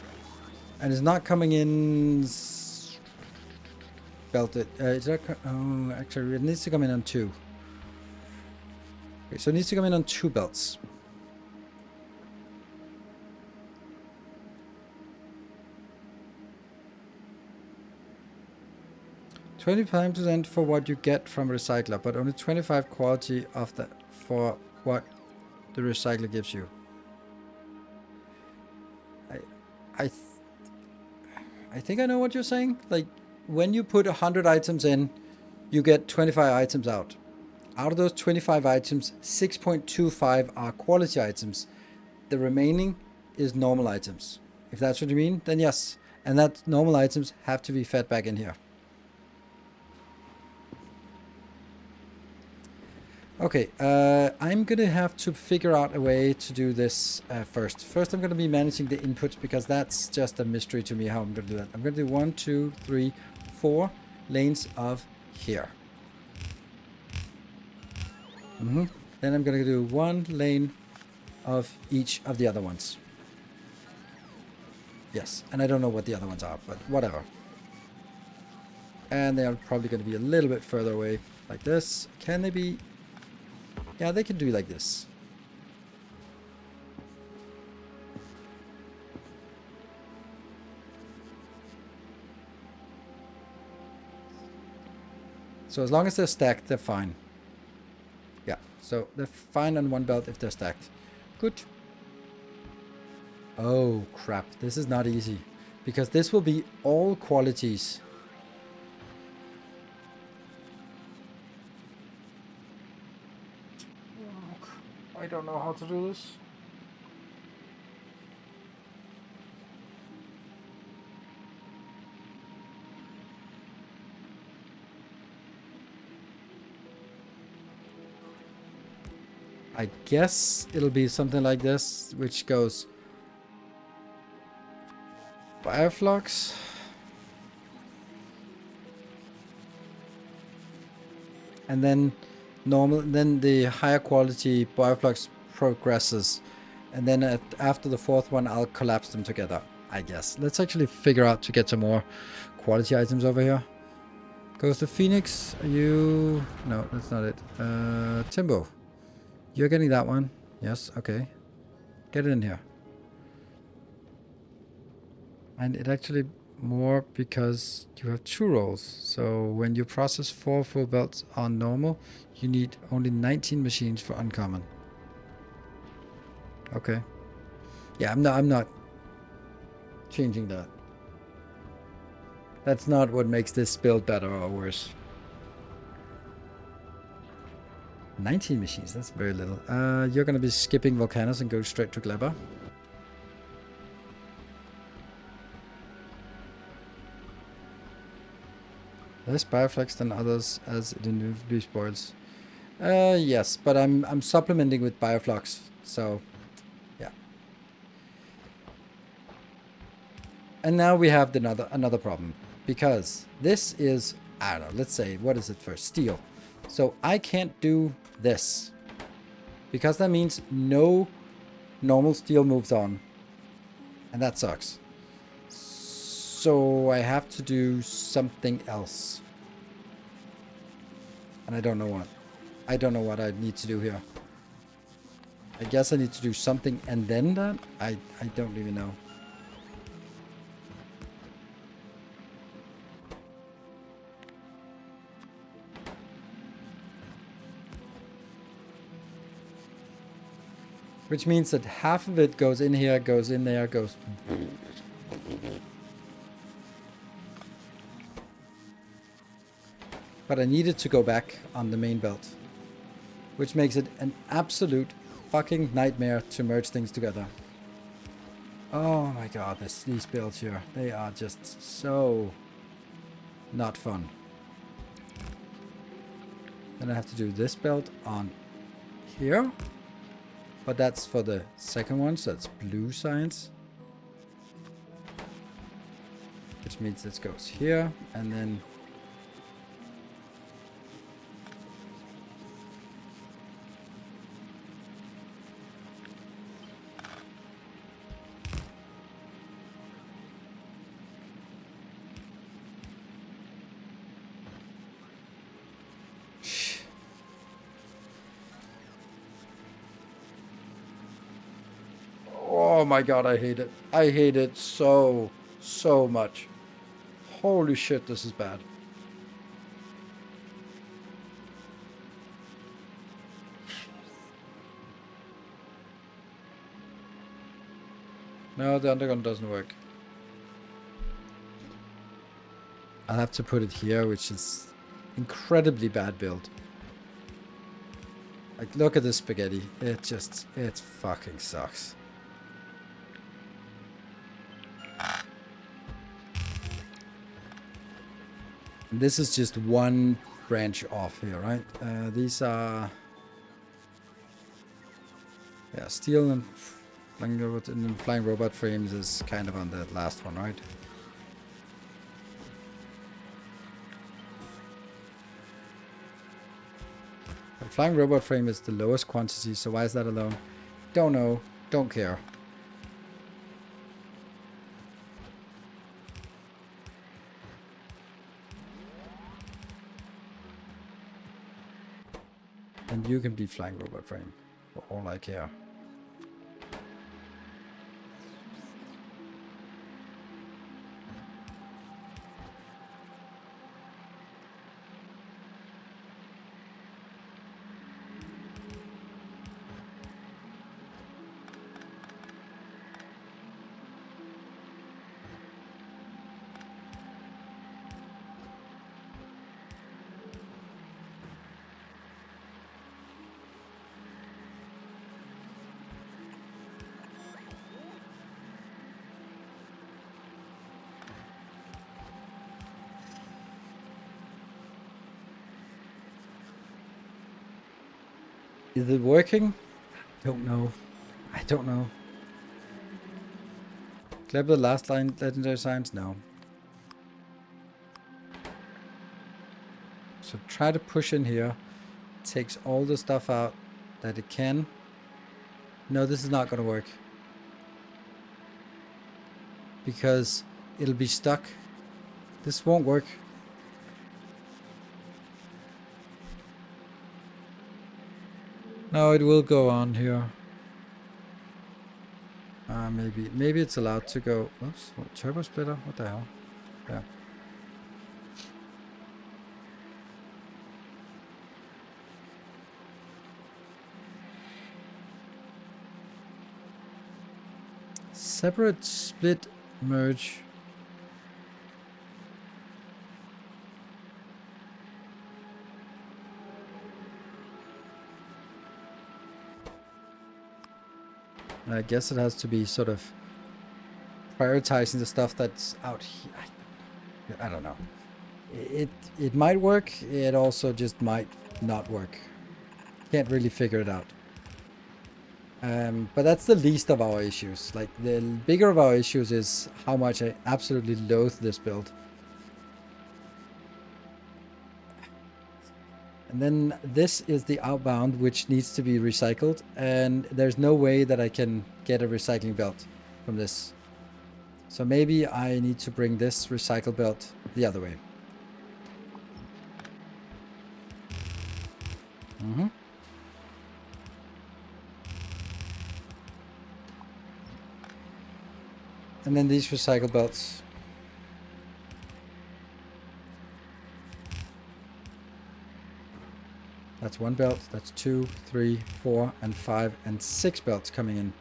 and it's not coming in belted. It's not, oh, actually it needs to come in on 2. Okay, so it needs to come in on 2 belts. $25% for what you get from recycler, but only 25 quality of that for what the recycler gives you. I think I know what you're saying. Like when you put 100 items in, you get 25 items out. Out of those 25 items, 6.25 are quality items. The remaining is normal items. If that's what you mean, then yes. And that normal items have to be fed back in here. Okay, I'm gonna have to figure out a way to do this first. First, I'm gonna be managing the inputs because that's just a mystery to me how I'm gonna do that. I'm gonna do 1, 2, 3, 4 lanes of here. Then I'm gonna do 1 lane of each of the other ones. Yes, and I don't know what the other ones are, but whatever. And they are probably gonna be a little bit further away, like this. Can they be? Yeah, they can do like this. So as long as they're stacked, they're fine. Yeah, so they're fine on one belt if they're stacked. Good. Oh, crap. This is not easy. Because this will be all qualities. I don't know how to do this. I guess it'll be something like this, which goes Fireflux. And then then the higher quality Bioflux progresses. And then after the fourth one, I'll collapse them together, I guess. Let's actually figure out to get some more quality items over here. Goes to Phoenix. Are you... No, that's not it. Timbo. You're getting that one. Yes, okay. Get it in here. And it actually more because you have 2 rolls. So when you process 4 full belts on normal, you need only 19 machines for uncommon. Okay. Yeah, I'm not changing that. That's not what makes this build better or worse. 19 machines, that's very little. You're gonna be skipping Volcanus and go straight to Gleba. Less Bioflex than others as it inevitably spoils. Yes, but I'm supplementing with Bioflux, so yeah. And now we have another problem, because this is, I don't know, let's say, what is it first? Steel. So I can't do this, because that means no normal steel moves on, and that sucks. So I have to do something else, and I don't know what. I don't know what I need to do here. I guess I need to do something and then that? I don't even know. Which means that half of it goes in here, goes in there, goes... But I need it to go back on the main belt. Which makes it an absolute fucking nightmare to merge things together. Oh my god, these builds here. They are just so not fun. Then I have to do this belt on here. But that's for the second one, so that's blue science. Which means this goes here, and then... Oh my god, I hate it. I hate it so much. Holy shit, this is bad. No, the undergun doesn't work. I'll have to put it here, which is incredibly bad build. Like, look at this spaghetti. It fucking sucks. And this is just one branch off here, right? These are Yeah, steel and flying robot frames is kind of on the last one, right? The flying robot frame is the lowest quantity, so why is that alone? Don't know. Don't care. And you can be flying robot frame, for all I care. Is it working? Don't know. I don't know. Clever last line legendary signs? No. So try to push in here. Takes all the stuff out that it can. No, this is not going to work. Because it'll be stuck. This won't work. No, it will go on here. Maybe it's allowed to go. Oops, what, turbo splitter? What the hell? Yeah. Separate split merge. I guess it has to be sort of prioritizing the stuff that's out here. I don't know. It might work. It also just might not work. Can't really figure it out. But that's the least of our issues. Like, the bigger of our issues is how much I absolutely loathe this build. And then this is the outbound, which needs to be recycled. And there's no way that I can get a recycling belt from this. So maybe I need to bring this recycle belt the other way. And then these recycle belts. That's one belt, that's 2, 3, 4, and 5, and 6 belts coming in.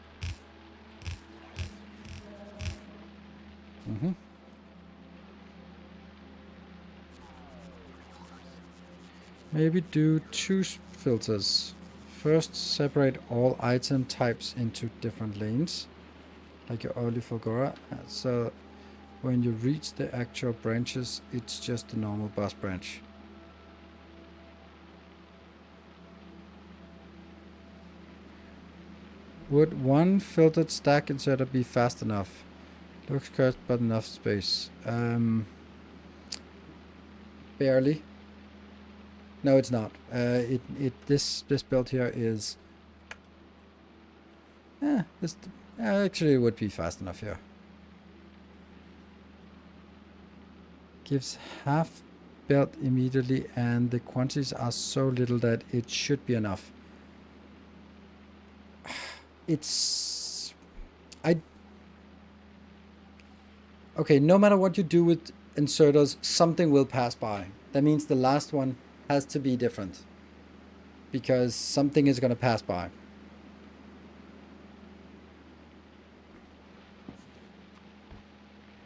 Maybe do 2 filters. First, separate all item types into different lanes, like your early Fulgora. So when you reach the actual branches, it's just a normal boss branch. Would one filtered stack inserter be fast enough? Looks cursed, but enough space. Barely. No, it's not. This build here is. This actually would be fast enough here. Gives half belt immediately, and the quantities are so little that it should be enough. It's... Okay, no matter what you do with inserters, something will pass by. That means the last one has to be different. Because something is going to pass by.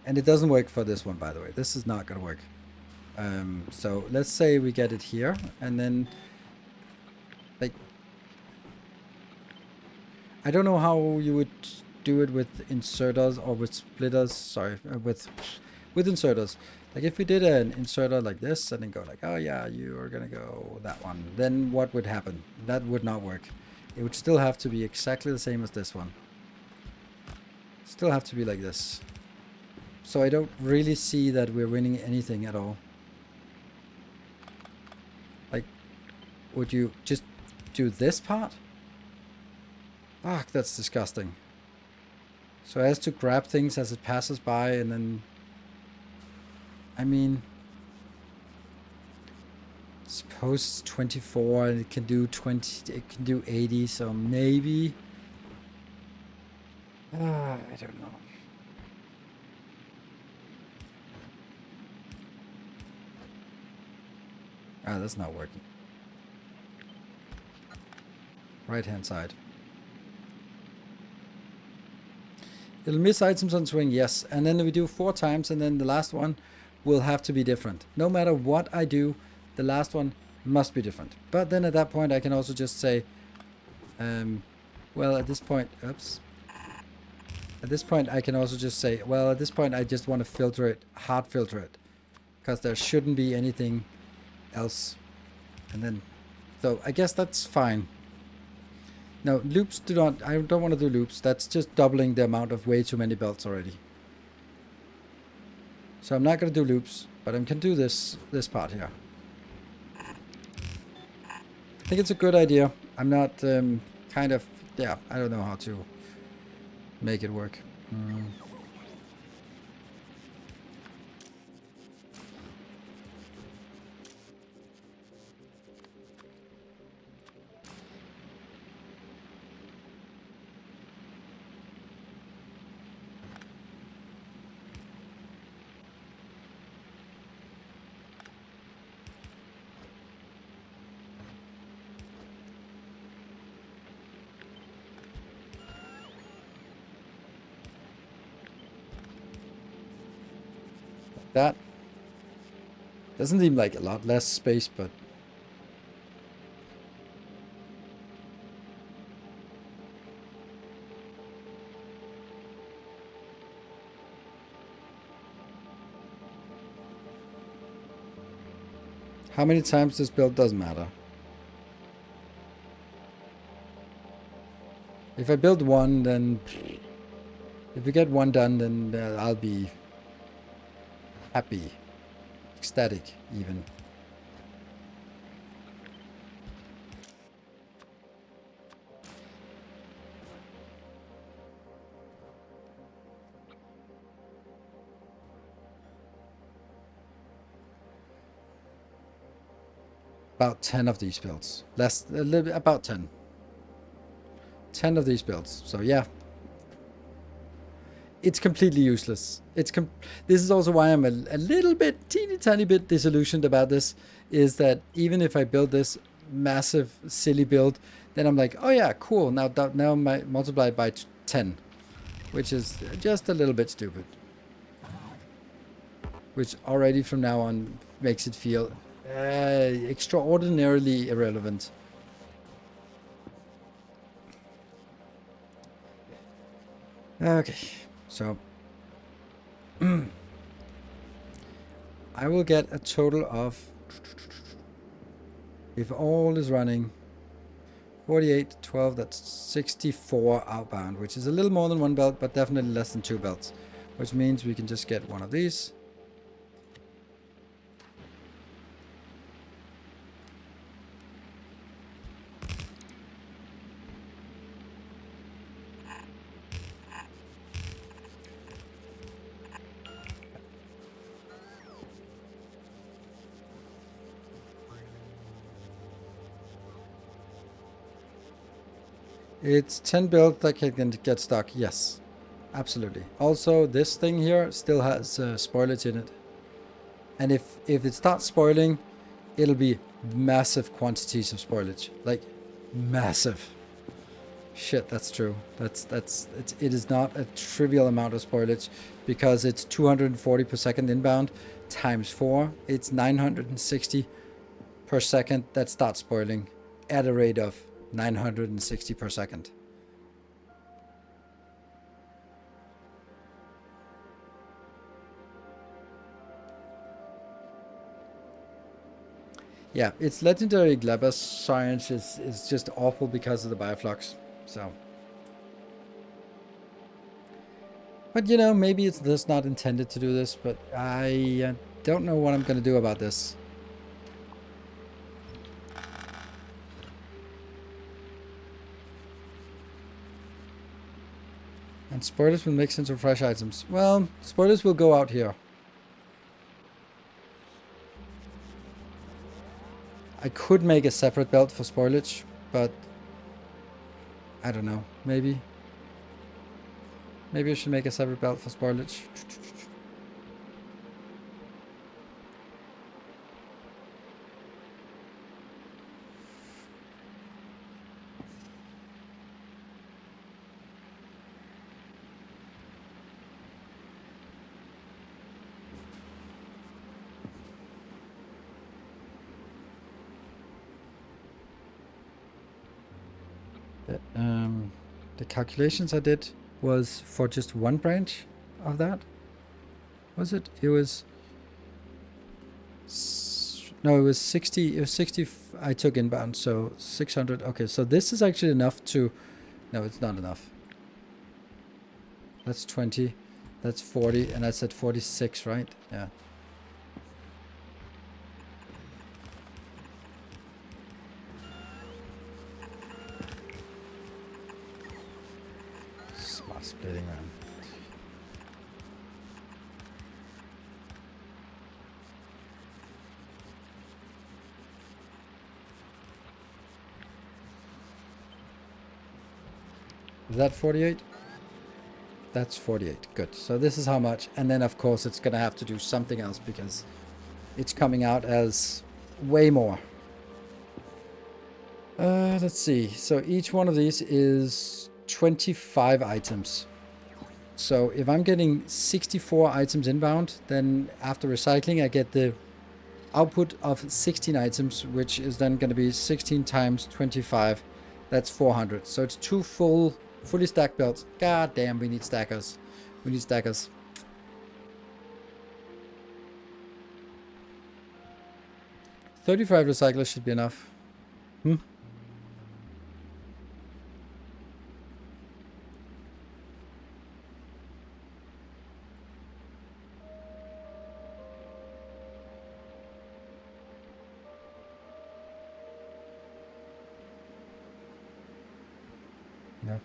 And it doesn't work for this one, by the way. This is not going to work. So let's say we get it here, and then... like... I don't know how you would do it with inserters or with splitters. Sorry, with inserters. Like if we did an inserter like this and then go like, oh yeah, you are gonna go that one. Then what would happen? That would not work. It would still have to be exactly the same as this one. Still have to be like this. So I don't really see that we're winning anything at all. Like, would you just do this part? Fuck, that's disgusting. So it has to grab things as it passes by, and then... I mean... suppose it's 24 and it can do 20, it can do 80, so maybe... I don't know. Ah, that's not working. Right hand side. It'll miss items on swing, yes. And then we do 4 times, and then the last one will have to be different. No matter what I do, the last one must be different. But then at that point, I can also just say, well, at this point, oops. At this point, I can also just say, well, at this point, I just want to filter it, hard filter it. Because there shouldn't be anything else. And then, so I guess that's fine. No, loops do not, I don't want to do loops. That's just doubling the amount of way too many belts already. So I'm not going to do loops, but I can do this part here. I think it's a good idea. I'm not kind of, yeah, I don't know how to make it work. That doesn't seem like a lot less space, but how many times this build doesn't matter. If I build one, then if we get one done, then I'll be happy, ecstatic even. About 10 of these builds. Less, a little bit, about 10. 10 of these builds. So yeah, it's completely useless. This is also why I'm a little bit, teeny tiny bit disillusioned about this, is that even if I build this massive silly build, then I'm like, oh yeah, cool. Now my multiply by 10, which is just a little bit stupid. Which already from now on makes it feel extraordinarily irrelevant. Okay, so I will get a total of, if all is running, 48, 12, that's 64 outbound, which is a little more than 1 belt, but definitely less than 2 belts, which means we can just get one of these. It's 10 build that can get stuck, yes. Absolutely. Also, this thing here still has spoilage in it. And if it starts spoiling, it'll be massive quantities of spoilage. Like, massive. Shit, that's true. It is not a trivial amount of spoilage, because it's 240 per second inbound times 4. It's 960 per second that starts spoiling at a rate of 960 per second. Yeah, its legendary Glabus science is just awful because of the Bioflux. So, but you know, maybe it's just not intended to do this, but I don't know what I'm gonna do about this. And spoilers will mix into fresh items. Well, spoilers will go out here. I could make a separate belt for spoilage, but I don't know. Maybe I should make a separate belt for spoilage. The calculations I did was for just one branch of that. Was it? It was... No, it was 60. It was 60 I took inbound, so 600. Okay, so this is actually enough to... No, it's not enough. That's 20. That's 40, and I said 46, right? Yeah. Smart splitting ram. Is that 48? That's 48. Good. So this is how much. And then, of course, it's going to have to do something else because it's coming out as way more. Let's see. So each one of these is 25 items. So if I'm getting 64 items inbound, then after recycling, I get the output of 16 items, which is then going to be 16 times 25. That's 400. So it's two fully stacked belts. God damn, we need stackers. We need stackers. $35 recyclers should be enough. Yeah.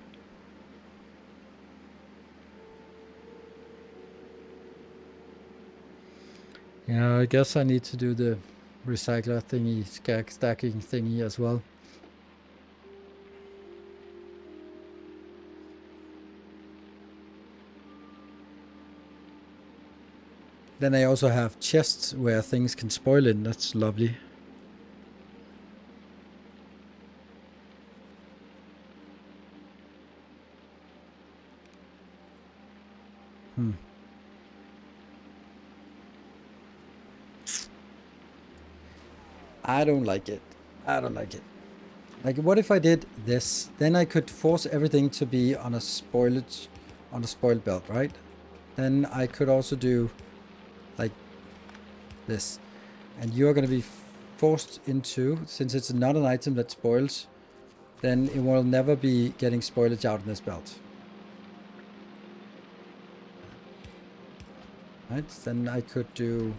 Yeah, I guess I need to do the recycler thingy, stacking thingy as well. Then I also have chests where things can spoil in. That's lovely. I don't like it. I don't like it. Like, what if I did this? Then I could force everything to be on a spoiled belt, right? Then I could also do like this. And you're going to be forced into, since it's not an item that spoils, then it will never be getting spoilage out in this belt. Right? Then I could do...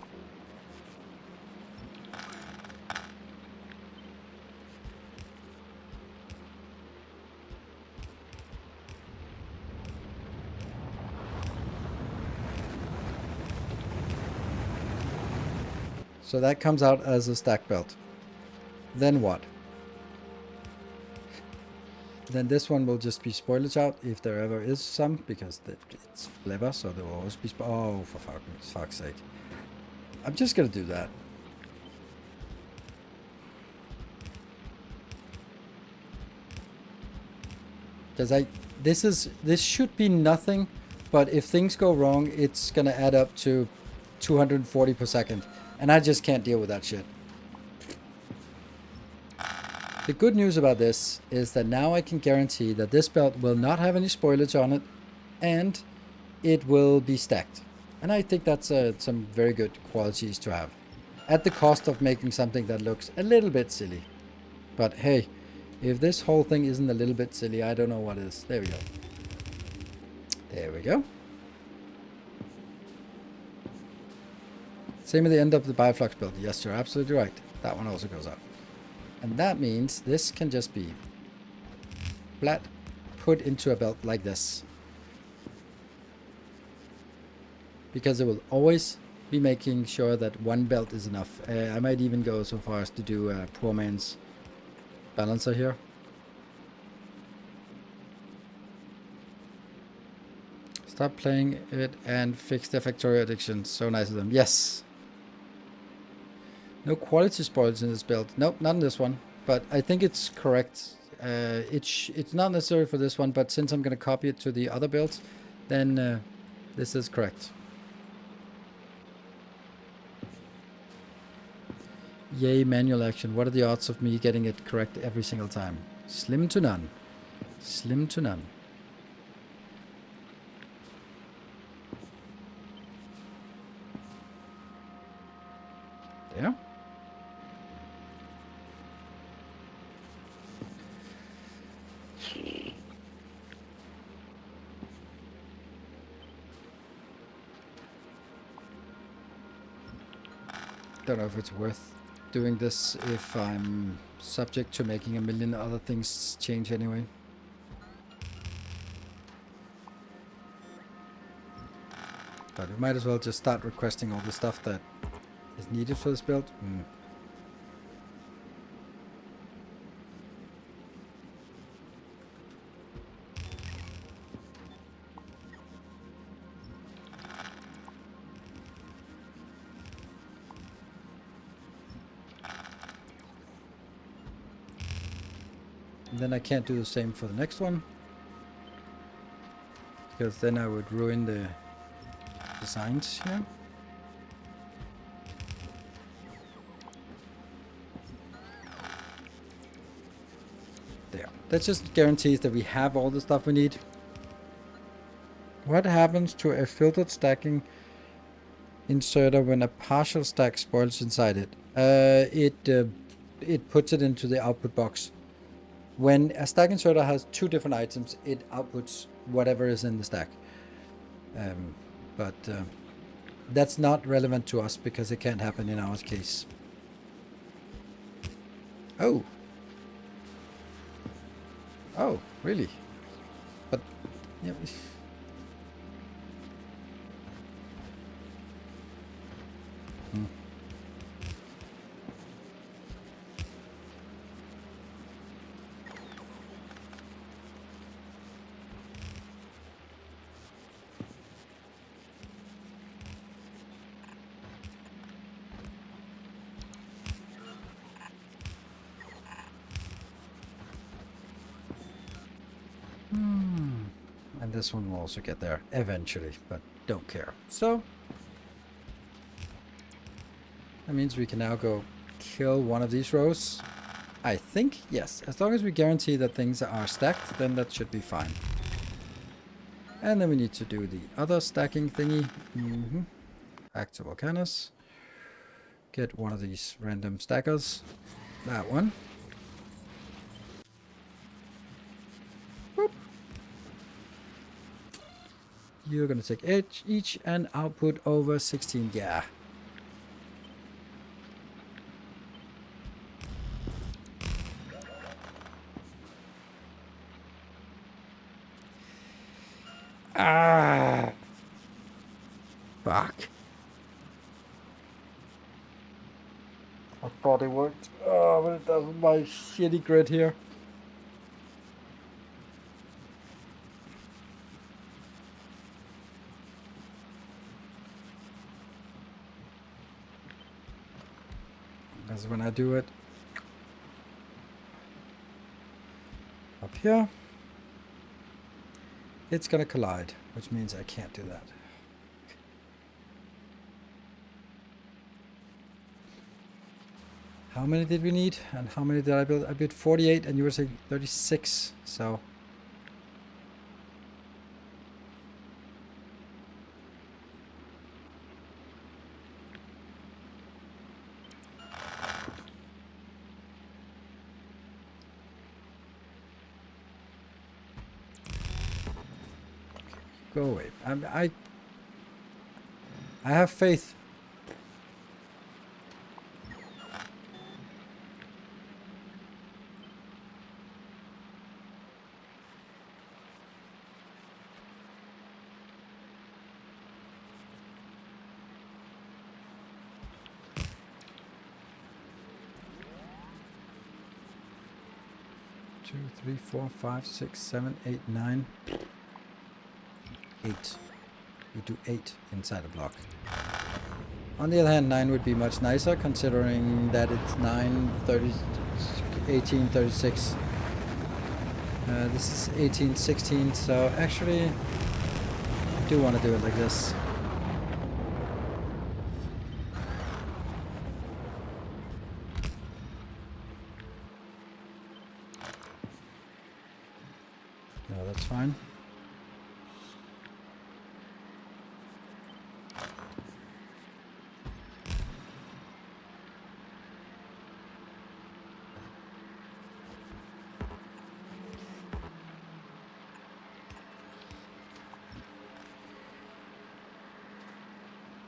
So that comes out as a stack belt. Then what? Then this one will just be spoilage out if there ever is some, because it's clever, so there will always be... Oh, for fuck's sake. I'm just gonna do that. Because this should be nothing, but if things go wrong, it's gonna add up to 240 per second. And I just can't deal with that shit. The good news about this is that now I can guarantee that this belt will not have any spoilage on it, and it will be stacked. And I think that's some very good qualities to have. at the cost of making something that looks a little bit silly. But hey, if this whole thing isn't a little bit silly, I don't know what is. There we go. There we go. Same at the end of the Bioflux build. Yes, you're absolutely right. That one also goes out. And that means this can just be flat put into a belt like this. Because it will always be making sure that one belt is enough. I might even go so far as to do a poor man's balancer here. Stop playing it and fix the Factorio addiction. So nice of them. Yes. No quality spoils in this build. Nope, not in this one. But I think it's correct. It's not necessary for this one, but since I'm going to copy it to the other builds, then this is correct. Yay, manual action. What are the odds of me getting it correct every single time? Slim to none. Slim to none. There. Don't know if it's worth doing this if I'm subject to making a million other things change anyway. But we might as well just start requesting all the stuff that is needed for this build. And then I can't do the same for the next one, because then I would ruin the designs here. There. That just guarantees that we have all the stuff we need. What happens to a filtered stacking inserter when a partial stack spoils inside it? It puts it into the output box. When a stack inserter has two different items, it outputs whatever is in the stack. But that's not relevant to us because it can't happen in our case. Oh. Oh, really? But, yeah. And this one will also get there eventually, but don't care. So that means we can now go kill one of these rows. I think, yes. As long as we guarantee that things are stacked, then that should be fine. And then we need to do the other stacking thingy. Back to Volcanus. Get one of these random stackers. That one. Boop. You're gonna take each and output over 16. Yeah. Ah. Fuck. I thought it worked. Oh, but it doesn't. My shitty grid here. That's when I do it. Up here. It's gonna collide, which means I can't do that. How many did we need? And how many did I build? I built 48 and you were saying 36, so... Go away. I have faith. Two, three, four, five, six, 7, 8, 9. 8. We do 8 inside a block. On the other hand, 9 would be much nicer, considering that it's 9, 30, 18, 36. This is 18, 16, so actually, I do want to do it like this. No, that's fine.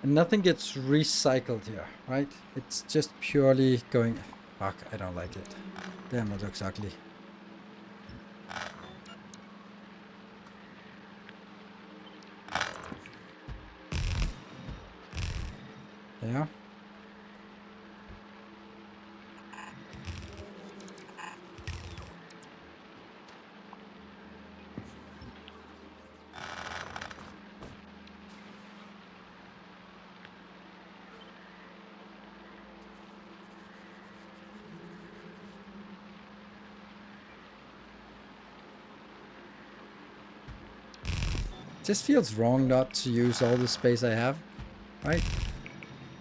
And nothing gets recycled here, right? It's just purely going... Fuck, I don't like it. Damn, that looks ugly. Yeah. Just feels wrong not to use all the space I have, right?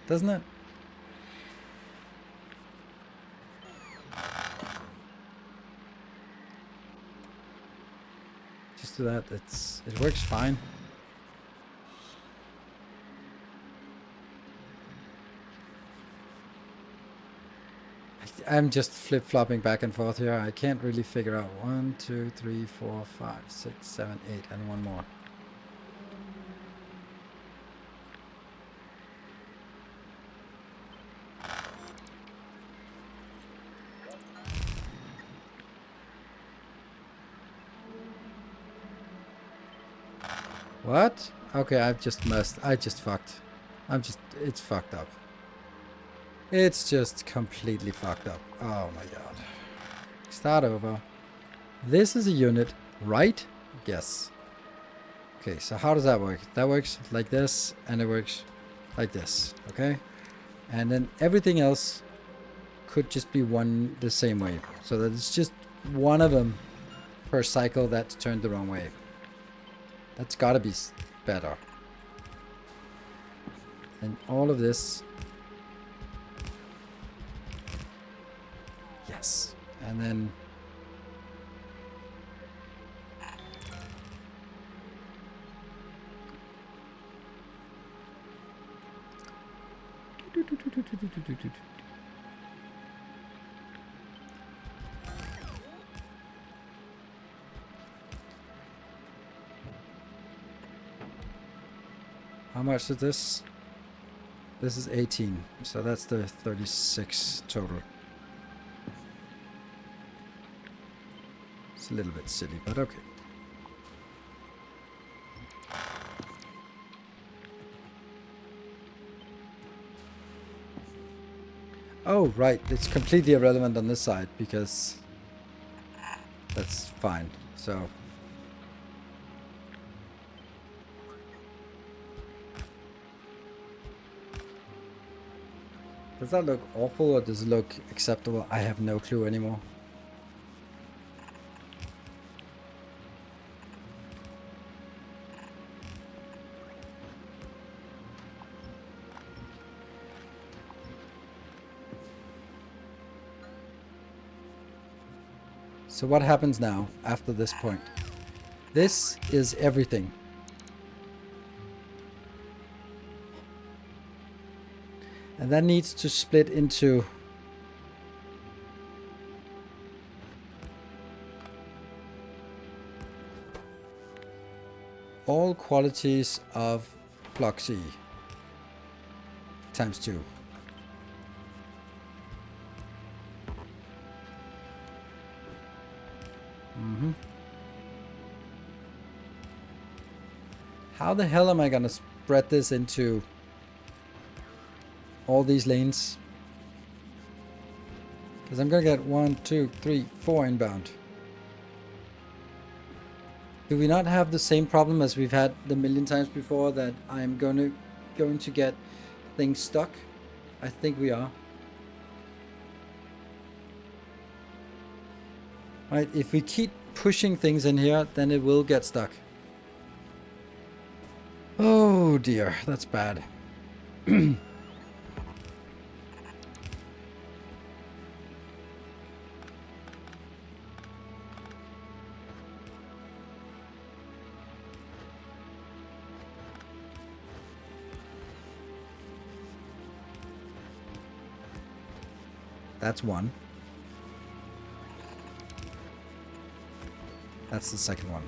Doesn't it? Just do that. It works fine. I'm just flip-flopping back and forth here. I can't really figure out 1, 2, 3, 4, 5, 6, 7, 8, and one more. What? Okay, I just fucked. It's fucked up. It's just completely fucked up. Oh my god. Start over. This is a unit, right? Yes. Okay, so how does that work? That works like this, and it works like this, okay? And then everything else could just be the same way. So that it's just one of them per cycle that's turned the wrong way. That's gotta be better. And all of this. Yes. And then... How much is this? This is 18, so that's the 36 total. It's a little bit silly, but okay. Oh, right, it's completely irrelevant on this side, because that's fine, so... Does that look awful or does it look acceptable? I have no clue anymore. So what happens now after this point? This is everything. And that needs to split into all qualities of Floxy times 2. How the hell am I gonna spread this into all these lanes? Because I'm gonna get 1, 2, 3, 4 inbound. Do we not have the same problem as we've had the million times before, that I'm going to get things stuck? I think we are. Right, if we keep pushing things in here, then it will get stuck. Oh dear, that's bad. That's one. That's the second one.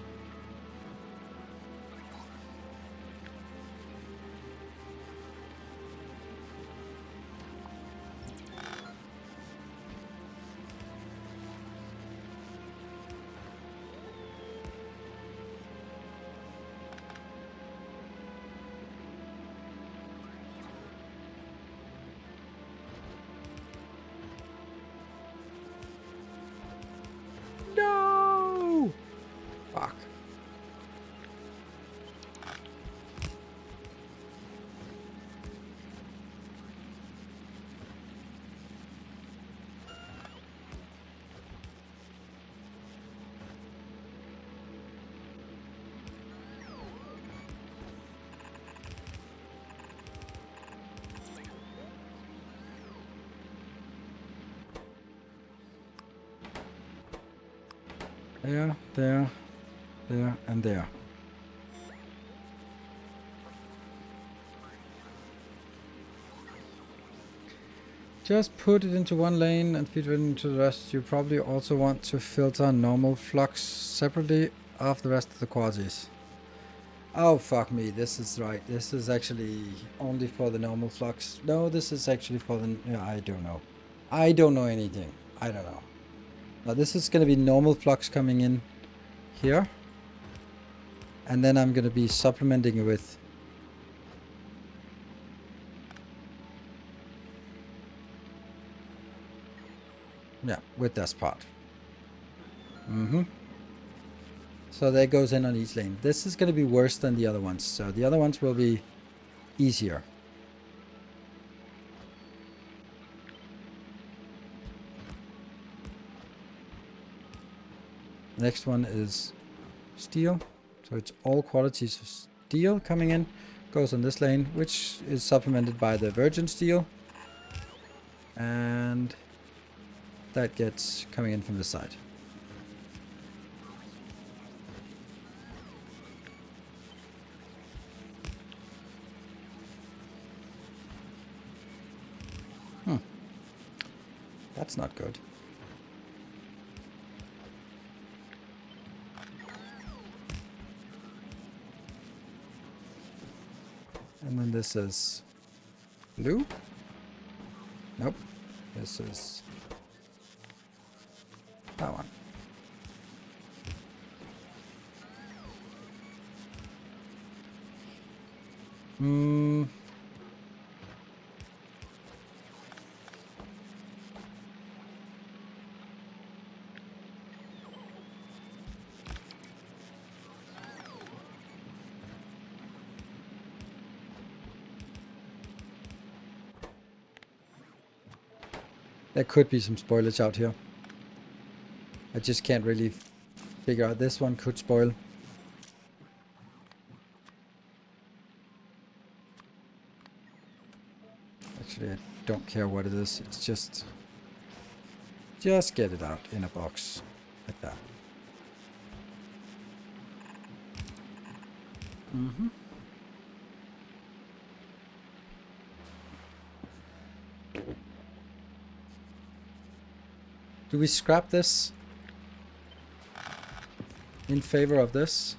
No! Fuck. There, there, there, and there. Just put it into one lane and feed it into the rest. You probably also want to filter normal flux separately of the rest of the quasies. Oh fuck me, this is right. This is actually only for the normal flux. No, this is actually for the... Yeah, I don't know. I don't know anything. I don't know. Now this is going to be normal flux coming in here. And then I'm going to be supplementing it with... Yeah, with this part. So that goes in on each lane. This is going to be worse than the other ones. So the other ones will be easier. Next one is steel. So it's all qualities of steel coming in. Goes on this lane, which is supplemented by the virgin steel. And that gets coming in from this side. That's not good. And then this is blue. Nope. This is that one. There could be some spoilage out here. I just can't really figure out. This one could spoil. Actually, I don't care what it is. It's just get it out in a box like that. Do we scrap this in favor of this?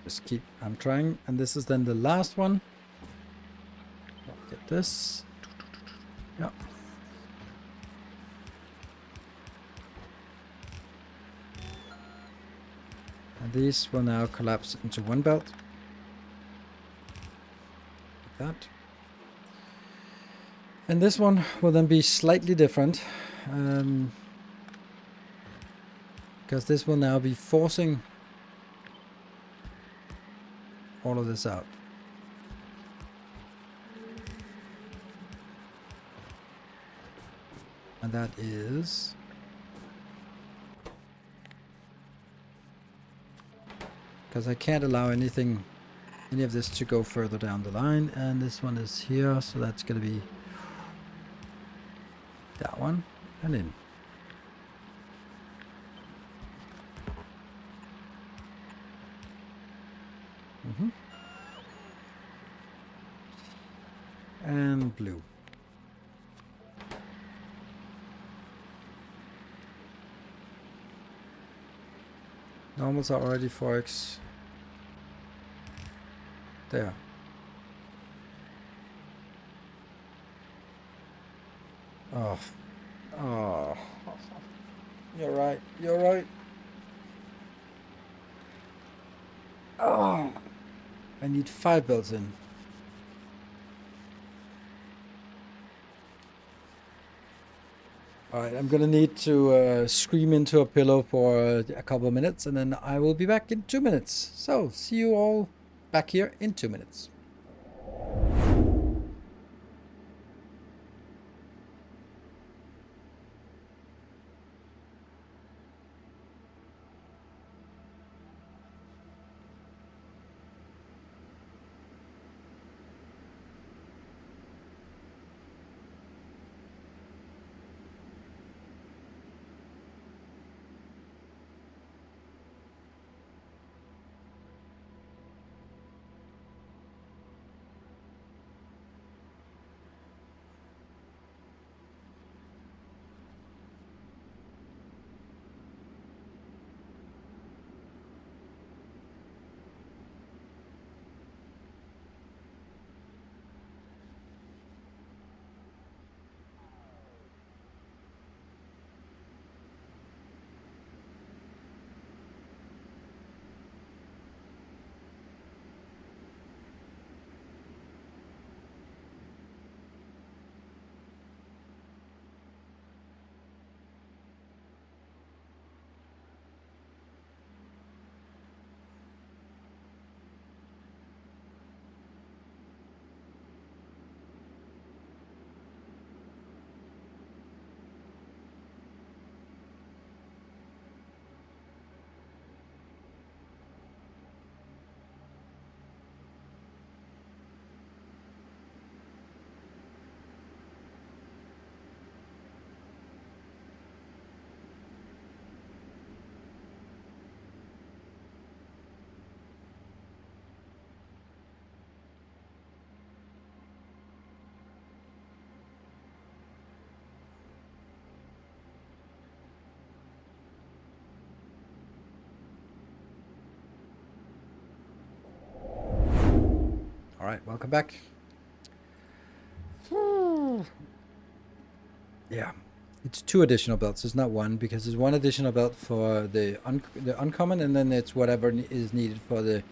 Just keep, I'm trying, and this is then the last one. I'll get this. Yeah. And these will now collapse into one belt. Like that. And this one will then be slightly different. Because this will now be forcing all of this out. And that is... because I can't allow any of this to go further down the line. And this one is here, so that's going to be that one and in. And blue. Normals are already 4x. There. Oh. Oh. You're right. You're right. Oh. I need 5 belts in. Alright, I'm gonna need to scream into a pillow for a couple of minutes, and then I will be back in 2 minutes. So, see you all back here in 2 minutes. Alright, welcome back. Yeah, it's 2 additional belts. It's not 1, because there's 1 additional belt for the uncommon, and then it's whatever is needed for the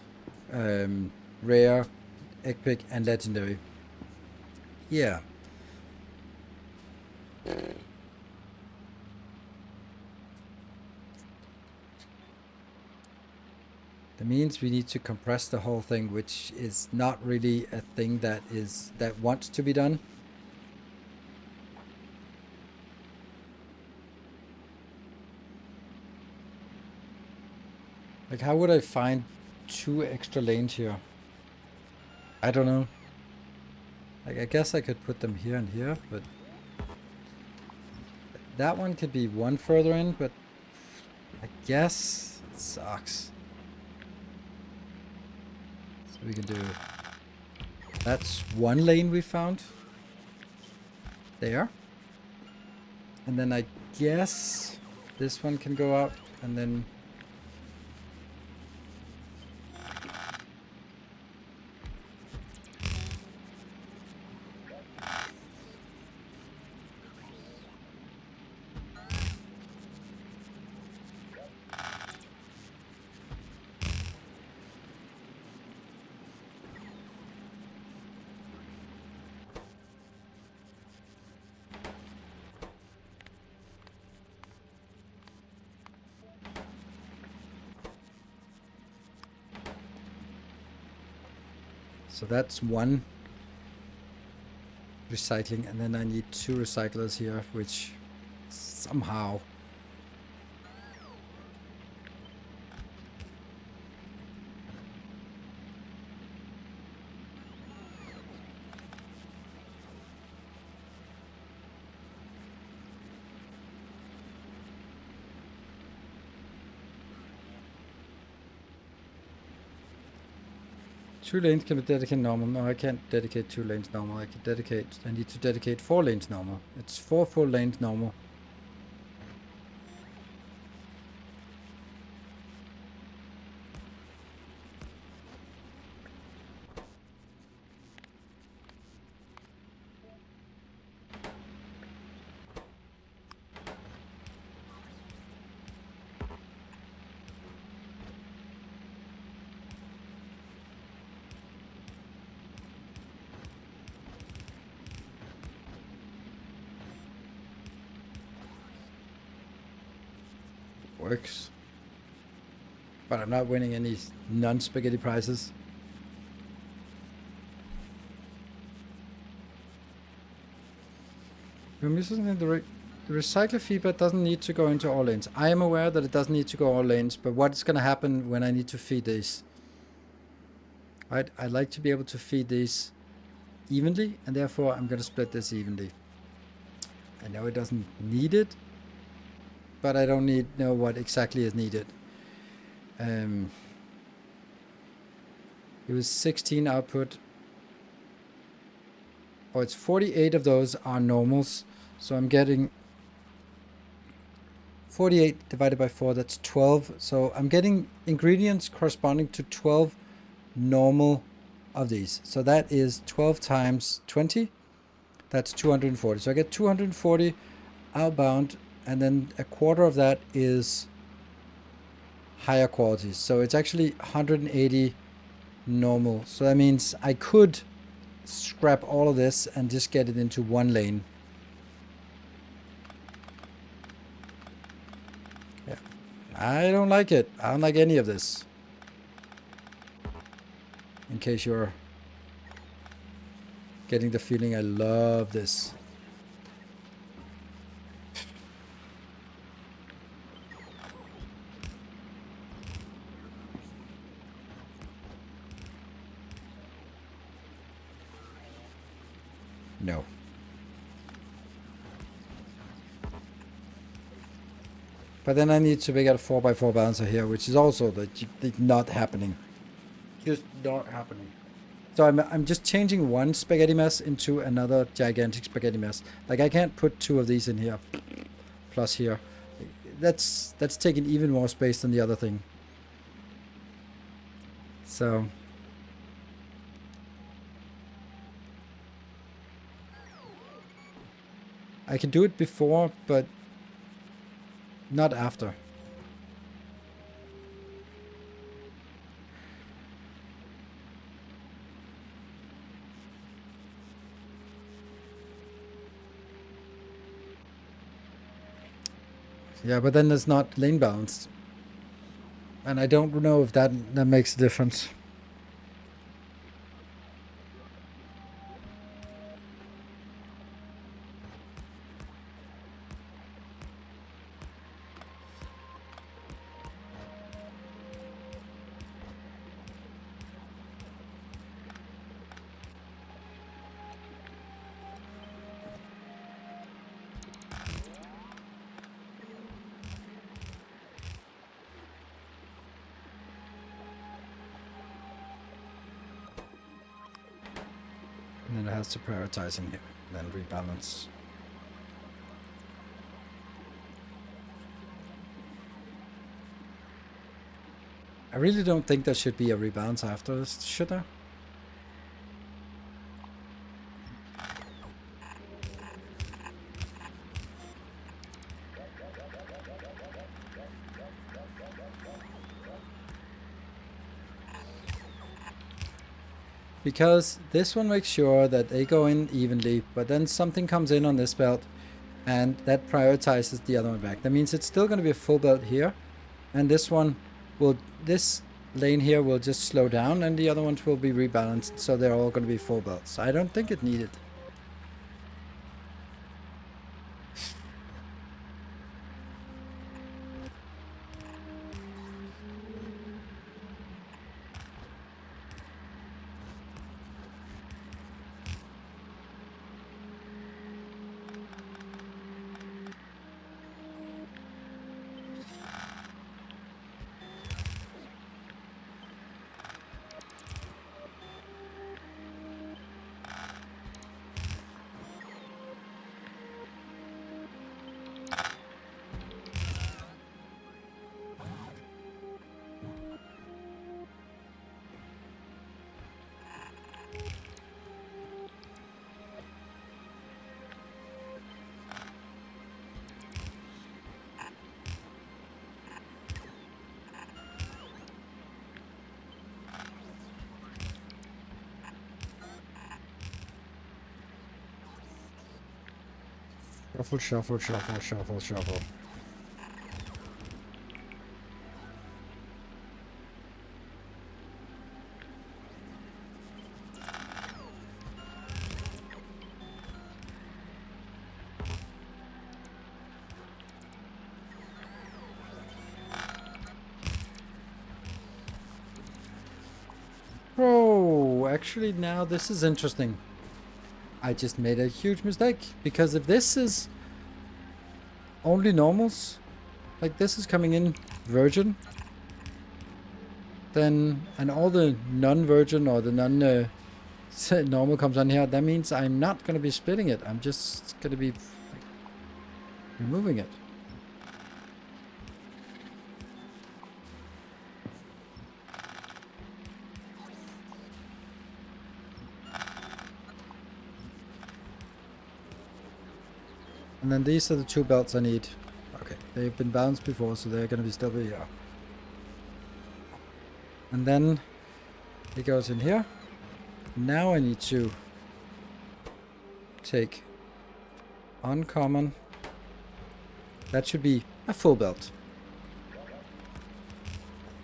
rare, epic, and legendary. Yeah. That means we need to compress the whole thing, which is not really a thing that wants to be done. Like, how would I find 2 extra lanes here? I don't know. Like, I guess I could put them here and here, but that one could be 1 further in, but I guess it sucks. So we can do, that's 1 lane we found there. And then I guess this one can go out, and then So that's one recycling, and then I need 2 recyclers here, which somehow two lanes can be dedicated normal. No, I can't dedicate 2 lanes normal. I need to dedicate 4 lanes normal. It's 4 full lanes normal. Works. But I'm not winning any non-spaghetti prizes. The recycler feedback doesn't need to go into all lanes. I am aware that it doesn't need to go all lanes, but what's going to happen when I need to feed these? Right, I'd like to be able to feed these evenly, and therefore I'm going to split this evenly. I know it doesn't need it, but I don't know what exactly is needed. It was 16 output. Oh, it's 48 of those are normals. So I'm getting 48 divided by 4, that's 12. So I'm getting ingredients corresponding to 12 normal of these. So that is 12 times 20. That's 240. So I get 240 outbound, and then a quarter of that is higher qualities. So it's actually 180 normal. So that means I could scrap all of this and just get it into 1 lane. Yeah, I don't like it. I don't like any of this. In case you're getting the feeling, I love this. No. But then I need to make a 4x4 balancer here, which is also not happening. Just not happening. So I'm just changing one spaghetti mess into another gigantic spaghetti mess. Like I can't put 2 of these in here, plus here. That's taking even more space than the other thing. So I can do it before, but not after. Yeah, but then it's not lane balanced. And I don't know if that makes a difference. And then it has to prioritize in here, then rebalance. I really don't think there should be a rebalance after this, should there? Because this one makes sure that they go in evenly, but then something comes in on this belt and that prioritizes the other one back. That means it's still going to be a full belt here, and this one will, this lane here will just slow down and the other ones will be rebalanced, so they're all going to be full belts. I don't think it needed. Shuffle, shuffle, shuffle, shuffle, shuffle. Oh, actually now this is interesting. I just made a huge mistake, because if this is only normals, like this is coming in virgin, then, and all the non-virgin or the non-normal comes on here, that means I'm not going to be splitting it. I'm just going to be removing it. And then these are the two belts I need. Okay, they've been balanced before, so they're going to be still be here. And then it goes in here. Now I need to take uncommon. That should be a full belt.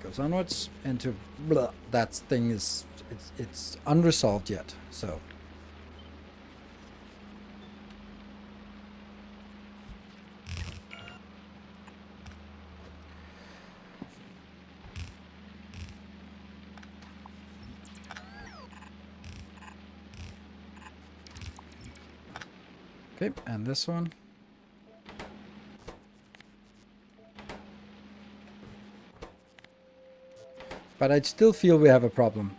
Goes onwards into blah. That thing is it's unresolved yet. So okay, and this one. But I still feel we have a problem.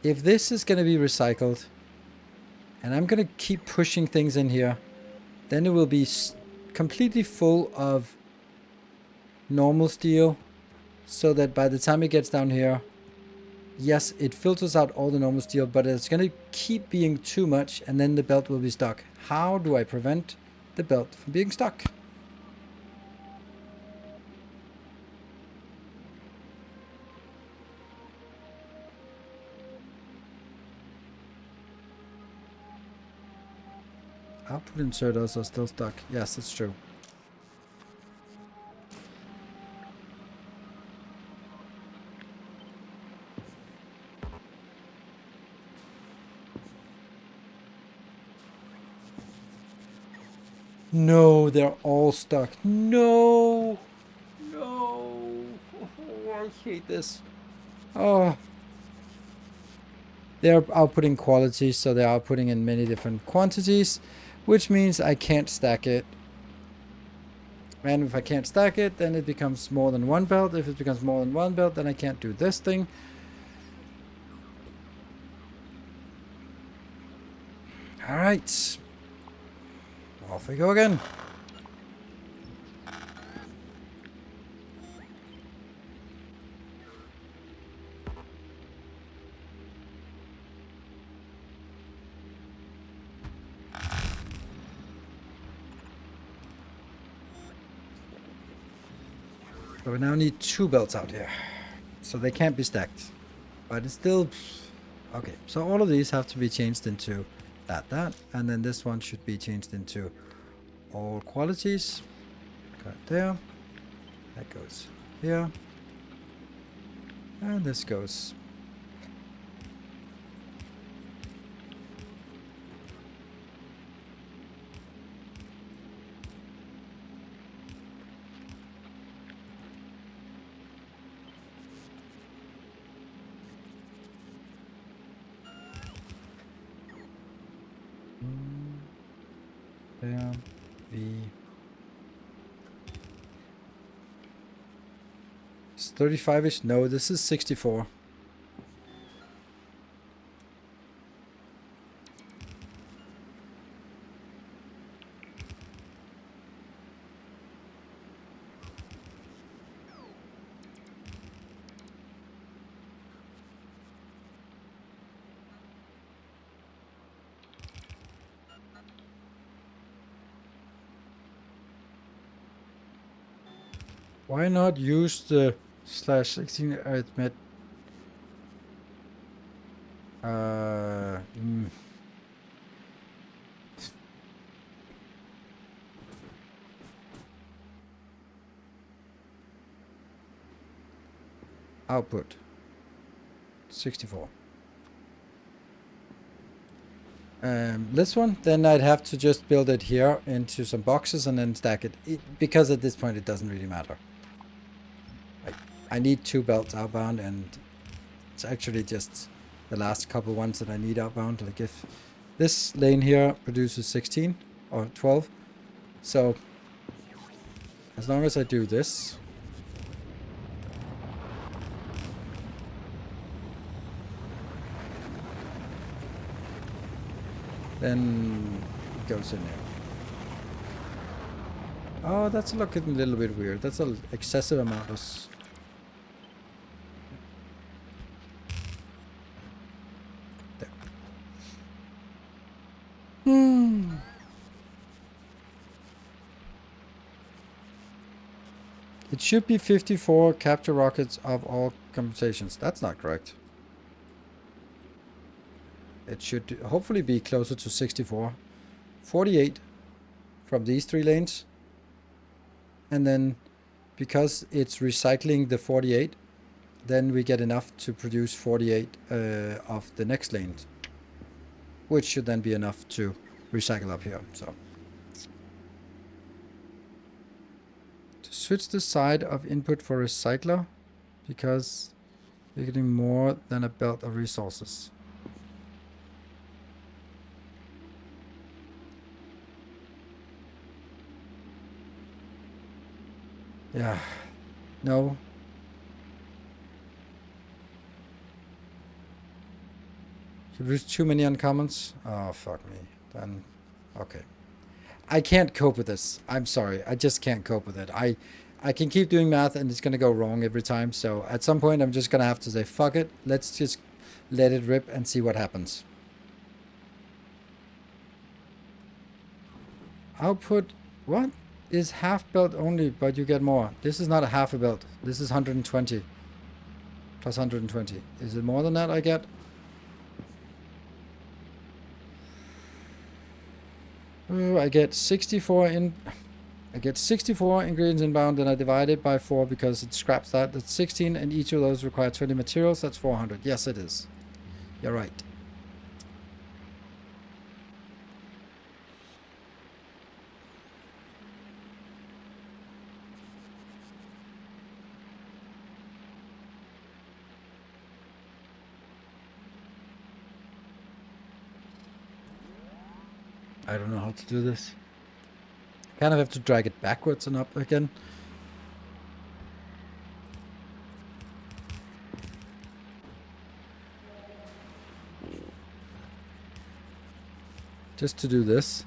If this is going to be recycled, and I'm going to keep pushing things in here, then it will be completely full of normal steel, so that by the time it gets down here, yes, it filters out all the normal steel, but it's going to keep being too much, and then the belt will be stuck. How do I prevent the belt from being stuck? Output inserters are still stuck. Yes, it's true. No, they're all stuck. No! No! Oh, I hate this. Oh. They're outputting qualities, so they're outputting in many different quantities, which means I can't stack it. And if I can't stack it, then it becomes more than one belt. If it becomes more than one belt, then I can't do this thing. Alright. Off we go again. So we now need two belts out here. So they can't be stacked. But it's still... Okay, so all of these have to be changed into that, and then this one should be changed into all qualities. Right there. That goes here. And this goes. There. V. It's 35-ish? No, this is 64. Why not use the /16 arithmet? Output 64. This one, then I'd have to just build it here into some boxes and then stack it, because at this point it doesn't really matter. I need 2 belts outbound, and it's actually just the last couple ones that I need outbound. Like if this lane here produces 16 or 12, so as long as I do this, then it goes in there. Oh, that's looking a little bit weird. That's an excessive amount of... There. It should be 54 capture rockets of all compensations. That's not correct. It should hopefully be closer to 64. 48 from these 3 lanes. And then because it's recycling the 48, then we get enough to produce 48 of the next lane, which should then be enough to recycle up here. So to switch the side of input for recycler, because you're getting more than a belt of resources. Yeah, no. You lose too many uncommons? Oh, fuck me. Then, okay. I can't cope with this. I'm sorry. I just can't cope with it. I can keep doing math and it's going to go wrong every time. So at some point, I'm just going to have to say, fuck it. Let's just let it rip and see what happens. Output, what? Is half belt only, but you get more. This is not a half a belt. This is 120 plus 120. Is it more than that I get? Oh, I get 64 in. I get 64 ingredients inbound, and I divide it by 4 because it scraps that. That's 16, and each of those require 20 materials. That's 400. Yes, it is. You're right. I don't know how to do this. Kind of have to drag it backwards and up again. Just to do this.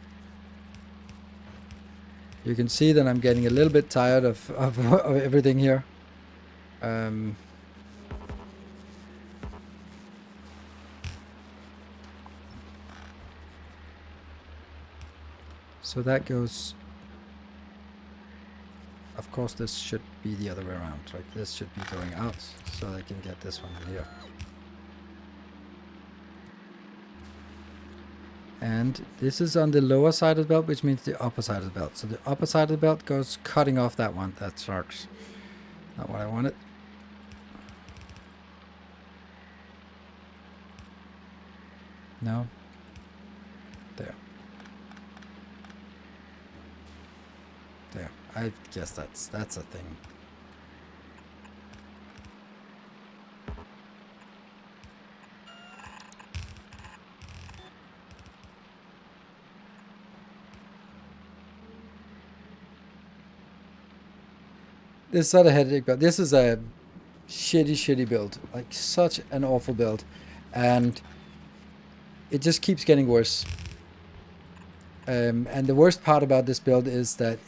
You can see that I'm getting a little bit tired of everything here. So that goes... Of course, this should be the other way around. Like this should be going out, so I can get this one in here. And this is on the lower side of the belt, which means the upper side of the belt. So the upper side of the belt goes cutting off that one. That sucks. Not what I wanted. No. There. There. I guess that's a thing. This is not a headache build. This is a shitty build. Like, such an awful build. And it just keeps getting worse. And the worst part about this build is that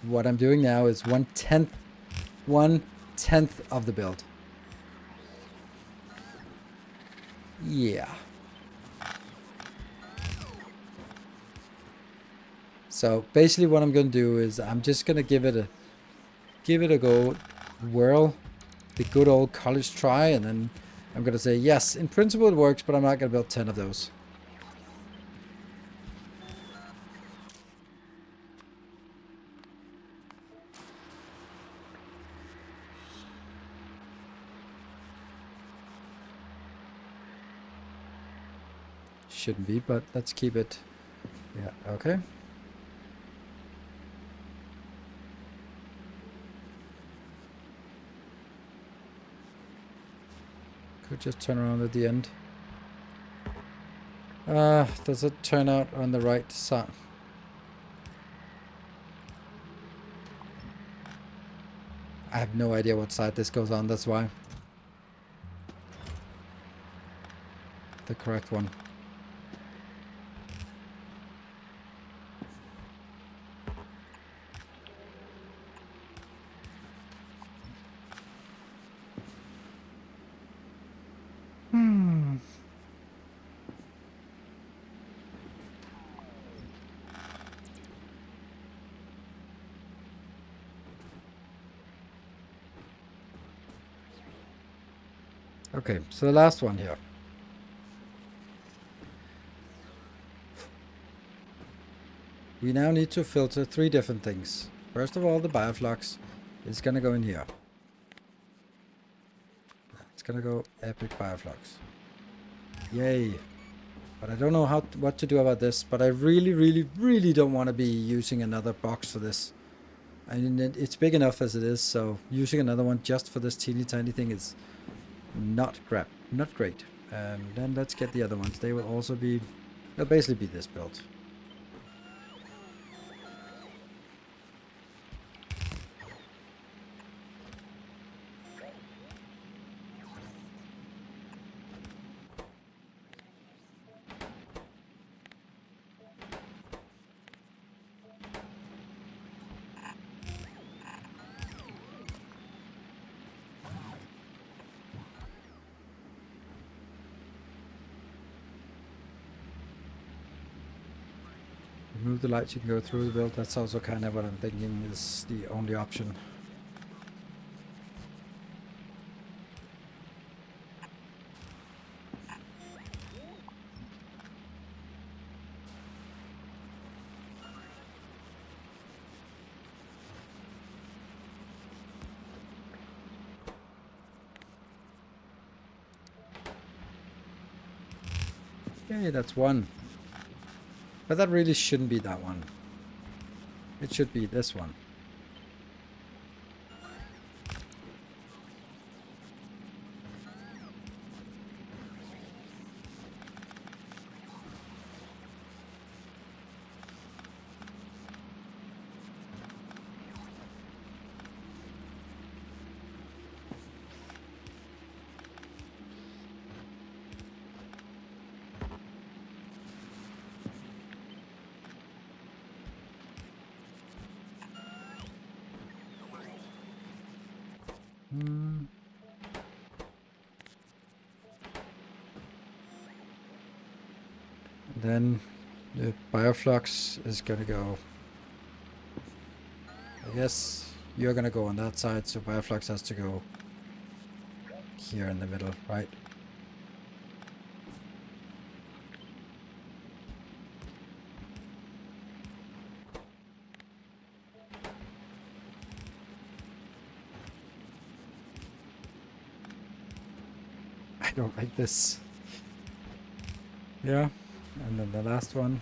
what I'm doing now is 1/10 of the build. Yeah. So basically what I'm going to do is I'm just going to give it a go, whirl, the good old college try, and then I'm going to say, yes, in principle it works, but I'm not going to build 10 of those. Shouldn't be, but let's keep it. Yeah, okay. Could just turn around at the end. Does it turn out on the right side? I have no idea what side this goes on, that's why. The correct one. Okay, so the last one here. We now need to filter 3 different things. First of all, the bioflux is going to go in here. It's going to go epic bioflux. Yay. But I don't know what to do about this, but I really don't want to be using another box for this. I mean, it's big enough as it is, so using another one just for this teeny tiny thing is not great. Then let's get the other ones. They will also be, they'll basically be this build. Remove the lights, you can go through the build. That's also kind of what I'm thinking is the only option. Okay, that's one. But that really shouldn't be that one. It should be this one. Then the bioflux is gonna go, I guess you're gonna go on that side, so bioflux has to go here in the middle, right? don't like this. Yeah, and then the last one.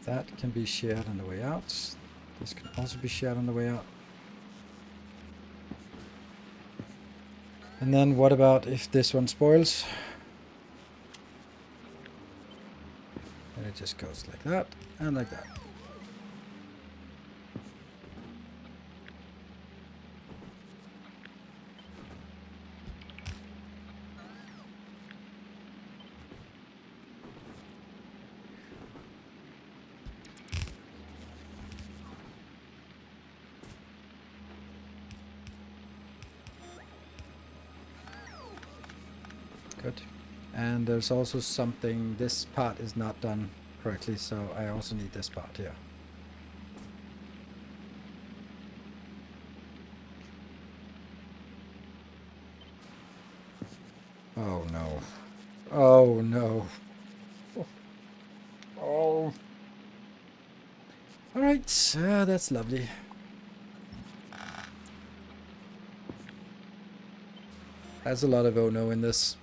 That can be shared on the way out. This can also be shared on the way out. And then what about if this one spoils? And it just goes like that and like that. Good. And there's also something, this part is not done correctly, so I also need this part here. Oh no. Oh no. Oh. Alright, that's lovely. There's a lot of oh no in this.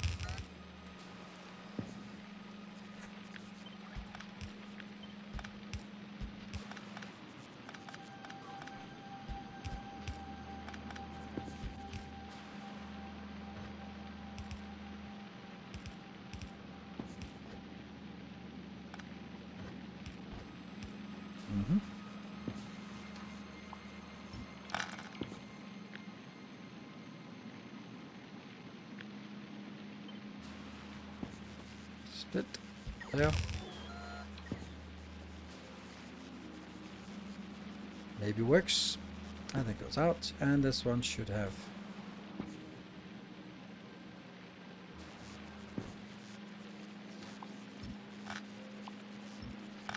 Split. There. Maybe works. And it goes out. And this one should have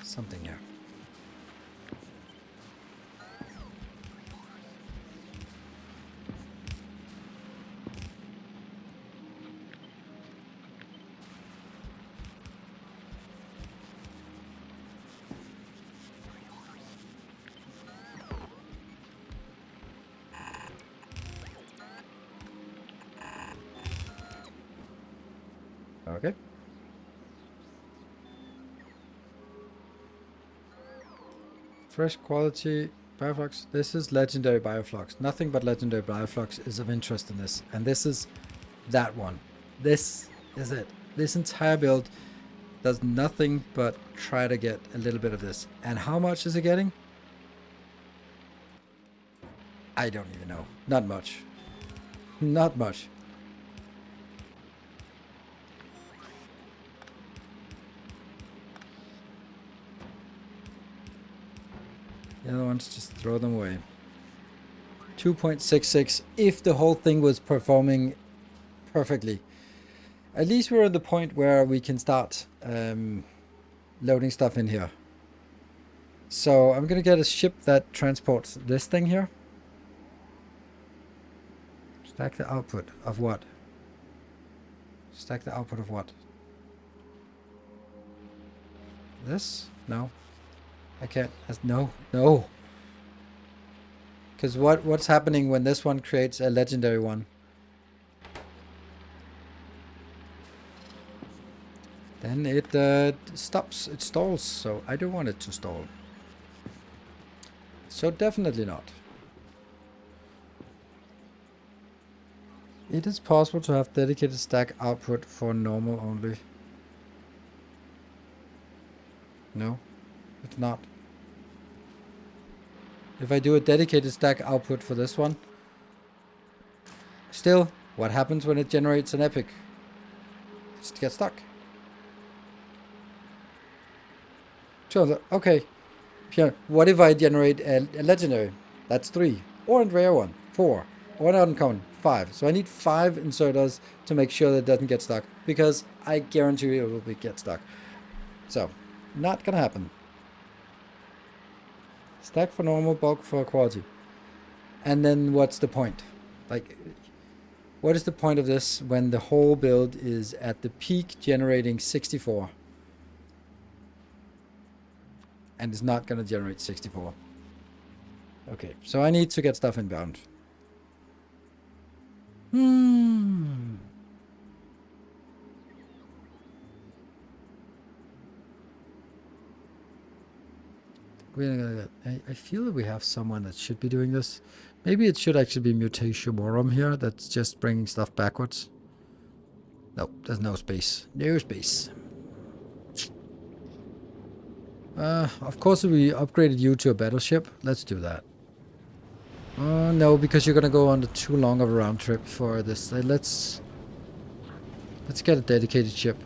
something here. Okay. Fresh quality bioflux. This is legendary bioflux. Nothing but legendary bioflux is of interest in this. And this is that one. This is it. This entire build does nothing but try to get a little bit of this. And how much is it getting? I don't even know. Not much. Not much. The other ones, just throw them away. 2.66 if the whole thing was performing perfectly. At least we're at the point where we can start loading stuff in here. So I'm going to get a ship that transports this thing here. Stack the output of what? Stack the output of what? This? No. I can't. No. No. Because what's happening when this one creates a legendary one? Then it stops. It stalls. So I don't want it to stall. So definitely not. It is possible to have dedicated stack output for normal only. No, it's not. If I do a dedicated stack output for this one, still, what happens when it generates an epic? It gets stuck. So, okay. Here, what if I generate a legendary? That's 3. Or a rare one, 4. Or an uncommon, 5. So I need 5 inserters to make sure that it doesn't get stuck. Because I guarantee it will get stuck. So, not gonna happen. Stack for normal, bulk for quality. And then what's the point? Like, what is the point of this when the whole build is at the peak generating 64? And it's not going to generate 64. Okay, so I need to get stuff inbound. I feel that we have someone that should be doing this. Maybe it should actually be Mutation here that's just bringing stuff backwards. No, there's no space. No space. Of course, we upgraded you to a battleship. Let's do that. No, because you're gonna go on the too long of a round trip for this. Let's get a dedicated ship.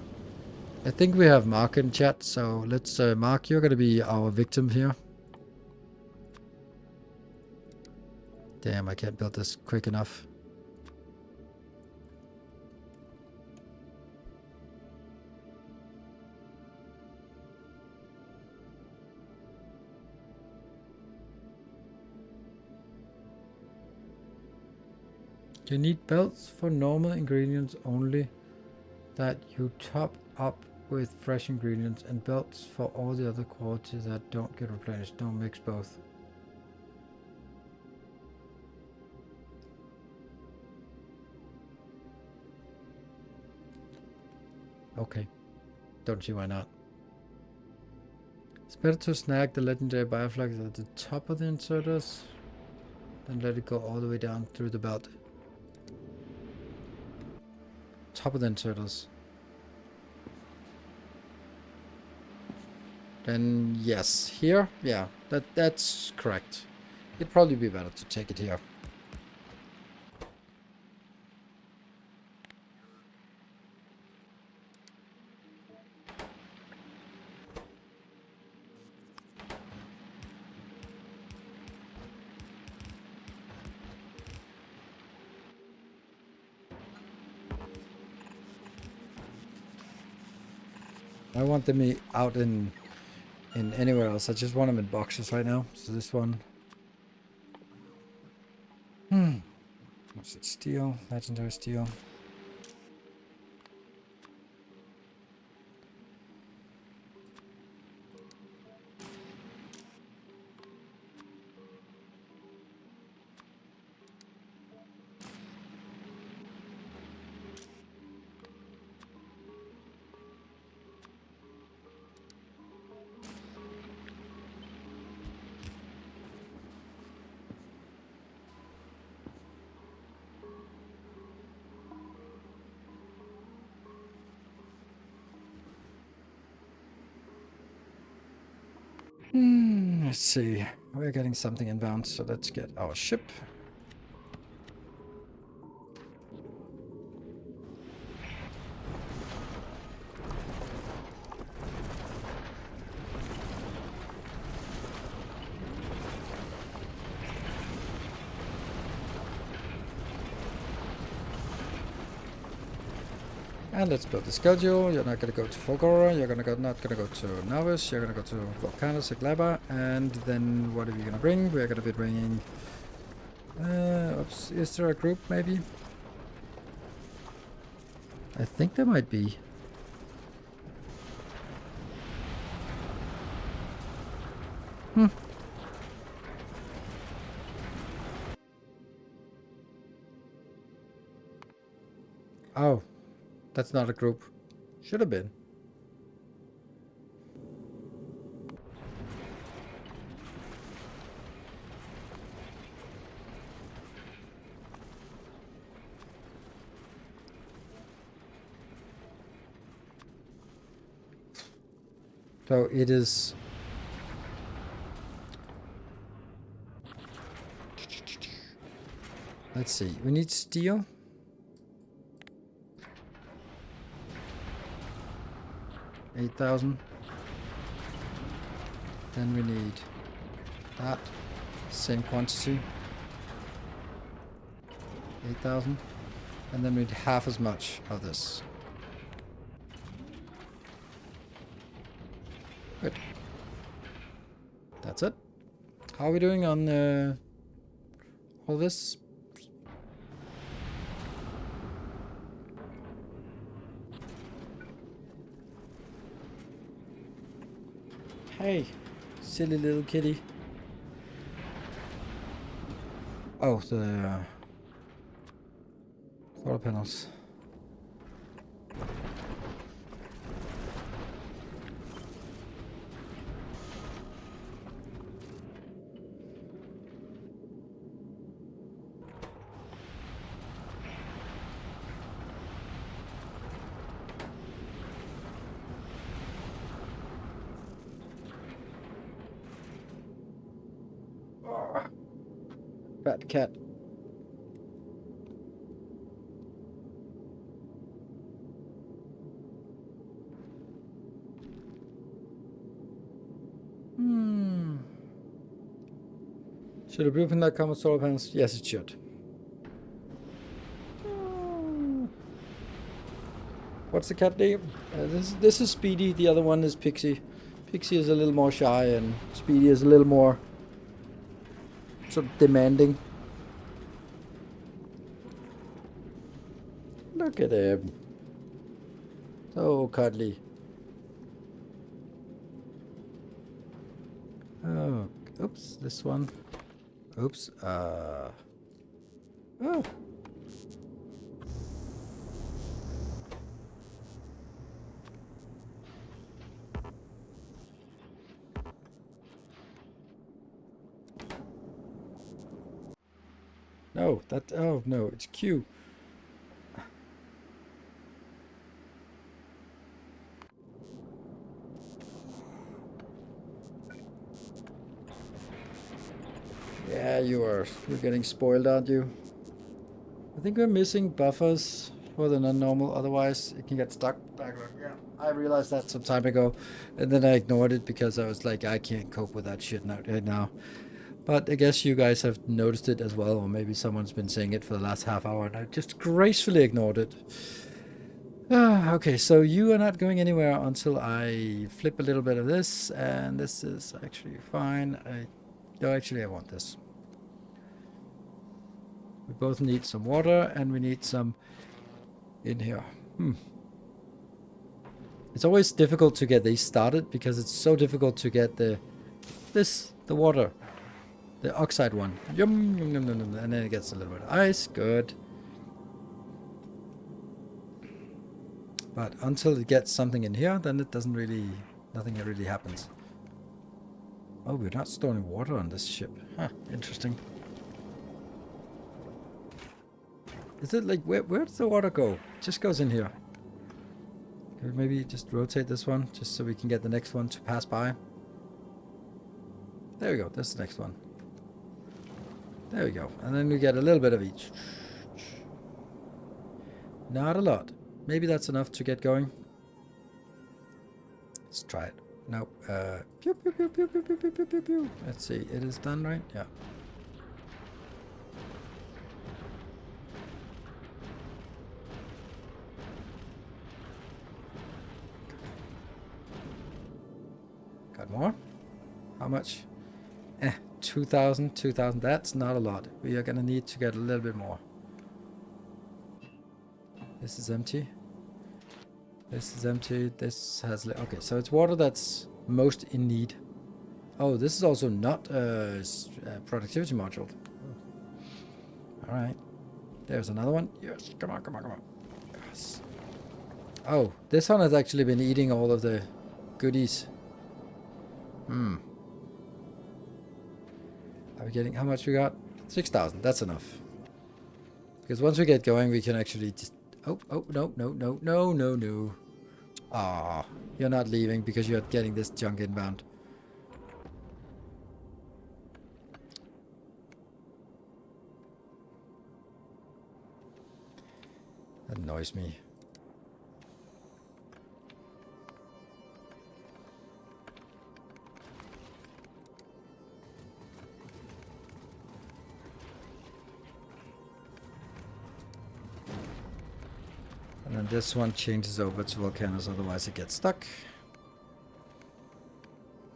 I think we have Mark in chat, so let's Mark, you're gonna be our victim here. Damn, I can't build this quick enough. You need belts for normal ingredients only that you top up with fresh ingredients, and belts for all the other qualities that don't get replenished. Don't mix both. Okay. Don't see why not. It's better to snag the legendary bioflags at the top of the inserters than let it go all the way down through the belt. Top of the inserters. Then yes, here, yeah, that's correct. It'd probably be better to take it here. I want them out in anywhere else. I just want them in boxes right now. So this one. What's it? Steel, legendary steel. Let's see. We're getting something inbound, so let's get our ship. And let's build the schedule. You're not going to go to Fulgora. You're not going to go to Novice. You're going to go to Volcano Siglaba. And then what are we going to bring? We're going to be bringing... oops, is there a group maybe? I think there might be. Oh. That's not a group. Should have been. So it is... Let's see. We need steel. 8,000. Then we need that. Same quantity. 8,000. And then we need half as much of this. Good. That's it. How are we doing on all this? Hey, silly little kitty. Oh, the solar panels. Fat cat. Should a blueprint that come with solar panels? Yes, it should. What's the cat name? This is Speedy. The other one is Pixie. Pixie is a little more shy, and Speedy is a little more sort of demanding. Look at him. So cuddly. Oh, oops, this one. Oops, oh. No, oh no, it's Q. Yeah, you're getting spoiled, aren't you? I think we're missing buffers for the non-normal, otherwise it can get stuck. Yeah, I realized that some time ago, and then I ignored it because I was like, I can't cope with that shit right now. But I guess you guys have noticed it as well, or maybe someone's been saying it for the last half hour, and I just gracefully ignored it. Okay, so you are not going anywhere until I flip a little bit of this, and this is actually fine. No, actually I want this. We both need some water, and we need some in here. It's always difficult to get these started, because it's so difficult to get the water. The oxide one. Yum, yum, yum, yum, yum, and then it gets a little bit of ice. Good. But until it gets something in here, then it doesn't really... nothing really happens. Oh, we're not storing water on this ship. Huh, interesting. Is it like... where does the water go? It just goes in here. Could we maybe just rotate this one, just so we can get the next one to pass by? There we go. That's the next one. There we go. And then we get a little bit of each. Not a lot. Maybe that's enough to get going. Let's try it. No. Pew, pew, pew, pew, pew, pew, pew, pew, pew, pew. Let's see. It is done, right? Yeah. Got more? How much? 2,000, 2,000. That's not a lot. We are gonna need to get a little bit more. This is empty. This is empty. This has... okay, so it's water that's most in need. Oh, this is also not a productivity module. Alright. There's another one. Yes, come on, come on, come on. Yes. Oh, this one has actually been eating all of the goodies. Are we getting... how much we got? 6,000. That's enough. Because once we get going, we can actually just... oh, no, no, no, no, no, no. Ah, you're not leaving because you're getting this junk inbound. That annoys me. And this one changes over to volcanoes, otherwise it gets stuck.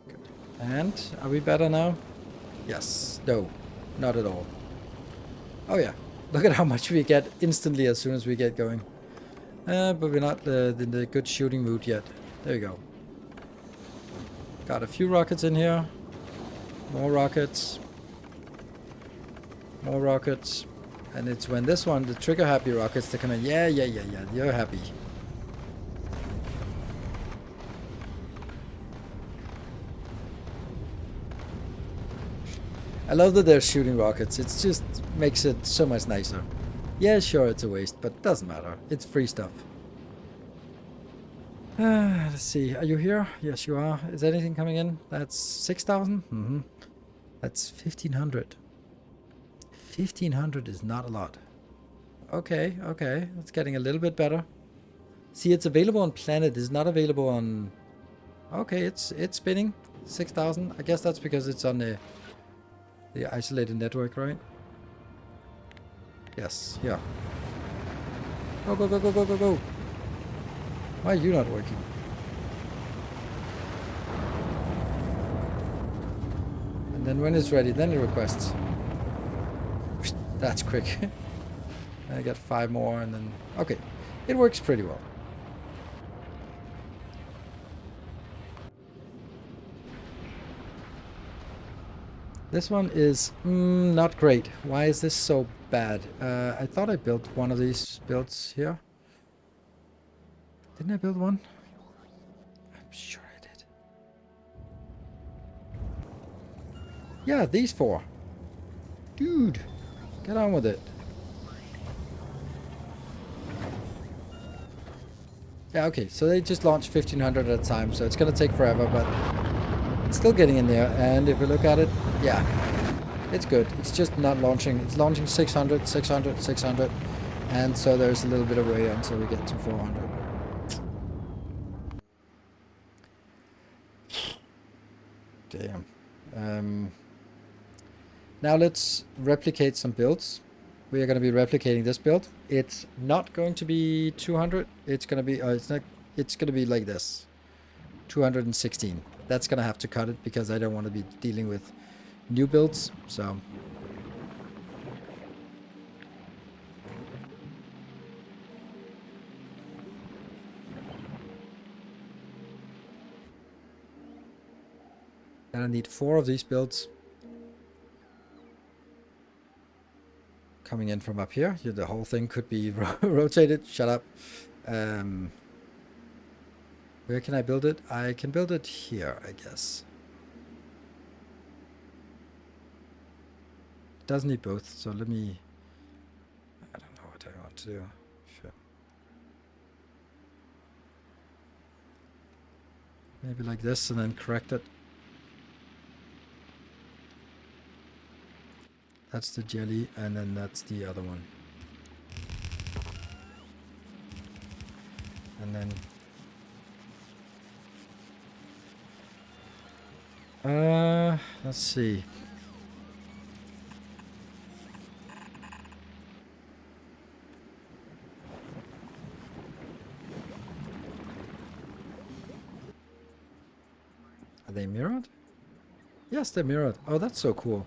Good. And are we better now? Yes. No. Not at all. Oh yeah. Look at how much we get instantly as soon as we get going. But we're not in the good shooting mood yet. There you go. Got a few rockets in here. More rockets. More rockets. And it's when this one, the trigger happy rockets, they come in. Yeah, you're happy. I love that they're shooting rockets. It just makes it so much nicer. Yeah, sure, it's a waste, but it doesn't matter. It's free stuff. Let's see. Are you here? Yes, you are. Is anything coming in? That's 6,000? Mm-hmm. That's 1,500. 1,500 is not a lot. Okay, okay. It's getting a little bit better. See, it's available on Planet. It's not available on... Okay, it's spinning. 6,000. I guess that's because it's on the isolated network, right? Yes, yeah. Go, go, go, go, go, go, go. Why are you not working? And then when it's ready, then it requests. That's quick. I got 5 more and then... Okay, it works pretty well. This one is not great. Why is this so bad? I thought I built one of these builds here. Didn't I build one? I'm sure I did. Yeah, these 4. Dude, get on with it. Yeah, okay, so they just launched 1,500 at a time, so it's gonna take forever, but it's still getting in there. And if we look at it, yeah, it's good. It's just not launching. It's launching 600, 600, 600, and so there's a little bit of way until we get to 400. Damn. Now let's replicate some builds. We are going to be replicating this build. It's not going to be 200. It's going to be it's going to be like this. 216. That's going to have to cut it because I don't want to be dealing with new builds. So and I need 4 of these builds coming in from up here. The whole thing could be rotated. Shut up. Where can I build it? I can build it here, I guess. It does need both, so let me... I don't know what I want to do. Sure. Maybe like this and then correct it. That's the jelly, and then that's the other one. And then... let's see. Are they mirrored? Yes, they're mirrored. Oh, that's so cool.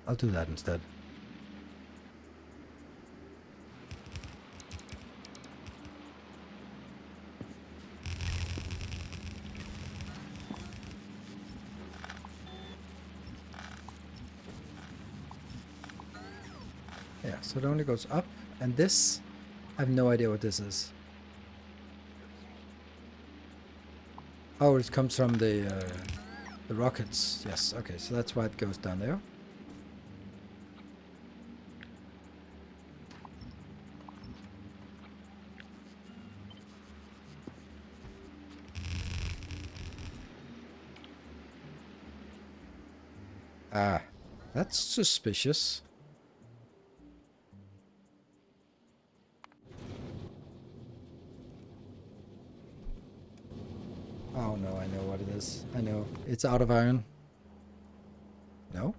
I'll do that instead. Yeah, so it only goes up, and this, I have no idea what this is. Oh, it comes from the rockets. Yes, okay, so that's why it goes down there. Ah, That's suspicious. Oh no, I know what it is. I know. It's out of iron. No?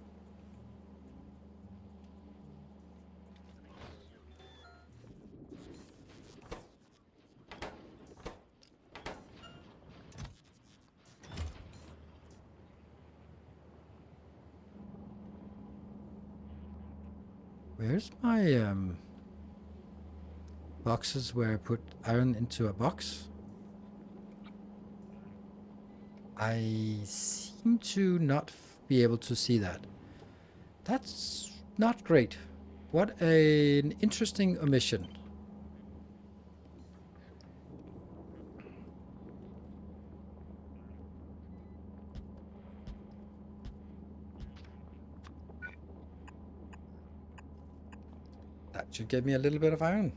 Where's my boxes where I put iron into a box? I seem to not be able to see that. That's not great. What an interesting omission. That should give me a little bit of iron.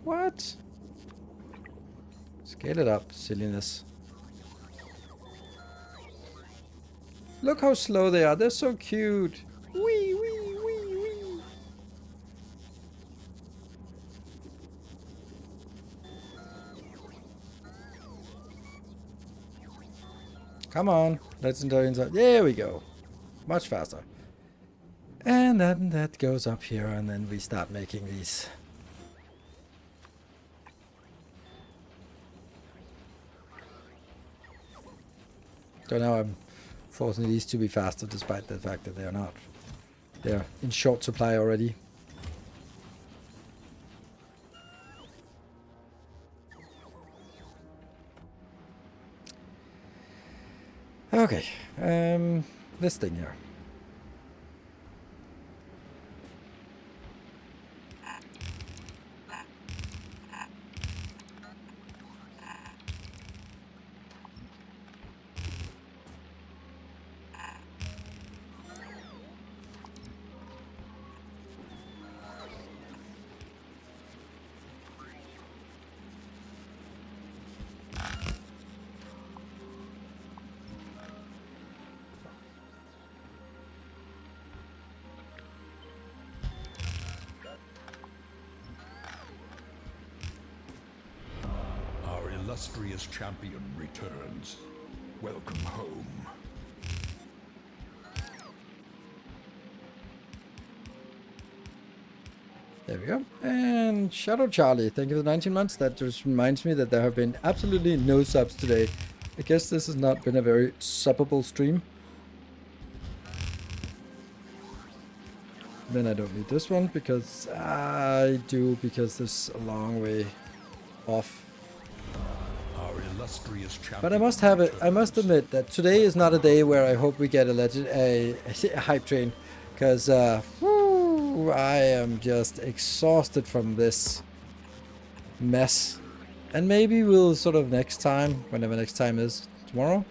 What? Scale it up, silliness. Look how slow they are. They're so cute. Wee, wee, wee, wee. Come on, legendary inside. There we go. Much faster. And then that goes up here, and then we start making these. So now I'm forcing these to be faster, despite the fact that they are not. They're in short supply already. Okay, this thing here. Illustrious champion returns. Welcome home. There we go. And Shadow Charlie, thank you for the 19 months. That just reminds me that there have been absolutely no subs today. I guess this has not been a very subbable stream. Then I don't need this one because I do, because this is a long way off. But I must have it. I must admit that today is not a day where I hope we get a hype train, because I am just exhausted from this mess. And maybe we'll sort of next time, whenever next time is, tomorrow,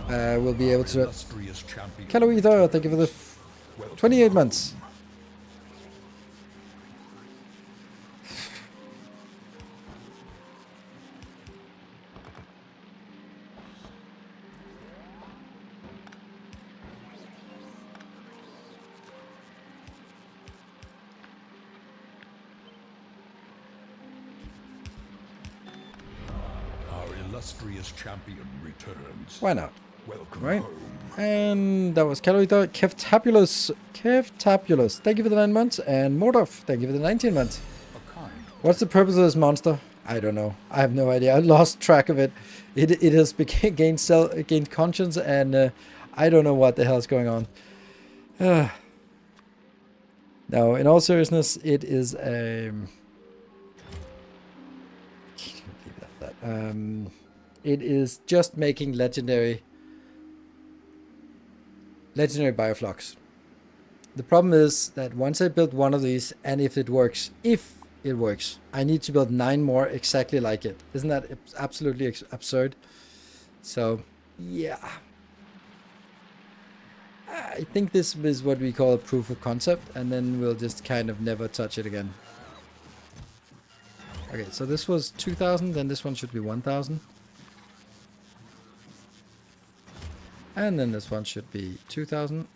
we'll be able to. Caloether, thank you for the 28 months. Illustrious champion returns. Why not? Welcome right. home. And that was Caloether. Kevtabulous. Kevtabulous. Thank you for the 9 months. And Mordorf, thank you for the 19 months. What's the purpose of this monster? I don't know. I have no idea. I lost track of it. It has gained conscience, and I don't know what the hell is going on. No, in all seriousness, it is it is just making legendary bioflux. The problem is that once I build one of these, and if it works, I need to build 9 more exactly like it. Isn't that absolutely absurd? So, yeah. I think this is what we call a proof of concept, and then we'll just kind of never touch it again. Okay, so this was 2,000, then this one should be 1,000. And then this one should be 2,000.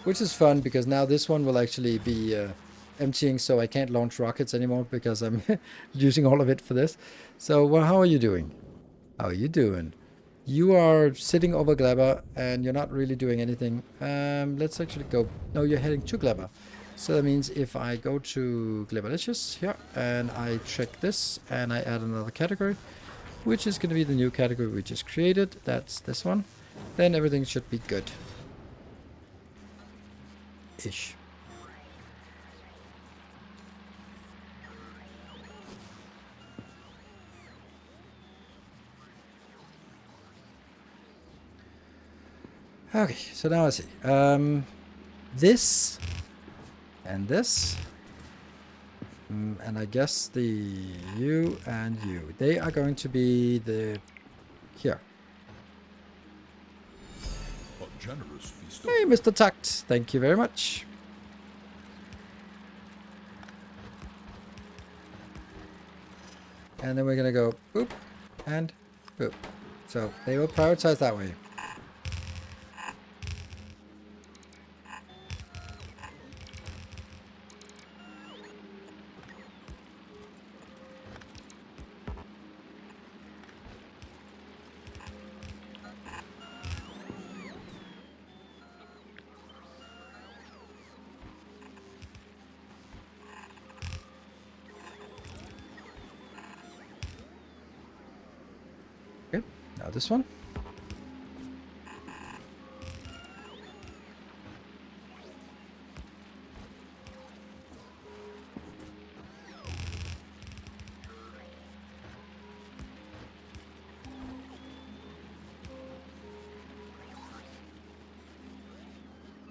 Which is fun, because now this one will actually be emptying, so I can't launch rockets anymore, because I'm using all of it for this. So, well, how are you doing? How are you doing? You are sitting over Glabber, and you're not really doing anything. Let's actually go... No, you're heading to Glabber. So that means if I go to Glabberlicious here, and I check this, and I add another category, which is going to be the new category we just created. That's this one. Then everything should be good. Ish. Okay, so now I see. This and this. And I guess the you and you. They are going to be the... Here. A generous bestow. Hey, Mr. Tucked. Thank you very much. And then we're going to go boop and boop. So they will prioritize that way. Okay, now this one.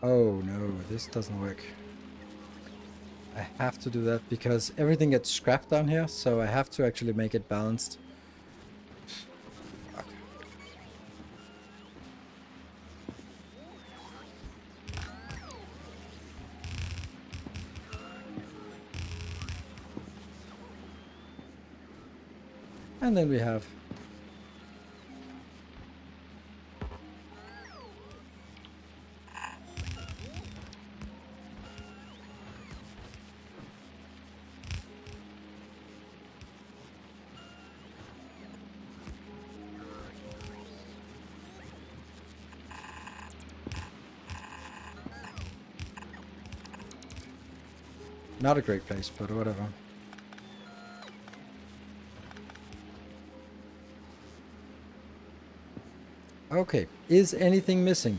Oh no, this doesn't work. I have to do that because everything gets scrapped down here, so I have to actually make it balanced. And then we have... Not a great place, but whatever. Okay, is anything missing?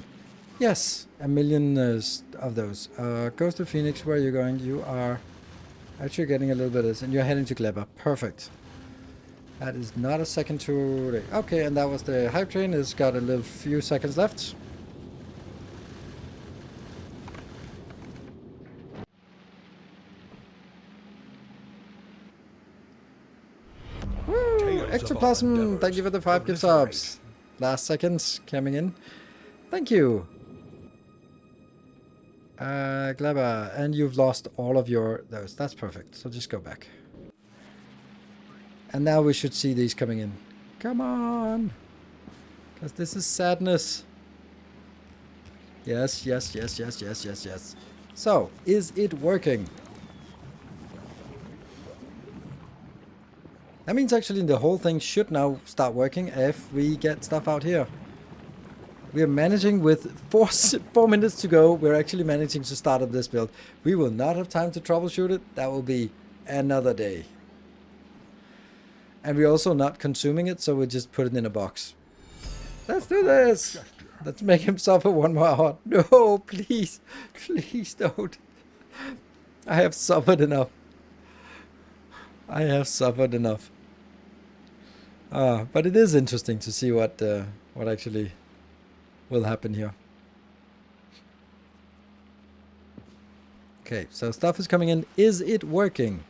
Yes, a million of those. Ghost of Phoenix, where are you going? You are actually getting a little bit of this, and you're heading to Glebber. Perfect. That is not a second too late. Okay, and that was the hype train. It's got a little few seconds left. Woo! Ectoplasm, thank you for the 5 gift subs. Last seconds coming in. Thank you. Gleba, and you've lost all of your those. That's perfect. So just go back. And now we should see these coming in. Come on. Because this is sadness. Yes, yes, yes, yes, yes, yes, yes. So, is it working? That means actually the whole thing should now start working if we get stuff out here. We are managing with 4 minutes to go. We're actually managing to start up this build. We will not have time to troubleshoot it. That will be another day. And we're also not consuming it, so we just put it in a box. Let's do this. Let's make him suffer 1 more hour. No, please. Please don't. I have suffered enough. I have suffered enough. But it is interesting to see what actually will happen here. Okay, so stuff is coming in. Is it working?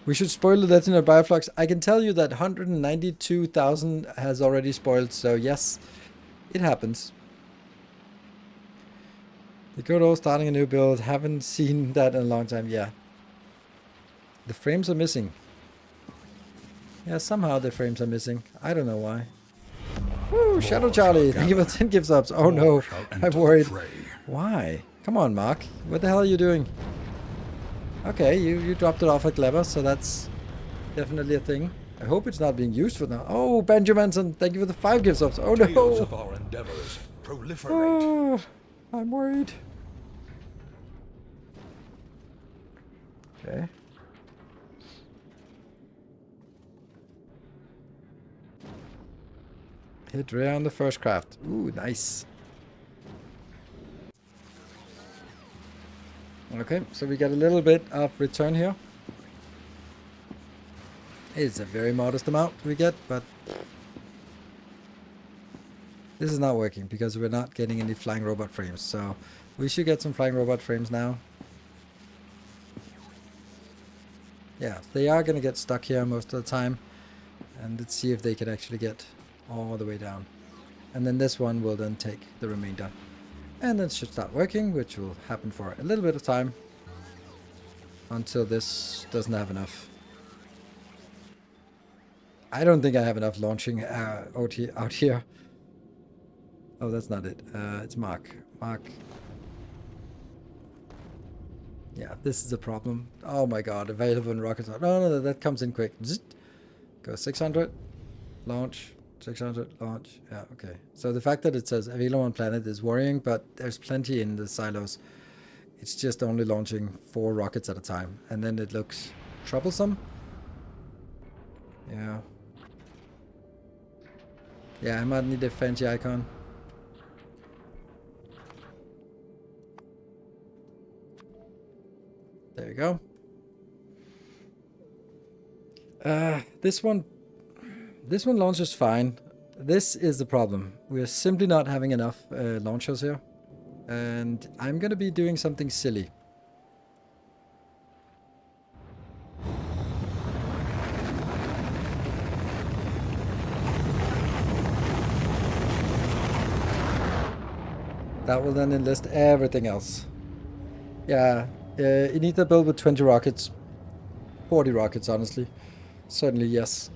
We should spoil the legendary bioflux. I can tell you that 192,000 has already spoiled, so yes, it happens. The good old starting a new build. Haven't seen that in a long time. Yeah. The frames are missing. Yeah, somehow the frames are missing. I don't know why. Woo, Shadow Charlie. Thank you for 10 gift subs. Oh no, I'm worried. Why? Come on, Mark. What the hell are you doing? Okay, you dropped it off at Clever, so that's definitely a thing. I hope it's not being used for now. Oh, Benjaminson, thank you for the 5 gift subs. Oh Tales no. of our endeavors proliferate. Oh, I'm worried. Okay. Hit rare on the first craft. Ooh, nice. Okay, so we get a little bit of return here. It's a very modest amount we get, but this is not working because we're not getting any flying robot frames. So we should get some flying robot frames now. Yeah, they are going to get stuck here most of the time. And let's see if they can actually get all the way down. And then this one will then take the remainder. And then should start working, which will happen for a little bit of time. Until this doesn't have enough. I don't think I have enough launching out here. Oh, that's not it. It's Mark. Mark. Yeah, this is a problem. Oh my god, available in rockets. No, that comes in quick. Zzzt. Go 600. Launch. 600. Launch. Yeah, okay. So the fact that it says available on planet is worrying, but there's plenty in the silos. It's just only launching 4 rockets at a time. And then it looks troublesome. Yeah. Yeah, I might need a fancy icon. There you go. This one launches fine. This is the problem. We're simply not having enough launchers here. And I'm going to be doing something silly. That will then enlist everything else. Yeah, you need to build with 20 rockets. 40 rockets, honestly. Certainly, yes.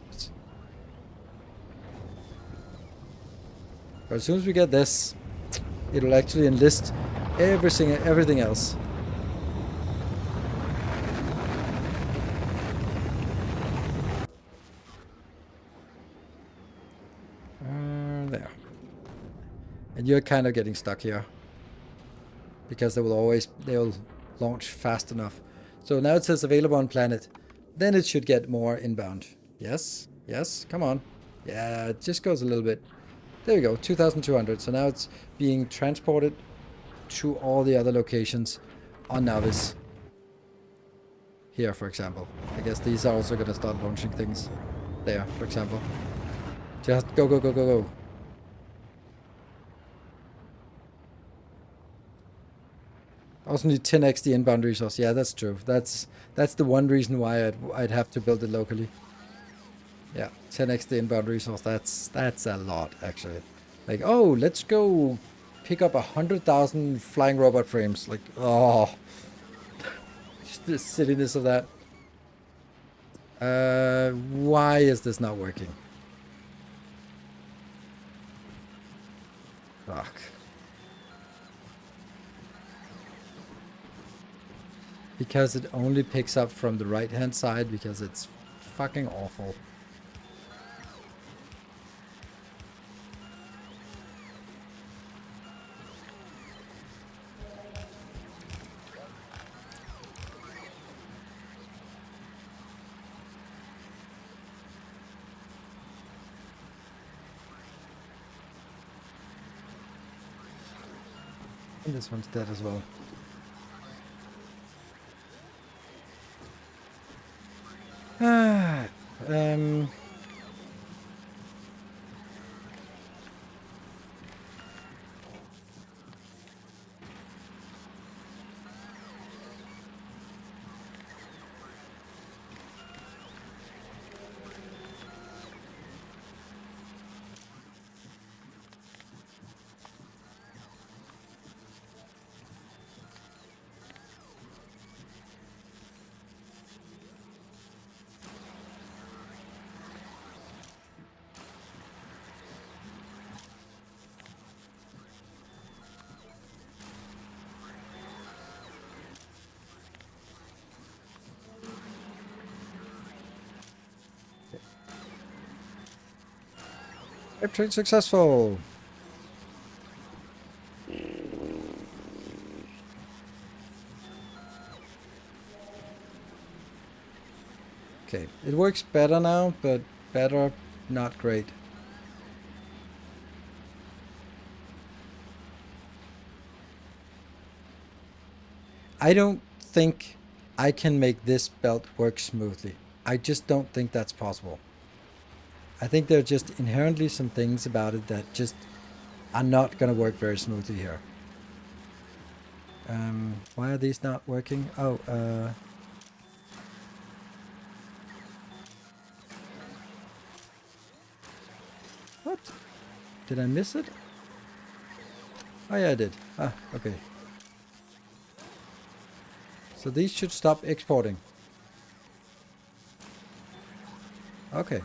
But as soon as we get this, it'll actually enlist everything else. There. And you're kind of getting stuck here. Because they'll launch fast enough. So now it says available on planet. Then it should get more inbound. Yes, yes, come on. Yeah, it just goes a little bit. There we go, 2,200. So now it's being transported to all the other locations on Navis. Here, for example. I guess these are also going to start launching things. There, for example. Just go, go, go, go, go. Also need 10x the inbound resource. Yeah, that's true. That's the one reason why I'd have to build it locally. Yeah, 10x the inbound resource. That's a lot, actually. Like, oh, let's go pick up 100,000 flying robot frames. Like, oh, just the silliness of that. Why is this not working? Fuck. Because it only picks up from the right hand side because it's fucking awful. And this one's dead as well. Um, Pipe train successful. Okay, it works better now, but better, not great. I don't think I can make this belt work smoothly. I just don't think that's possible. I think there are just inherently some things about it that just are not going to work very smoothly here. Why are these not working? Oh, what? Did I miss it? Oh yeah, I did. Ah, okay. So these should stop exporting. Okay.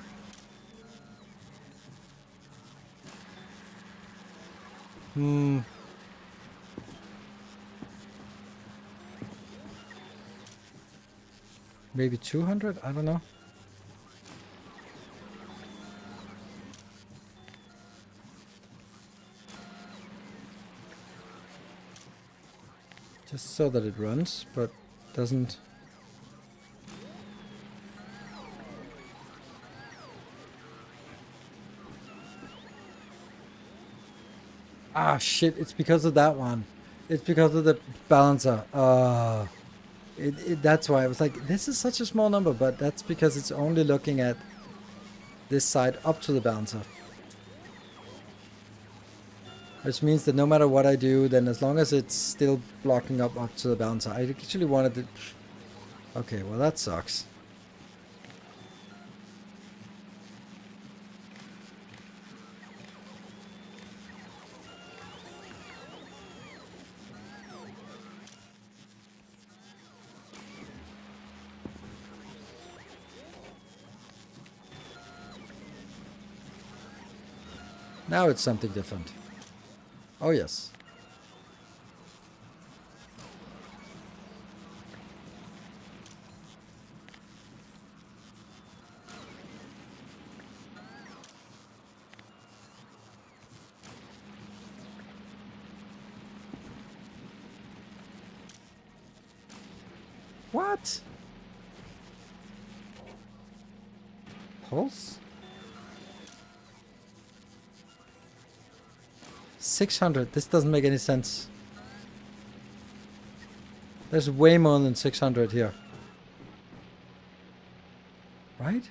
Maybe 200? I don't know. Just so that it runs, but doesn't. Ah, shit, it's because of that one. It's because of the balancer. That's why I was like, this is such a small number, but that's because it's only looking at this side up to the balancer. Which means that no matter what I do, then as long as it's still blocking up to the balancer, I actually wanted to... Okay, well that sucks. Now it's something different. Oh yes. What? Pulse? 600. This doesn't make any sense. There's way more than 600 here. Right?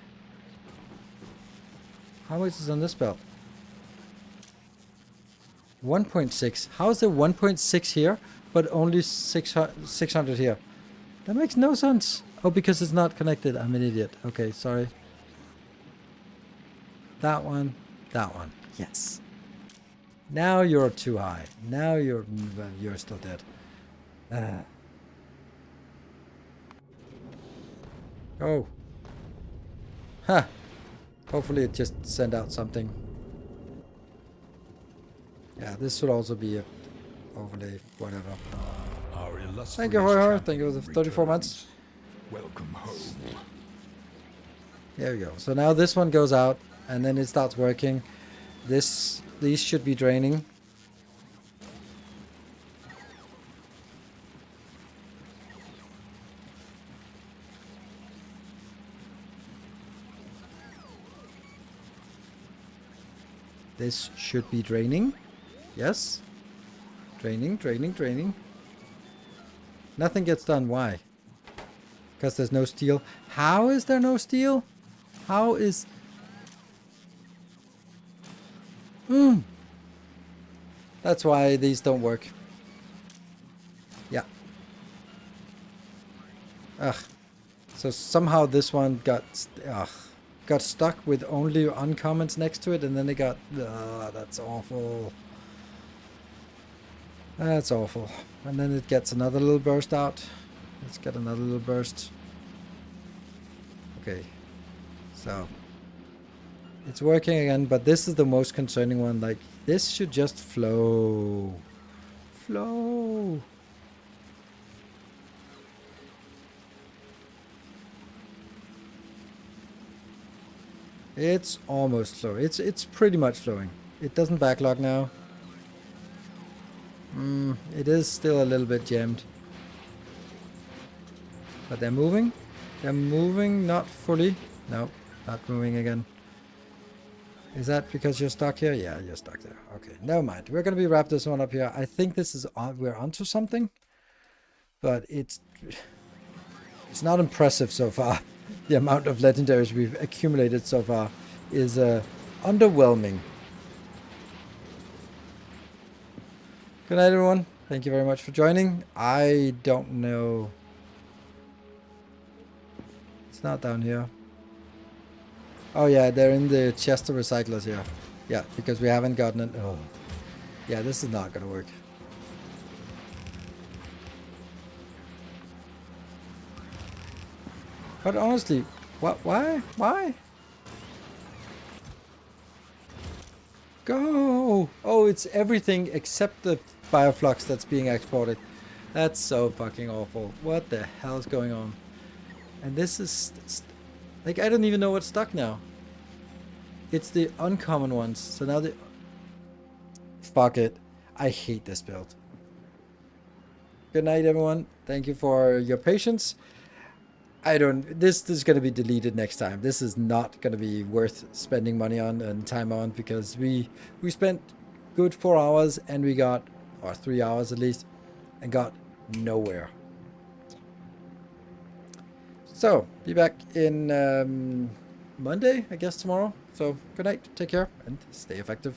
How much is on this belt? 1.6. How is there 1.6 here, but only 600 here? That makes no sense. Oh, because it's not connected. I'm an idiot. Okay, sorry. That one. That one. Yes. Now you're too high. Now you're still dead. Oh. Huh. Hopefully it just sent out something. Yeah, this should also be a overlay, whatever. Thank you, Hoyer. Thank you for the 34 months. Welcome home. There we go. So now this one goes out, and then it starts working. These should be draining. This should be draining. Yes. Draining, draining, draining. Nothing gets done. Why? Because there's no steel. How is there no steel? How is... That's why these don't work. Yeah. Ugh. So somehow this one got stuck with only uncommons next to it, and then it got... that's awful. That's awful. And then it gets another little burst out. Let's get another little burst. Okay. So... it's working again, but this is the most concerning one. Like, this should just flow. Flow. It's almost flow. It's pretty much flowing. It doesn't backlog now. It is still a little bit jammed. But they're moving. They're moving, not fully. No, not moving again. Is that because you're stuck here? Yeah, you're stuck there. Okay, never mind. We're gonna wrap this one up here. I think this is on, we're onto something, but it's not impressive so far. The amount of legendaries we've accumulated so far is underwhelming. Good night, everyone. Thank you very much for joining. I don't know. It's not down here. Oh yeah, they're in the chest of recyclers here. Yeah, because we haven't gotten it. Oh, yeah, this is not gonna work. But honestly, what? Why? Why? Go! Oh, it's everything except the bioflux that's being exported. That's so fucking awful. What the hell is going on? And this is like, I don't even know what's stuck now. It's the uncommon ones. So now the... Fuck it. I hate this build. Good night, everyone. Thank you for your patience. This is going to be deleted next time. This is not going to be worth spending money on and time on, because we spent good 4 hours and we got, or 3 hours at least, and got nowhere. So, be back in Monday, I guess, tomorrow. So, good night, take care, and stay effective.